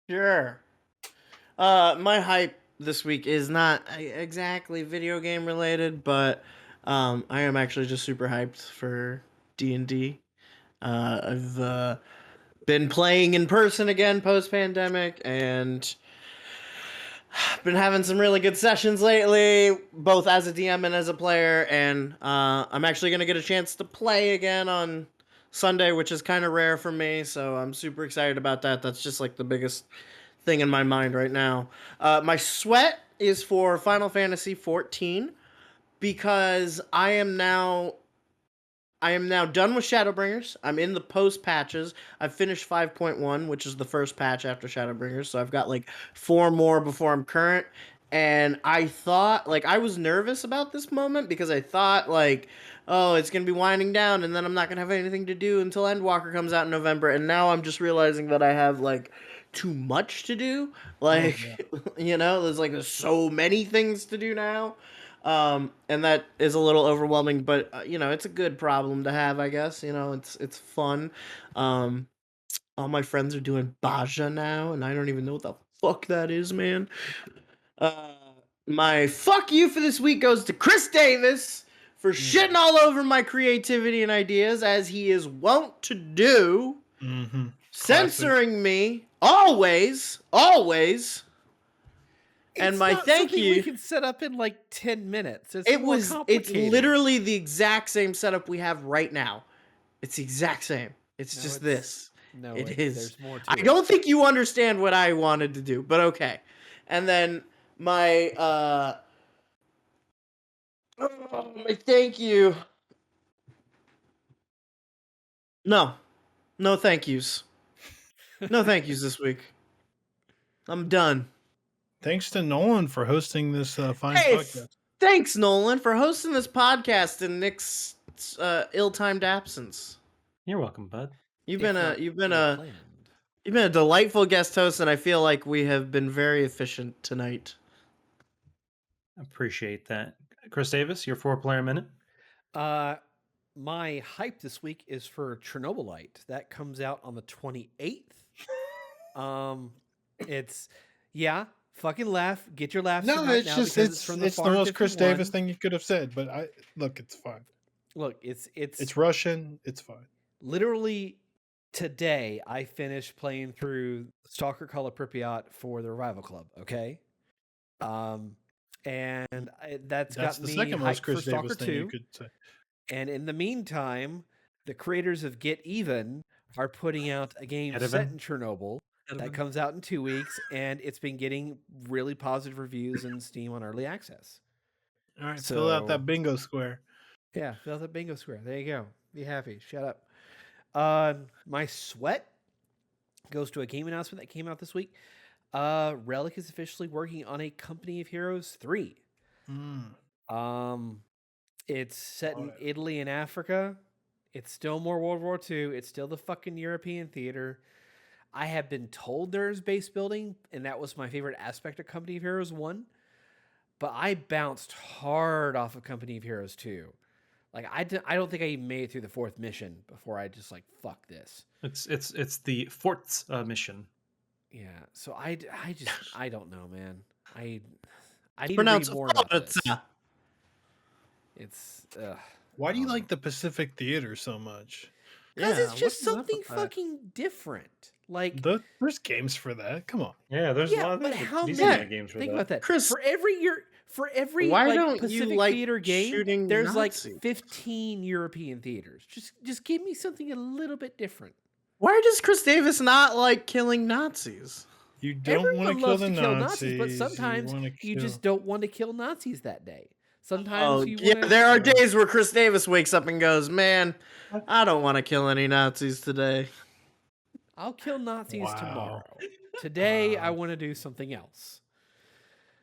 Sure. My hype this week is not exactly video game related, but I am actually just super hyped for D&D. I've been playing in person again post-pandemic, and been having some really good sessions lately, both as a DM and as a player, and I'm actually going to get a chance to play again on Sunday, which is kind of rare for me, so I'm super excited about that. That's just like the biggest thing in my mind right now. My sweat is for Final Fantasy XIV because I am now done with Shadowbringers. I'm in the post patches. I've finished 5.1, which is the first patch after Shadowbringers. So I've got like 4 more before I'm current. And I thought, like, I was nervous about this moment because I thought, like, oh, it's going to be winding down and then I'm not going to have anything to do until Endwalker comes out in November. And now I'm just realizing that I have, like, too much to do. Like, there's so many things to do now. And that is a little overwhelming, but it's a good problem to have, I guess. It's fun. All my friends are doing Baja now, and I don't even know what the fuck that is, man. My fuck you for this week goes to Chris Davis for shitting all over my creativity and ideas, as he is wont to do. Mm-hmm. Censoring me always. And It's my not thank something you. we can set up in like 10 minutes. It's It's literally the exact same setup we have right now. It's the exact same. It's just this. No, it is. There's more to I it. don't think you understand what I wanted to do, but okay. And then my thank you. No thank yous. No thank yous this week. I'm done. Thanks to Nolan for hosting this fine podcast. Thanks, Nolan, for hosting this podcast in Nick's ill-timed absence. You're welcome, bud. You've been a delightful guest host, and I feel like we have been very efficient tonight. Appreciate that. Chris Davis, your 4-player minute. My hype this week is for Chernobylite. That comes out on the 28th. It's fucking laugh. Get your laughs. No, it's just it's the most Chris Davis thing you could have said. But it's fine. Look, it's Russian. It's fine. Literally today, I finished playing through Stalker Call of Pripyat for the Revival Club. Okay, and that's got the me second most hyped Chris for Stalker Davis thing 2. you could say. And in the meantime, the creators of Get Even are putting out a game set in Chernobyl that comes out in 2 weeks, and it's been getting really positive reviews in Steam on early access. All right, fill out that bingo square. Yeah, fill out that bingo square. There you go. Be happy. Shut up. My sweat goes to a game announcement that came out this week. Relic is officially working on a Company of Heroes 3. It's set in Italy and Africa. It's still more World War II. It's still the fucking European theater. I have been told there's base building, and that was my favorite aspect of Company of Heroes 1. But I bounced hard off of Company of Heroes 2. Like, I don't think I even made it through the 4th mission before I just like, fuck this. It's the Forts mission. Yeah, so I don't know, man. I need to read more about this. It's why do you like the Pacific Theater so much? Because it's just something fucking different. Like there's games for that. Come on. Yeah, there's a lot of decent games for that. Think about that. Chris, for every why don't Pacific you like Theater game, there's Nazis? like 15 European theaters. Just give me something a little bit different. Why does Chris Davis not like killing Nazis? You don't want to kill the Nazis, but sometimes you just don't want to kill Nazis that day. Sometimes there are days where Chris Davis wakes up and goes, "Man, I don't want to kill any Nazis today. I'll kill Nazis tomorrow. Today, I want to do something else."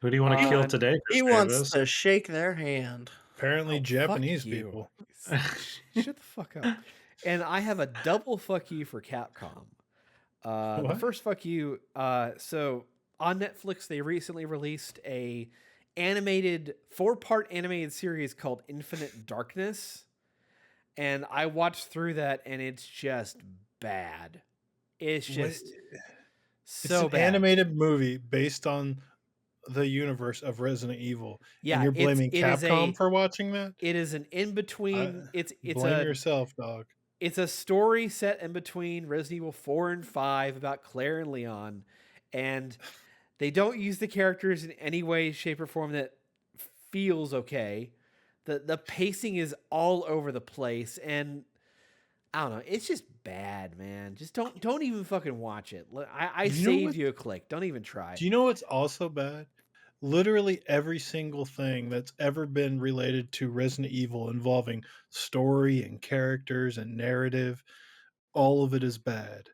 Who do you want to kill today, Chris He Davis? wants to shake their hand. Apparently Japanese people. Shut the fuck up. And I have a double fuck you for Capcom. The first fuck you, so on Netflix, they recently released a 4-part animated series called Infinite Darkness. And I watched through that, and it's just bad. It's just so it's an bad. Animated movie based on the universe of Resident Evil. Yeah, and you're blaming Capcom for watching that? It is an in-between. Blame yourself, dog. It's a story set in between Resident Evil 4 and 5 about Claire and Leon. And they don't use the characters in any way, shape, or form that feels okay. The pacing is all over the place. And I don't know. It's just bad, man. Just don't even fucking watch it. I You know saved what? you a click. Don't even try. Do you know what's also bad? Literally every single thing that's ever been related to Resident Evil involving story and characters and narrative, all of it is bad.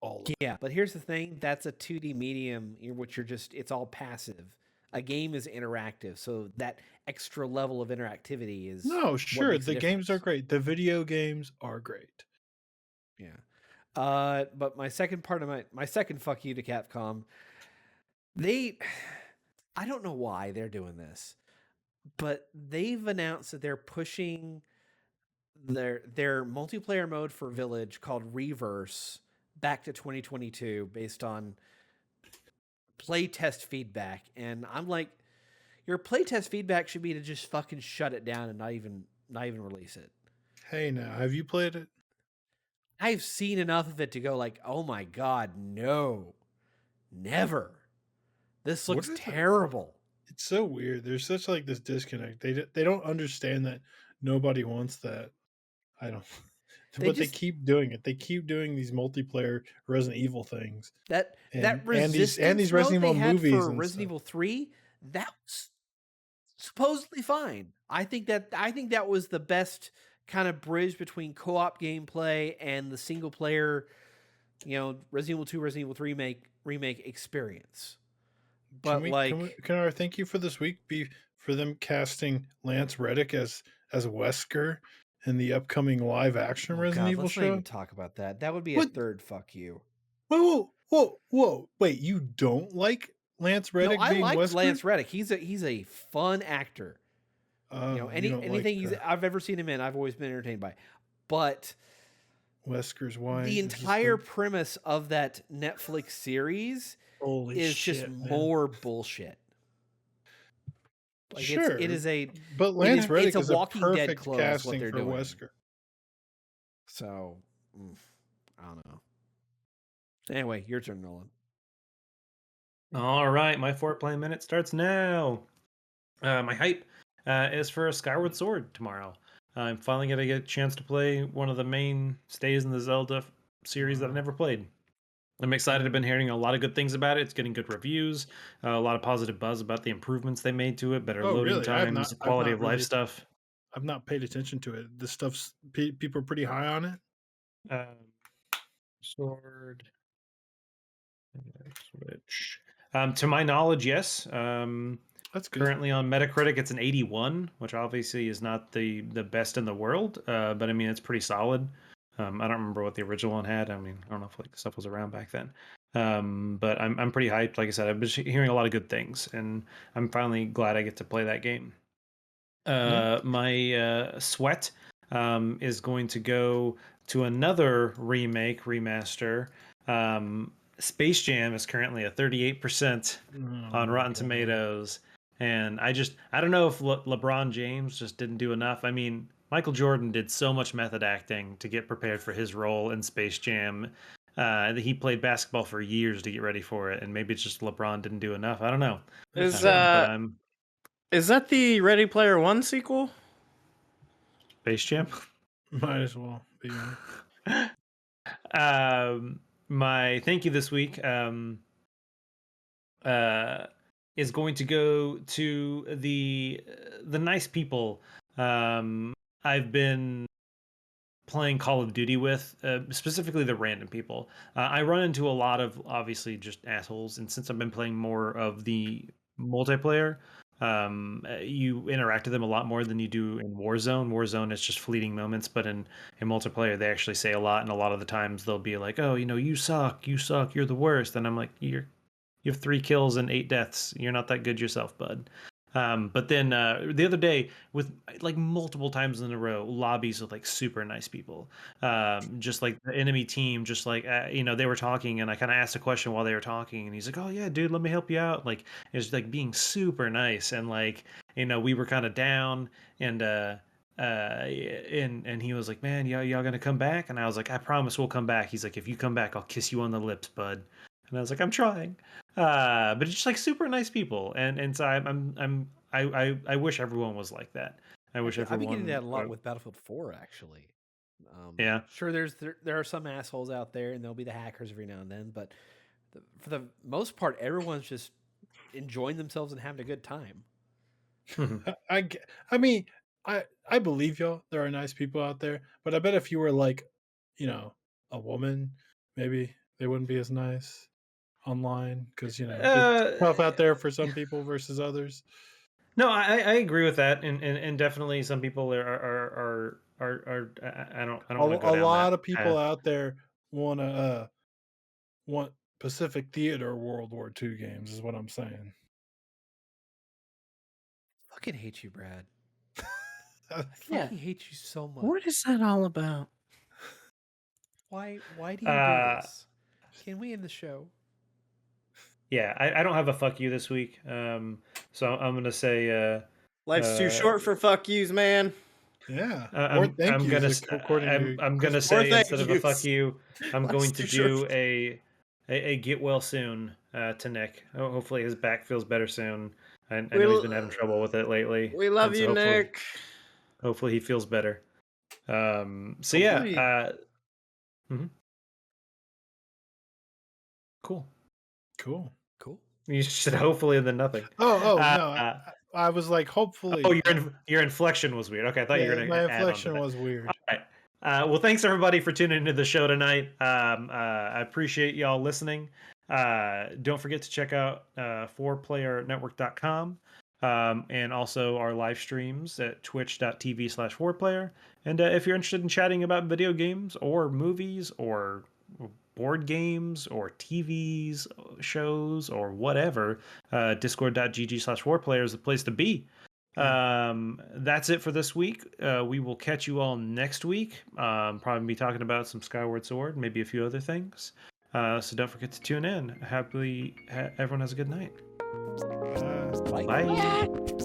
All of it. Yeah, but here's the thing. That's a 2D medium, which it's all passive. A game is interactive, so that extra level of interactivity is No, what sure, makes a the games are difference. great. The video games are great. Yeah. But my second part of my second fuck you to Capcom, I don't know why they're doing this, but they've announced that they're pushing their multiplayer mode for Village called Reverse back to 2022 based on playtest feedback. And I'm like, your playtest feedback should be to just fucking shut it down and not even release it. Hey, now, have you played it? I've seen enough of it to go like, oh my god, no, never. This What looks is it? terrible. It's so weird. There's such like this disconnect. They don't understand that nobody wants that. I don't. But they keep doing it. They keep doing these multiplayer Resident Evil things. That And resistance these mode Resident they Evil had movies for and Resident stuff. Evil 3, that was supposedly fine. I think that was the best kind of bridge between co-op gameplay and the single player, Resident Evil 2, Resident Evil 3 remake experience. But Can our thank you for this week be for them casting Lance Reddick as Wesker in the upcoming live action Resident Evil let's show? not even talk about that. That would be a third fuck you. Whoa! Wait, you don't like Lance Reddick No, I being like Wesker? Lance Reddick. He's a fun actor. Anything I've ever seen him in, I've always been entertained by. But Wesker's wife. The entire premise of that Netflix series is just more bullshit. Like sure, but Lance Reddick is Walking a Dead perfect clone casting what they're for doing. Wesker. So, I don't know. Anyway, your turn, Nolan. All right, my 4 play minute starts now. My hype is for a Skyward Sword tomorrow. I'm finally going to get a chance to play one of the main stays in the Zelda series that I've never played. I'm excited. I've been hearing a lot of good things about it. It's getting good reviews, a lot of positive buzz about the improvements they made to it, better loading times, quality of life stuff. I've not paid attention to it. The stuff's people are pretty high on it. Sword. Switch. To my knowledge, yes. That's good. Currently on Metacritic, it's an 81, which obviously is not the best in the world, but I mean it's pretty solid. I don't remember what the original one had. I mean, I don't know if like stuff was around back then. But I'm pretty hyped. Like I said, I've been hearing a lot of good things, and I'm finally glad I get to play that game. My sweat is going to go to another remaster. Space Jam is currently a 38% on Rotten Tomatoes. And I don't know if LeBron James just didn't do enough. I mean, Michael Jordan did so much method acting to get prepared for his role in Space Jam. He played basketball for years to get ready for it, and maybe it's just LeBron didn't do enough. I don't know. Is that the Ready Player One sequel? Space Jam? Might as well be. My thank you this week is going to go to the nice people I've been playing Call of Duty with, specifically the random people. I run into a lot of obviously just assholes, and since I've been playing more of the multiplayer, you interact with them a lot more than you do in Warzone. Warzone is just fleeting moments, but in multiplayer they actually say a lot, and a lot of the times they'll be like, "Oh, you suck, you're the worst," and I'm like, you have 3 kills and 8 deaths. You're not that good yourself, bud. But then the other day, with like multiple times in a row, lobbies with like super nice people, just like the enemy team, just like they were talking, and I kind of asked a question while they were talking, and he's like, "Oh yeah, dude, let me help you out." Like it's like being super nice, and like we were kind of down, and and he was like, "Man, y'all gonna come back?" And I was like, "I promise we'll come back." He's like, "If you come back, I'll kiss you on the lips, bud." And I was like, "I'm trying." But it's just like super nice people, and so I wish everyone was like that. I wish everyone. I've been getting that a lot with Battlefield 4, actually. Yeah. Sure, there are some assholes out there, and there'll be the hackers every now and then, but for the most part, everyone's just enjoying themselves and having a good time. I mean, I believe y'all. There are nice people out there, but I bet if you were like, a woman, maybe they wouldn't be as nice online because it's tough out there for some people versus others. No, I agree with that, and definitely some people are I don't want to go A down lot that of people path. out there want Pacific Theater World War II games, is what I'm saying. Fucking hate you, Brad. I Yeah. fucking hate you so much. What is that all about? Why do you do this? Can we end the show? Yeah, I don't have a fuck you this week, so I'm gonna say Life's too short for fuck yous, man. Yeah. I'm thank yous, gonna according to I'm gonna Krispy. say thank instead of a fuck yous. you, I'm Life's going to too short do for- a get well soon to Nick. Hopefully his back feels better soon. I We know he's l- been having trouble with it lately. We love and so you, Nick. hopefully he feels better. So Hopefully- yeah, cool. Cool. You should hopefully and then nothing. No. Uh, I was like, hopefully. your inflection was weird. Okay, I thought you were Yeah, gonna my add on to inflection that. was weird. All right. Well, thanks everybody for tuning into the show tonight. I appreciate y'all listening. Don't forget to check out 4playernetwork.com and also our live streams at twitch.tv/4player. And if you're interested in chatting about video games or movies or board games or TVs shows or whatever, discord.gg/4player is the place to be. That's it for this week. We will catch you all next week. Probably be talking about some Skyward Sword, maybe a few other things. So don't forget to tune in. Everyone has a good night. Bye. Bye.